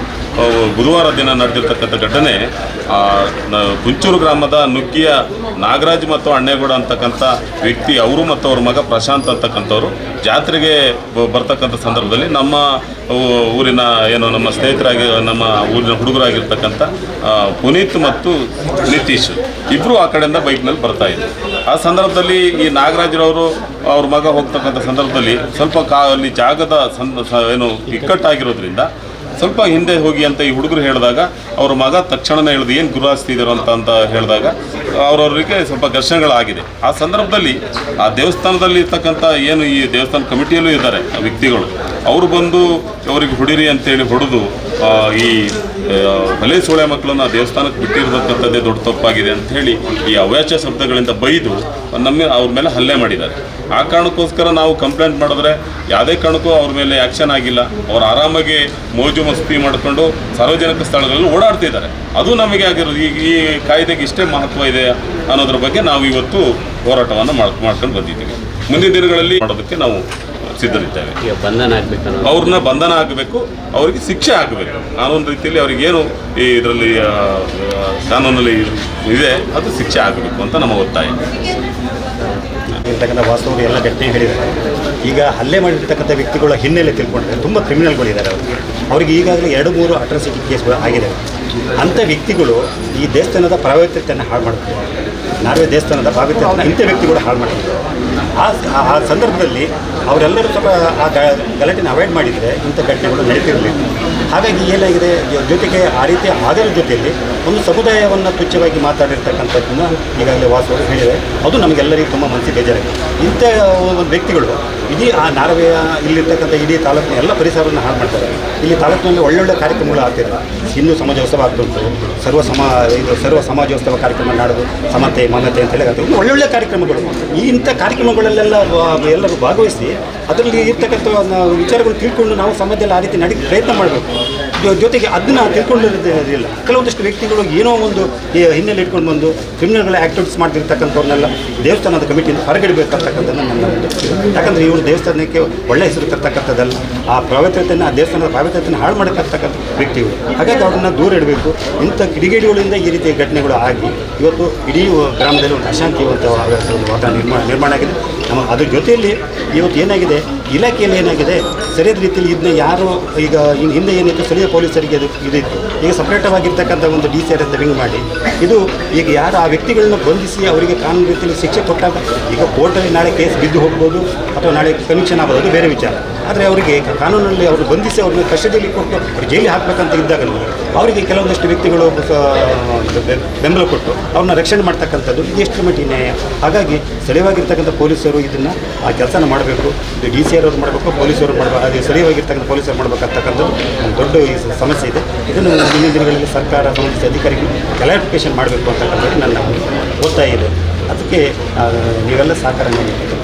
S6: ಬುಧವಾರ ದಿನ ನಡೆದಿರ್ತಕ್ಕಂಥ ಘಟನೆ ಕುಂಚೂರು ಗ್ರಾಮದ ನುಗ್ಗಿಯ ನಾಗರಾಜ್ ಮತ್ತು ಅಣ್ಣೇಗೌಡ ಅಂತಕ್ಕಂಥ ವ್ಯಕ್ತಿ, ಅವರು ಮತ್ತು ಅವ್ರ ಮಗ ಪ್ರಶಾಂತ್ ಅಂತಕ್ಕಂಥವ್ರು ಜಾತ್ರೆಗೆ ಬರ್ತಕ್ಕಂಥ ಸಂದರ್ಭದಲ್ಲಿ ನಮ್ಮ ಊರಿನ ಏನು ನಮ್ಮ ಸ್ನೇಹಿತರಾಗಿ ನಮ್ಮ ಊರಿನ ಹುಡುಗರಾಗಿರ್ತಕ್ಕಂಥ ಪುನೀತ್ ಮತ್ತು ನಿತೀಶ್ ಇಬ್ಬರು ಆ ಕಡೆಯಿಂದ ಬೈಕ್ನಲ್ಲಿ ಬರ್ತಾ ಇದ್ರು. ಆ ಸಂದರ್ಭದಲ್ಲಿ ಈ ನಾಗರಾಜ್ರವರು ಅವ್ರ ಮಗ ಹೋಗ್ತಕ್ಕಂಥ ಸಂದರ್ಭದಲ್ಲಿ ಸ್ವಲ್ಪ ಅಲ್ಲಿ ಜಾಗದ ಏನು ಇಕ್ಕಟ್ಟಾಗಿರೋದ್ರಿಂದ ಸ್ವಲ್ಪ ಹಿಂದೆ ಹೋಗಿ ಅಂತ ಈ ಹುಡುಗರು ಹೇಳಿದಾಗ ಅವ್ರ ಮಗ ತಕ್ಷಣನೇ ಹೇಳಿದ ಏನು ಗುರುತಿಸ್ತಿದ್ರು ಅಂತ ಹೇಳಿದಾಗ ಅವ್ರವ್ರಿಗೆ ಸ್ವಲ್ಪ ಘರ್ಷಣೆಗಳಾಗಿದೆ. ಆ ಸಂದರ್ಭದಲ್ಲಿ ಆ ದೇವಸ್ಥಾನದಲ್ಲಿ ಇರ್ತಕ್ಕಂಥ ಏನು ಈ ದೇವಸ್ಥಾನ ಕಮಿಟಿಯಲ್ಲೂ ಇದ್ದಾರೆ ಆ ವ್ಯಕ್ತಿಗಳು, ಅವರು ಬಂದು ಅವರಿಗೆ ಹೊಡಿರಿ ಅಂತೇಳಿ ಹೊಡೆದು ಈ ಬಲೆ ಸೋಳೆ ಮಕ್ಕಳನ್ನು ದೇವಸ್ಥಾನಕ್ಕೆ ಬಿಟ್ಟಿರತಕ್ಕಂಥದ್ದೇ ದೊಡ್ಡ ತಪ್ಪಾಗಿದೆ ಅಂಥೇಳಿ ಈ ಅವ್ಯಾಚ ಶಬ್ದಗಳಿಂದ ಬೈದು ಅವ್ರ ಮೇಲೆ ಹಲ್ಲೆ ಮಾಡಿದ್ದಾರೆ. ಆ ಕಾರಣಕ್ಕೋಸ್ಕರ ನಾವು ಕಂಪ್ಲೇಂಟ್ ಮಾಡಿದ್ರೆ ಯಾವುದೇ ಕಾರಣಕ್ಕೂ ಅವ್ರ ಮೇಲೆ ಆ್ಯಕ್ಷನ್ ಆಗಿಲ್ಲ. ಅವ್ರು ಆರಾಮಾಗಿ ಮೋಜು ಮಸ್ತಿ ಮಾಡಿಕೊಂಡು ಸಾರ್ವಜನಿಕ ಸ್ಥಳಗಳಲ್ಲಿ ಓಡಾಡ್ತಿದ್ದಾರೆ. ಅದು ನಮಗೆ ಆಗಿರೋದು ಈ ಕಾಯ್ದೆಗೆ ಇಷ್ಟೇ ಮಹತ್ವ ಇದೆ ಅನ್ನೋದ್ರ ಬಗ್ಗೆ ನಾವು ಇವತ್ತು ಹೋರಾಟವನ್ನು ಮಾಡ್ಕೊಂಡು ಬಂದಿದ್ದೀವಿ. ಮುಂದಿನ ದಿನಗಳಲ್ಲಿ ಮಾಡೋದಕ್ಕೆ ನಾವು ಸಿದ್ಧರಿದ್ದೇವೆ. ಅವ್ರನ್ನ ಬಂಧನ ಆಗಬೇಕು, ಅವರಿಗೆ ಶಿಕ್ಷೆ ಆಗಬೇಕು. ಕಾನೂನು ರೀತಿಯಲ್ಲಿ ಅವ್ರಿಗೇನು ಇದರಲ್ಲಿ ಕಾನೂನಲ್ಲಿ ಇದೆ ಅದು ಶಿಕ್ಷೆ ಆಗಬೇಕು ಅಂತ ನಮ್ಮ ಒತ್ತಾಯ.
S2: ಇರ್ತಕ್ಕಂಥ ವಾಸ್ತವರು ಎಲ್ಲ ಘಟನೆ ಹೇಳಿದ್ದಾರೆ. ಈಗ ಹಲ್ಲೆ ಮಾಡಿರ್ತಕ್ಕಂಥ ವ್ಯಕ್ತಿಗಳ ಹಿನ್ನೆಲೆ ತಿಳ್ಕೊಂಡ್ರೆ ತುಂಬ ಕ್ರಿಮಿನಲ್ಗಳಿದ್ದಾರೆ. ಅವರಿಗೆ ಈಗಾಗಲೇ 2-3 ಅಟ್ರಾಸಿಟಿ ಕೇಸ್ಗಳು ಆಗಿದೆ. ಅಂಥ ವ್ಯಕ್ತಿಗಳು ಈ ದೇವಸ್ಥಾನದ ಪಾವಿತ್ರ್ಯತೆಯನ್ನು ಹಾಳು ಮಾಡ್ತಾರೆ. ನಾವೇ ದೇವಸ್ಥಾನದ ಪಾವಿತ್ರ್ಯತೆಯನ್ನು ಇಂಥ ವ್ಯಕ್ತಿಗಳು ಹಾಳು ಮಾಡ್ತಾರೆ. ಆ ಸಂದರ್ಭದಲ್ಲಿ ಅವರೆಲ್ಲರೂ ಸ್ವಲ್ಪ ಆ ಗಲಾಟೆನ ಅವಾಯ್ಡ್ ಮಾಡಿದರೆ ಇಂಥ ಘಟನೆಗಳು ನಡೀತಿರಲಿಲ್ಲ. ಹಾಗಾಗಿ ಏನಾಗಿದೆ, ಜೊತೆಗೆ ಆ ರೀತಿ ಅದರ ಜೊತೆಯಲ್ಲಿ ಒಂದು ಸಮುದಾಯವನ್ನು ತುಚ್ಛವಾಗಿ ಮಾತಾಡಿರ್ತಕ್ಕಂಥದ್ದನ್ನು ಈಗಾಗಲೇ ವಾಸವರು ಹೇಳಿದೆ. ಅದು ನಮಗೆಲ್ಲರಿಗೂ ತುಂಬ ಮನಸ್ಸಿಗೆ ಬೇಜಾರಾಗಿದೆ. ಇಂಥ ಒಂದು ವ್ಯಕ್ತಿಗಳು ಇಡೀ ಆ ನಾರವೆಯ ಇಲ್ಲಿರ್ತಕ್ಕಂಥ ಇಡೀ ತಾಲೂಕಿನ ಎಲ್ಲ ಪರಿಸರವನ್ನು ಹಾಳು ಮಾಡ್ತಾರೆ. ಇಲ್ಲಿ ತಾಲೂಕಿನಲ್ಲಿ ಒಳ್ಳೊಳ್ಳೆ ಕಾರ್ಯಕ್ರಮಗಳು ಆಗ್ತಿದೆ. ಹಿಂದೂ ಸಮಾಜೋತ್ಸವ ಆಗ್ತುಂಟು, ಸರ್ವ ಸಮಾಜೋತ್ಸವ ಕಾರ್ಯಕ್ರಮ ನಾಡೋದು, ಸಮತೆ ಮಮತೆ ಅಂತೇಳಿ ಆಗ್ತದೆ. ಒಳ್ಳೊಳ್ಳೆ ಕಾರ್ಯಕ್ರಮಗಳು. ಈ ಇಂಥ ಕಾರ್ಯಕ್ರಮಗಳಲ್ಲೆಲ್ಲ ಎಲ್ಲರೂ ಭಾಗವಹಿಸಿ ಅದರಲ್ಲಿ ಇರ್ತಕ್ಕಂಥ ವಿಚಾರಗಳು ತಿಳ್ಕೊಂಡು ನಾವು ಸಮಾಜದಲ್ಲಿ ಆ ರೀತಿ ಪ್ರಯತ್ನ ಮಾಡಬೇಕು. ಜೊತೆಗೆ ಅದನ್ನು ತಿಳ್ಕೊಂಡಿರೋದಿಲ್ಲ. ಕೆಲವೊಂದಷ್ಟು ವ್ಯಕ್ತಿಗಳು ಏನೋ ಒಂದು ಹಿನ್ನೆಲೆ ಇಟ್ಕೊಂಡು ಬಂದು ಕ್ರಿಮಿನಲ್ಗಳ ಆ್ಯಕ್ಟಿವಿಟೀಸ್ ಮಾಡ್ತಿರ್ತಕ್ಕಂಥವ್ರನ್ನೆಲ್ಲ ದೇವಸ್ಥಾನದ ಕಮಿಟಿಯಿಂದ ಹೊರಗಡಬೇಕಂತಕ್ಕಂಥದ್ದನ್ನು ನನ್ನ ಒಂದು. ಯಾಕಂದರೆ ಇವರು ದೇವಸ್ಥಾನಕ್ಕೆ ಒಳ್ಳೆ ಹೆಸರು ತರ್ತಕ್ಕಂಥದ್ದಲ್ಲ, ಆ ಪಾವಿತ್ರ್ಯತೆಯನ್ನು ಆ ದೇವಸ್ಥಾನದ ಪಾವಿತ್ರ್ಯತೆಯನ್ನು ಹಾಳು ಮಾಡತಕ್ಕಂಥ ವ್ಯಕ್ತಿಗಳು. ಹಾಗಾಗಿ ಅವ್ರನ್ನ ದೂರ ಇಡಬೇಕು. ಇಂಥ ಕಿಡಿಗೇಡಿಗಳಿಂದ ಈ ರೀತಿಯ ಘಟನೆಗಳು ಆಗಿ ಇವತ್ತು ಇಡೀ ಗ್ರಾಮದಲ್ಲಿ ಒಂದು ಅಶಾಂತಿಯುವಂಥ ವಾತಾವರಣ ನಿರ್ಮಾಣ ಆಗಿದೆ. ಅದ್ರ ಜೊತೆಯಲ್ಲಿ ಇವತ್ತು ಏನಾಗಿದೆ, ಇಲಾಖೆಯಲ್ಲಿ ಏನಾಗಿದೆ, ಸರಿಯಾದ ರೀತಿಯಲ್ಲಿ ಇದನ್ನ ಯಾರು ಈಗ ಹಿಂದೆ ಏನಿತ್ತು ಸ್ಥಳೀಯ ಪೊಲೀಸರಿಗೆ ಇದಿತ್ತು. ಈಗ ಸಪ್ರೇಟವಾಗಿರ್ತಕ್ಕಂಥ ಒಂದು DCR ಅಂತ ವಿಂಗ್ ಮಾಡಿ ಇದು ಈಗ ಯಾರು ಆ ವ್ಯಕ್ತಿಗಳನ್ನ ಬಂಧಿಸಿ ಅವರಿಗೆ ಕಾನೂನು ರೀತಿಯಲ್ಲಿ ಶಿಕ್ಷೆ ಕೊಟ್ಟಾಗ ಈಗ ಕೋರ್ಟಲ್ಲಿ ನಾಳೆ ಕೇಸ್ ಬಿದ್ದು ಹೋಗ್ಬೋದು ಅಥವಾ ನಾಳೆ ಕನ್ವಿಕ್ಷನ್ ಆಗ್ಬೋದು, ಅದು ಬೇರೆ ವಿಚಾರ. ಆದರೆ ಅವರಿಗೆ ಕಾನೂನಲ್ಲಿ ಅವರು ಬಂಧಿಸಿ ಅವ್ರನ್ನ ಕಸ್ಟಡಿಯಲ್ಲಿ ಕೊಟ್ಟು ಅವ್ರು ಜೈಲಿಗೆ ಹಾಕಬೇಕಂತ ಇದ್ದಾಗ ಅವರಿಗೆ ಕೆಲವೊಂದಷ್ಟು ವ್ಯಕ್ತಿಗಳು ಬೆಂಬಲ ಕೊಟ್ಟು ಅವ್ರನ್ನ ರಕ್ಷಣೆ ಮಾಡ್ತಕ್ಕಂಥದ್ದು ಇದು ಎಷ್ಟು ಮಟ್ಟಿಗೆ ನ್ಯಾಯ? ಹಾಗಾಗಿ ಸ್ಥಳೀಯವಾಗಿರ್ತಕ್ಕಂಥ ಪೊಲೀಸರು ಇದನ್ನು ಆ ಕೆಲಸನ ಮಾಡಬೇಕು. ಇದು DCR ಅವರು ಮಾಡಬೇಕು, ಪೊಲೀಸರು ಮಾಡಬೇಕು. ಅದೇ ಸ್ಥಳೀಯವಾಗಿರ್ತಕ್ಕಂಥ ಪೊಲೀಸರು ಮಾಡಬೇಕಂತಕ್ಕಂಥದ್ದು ಒಂದು ದೊಡ್ಡ ಸಮಸ್ಯೆ ಇದೆ. ಇದನ್ನು ಮುಂದಿನ ದಿನಗಳಲ್ಲಿ ಸರ್ಕಾರ ಸಂಬಂಧಿಸಿದ ಅಧಿಕಾರಿಗಳು ಕ್ಲಾರಿಫಿಕೇಷನ್ ಮಾಡಬೇಕು ಅಂತಕ್ಕಂಥದ್ದು ನನ್ನ ಒತ್ತಾಯ ಇದೆ. ಅದಕ್ಕೆ ನೀವೆಲ್ಲ ಸಹಕಾರ ನೀಡಬೇಕು.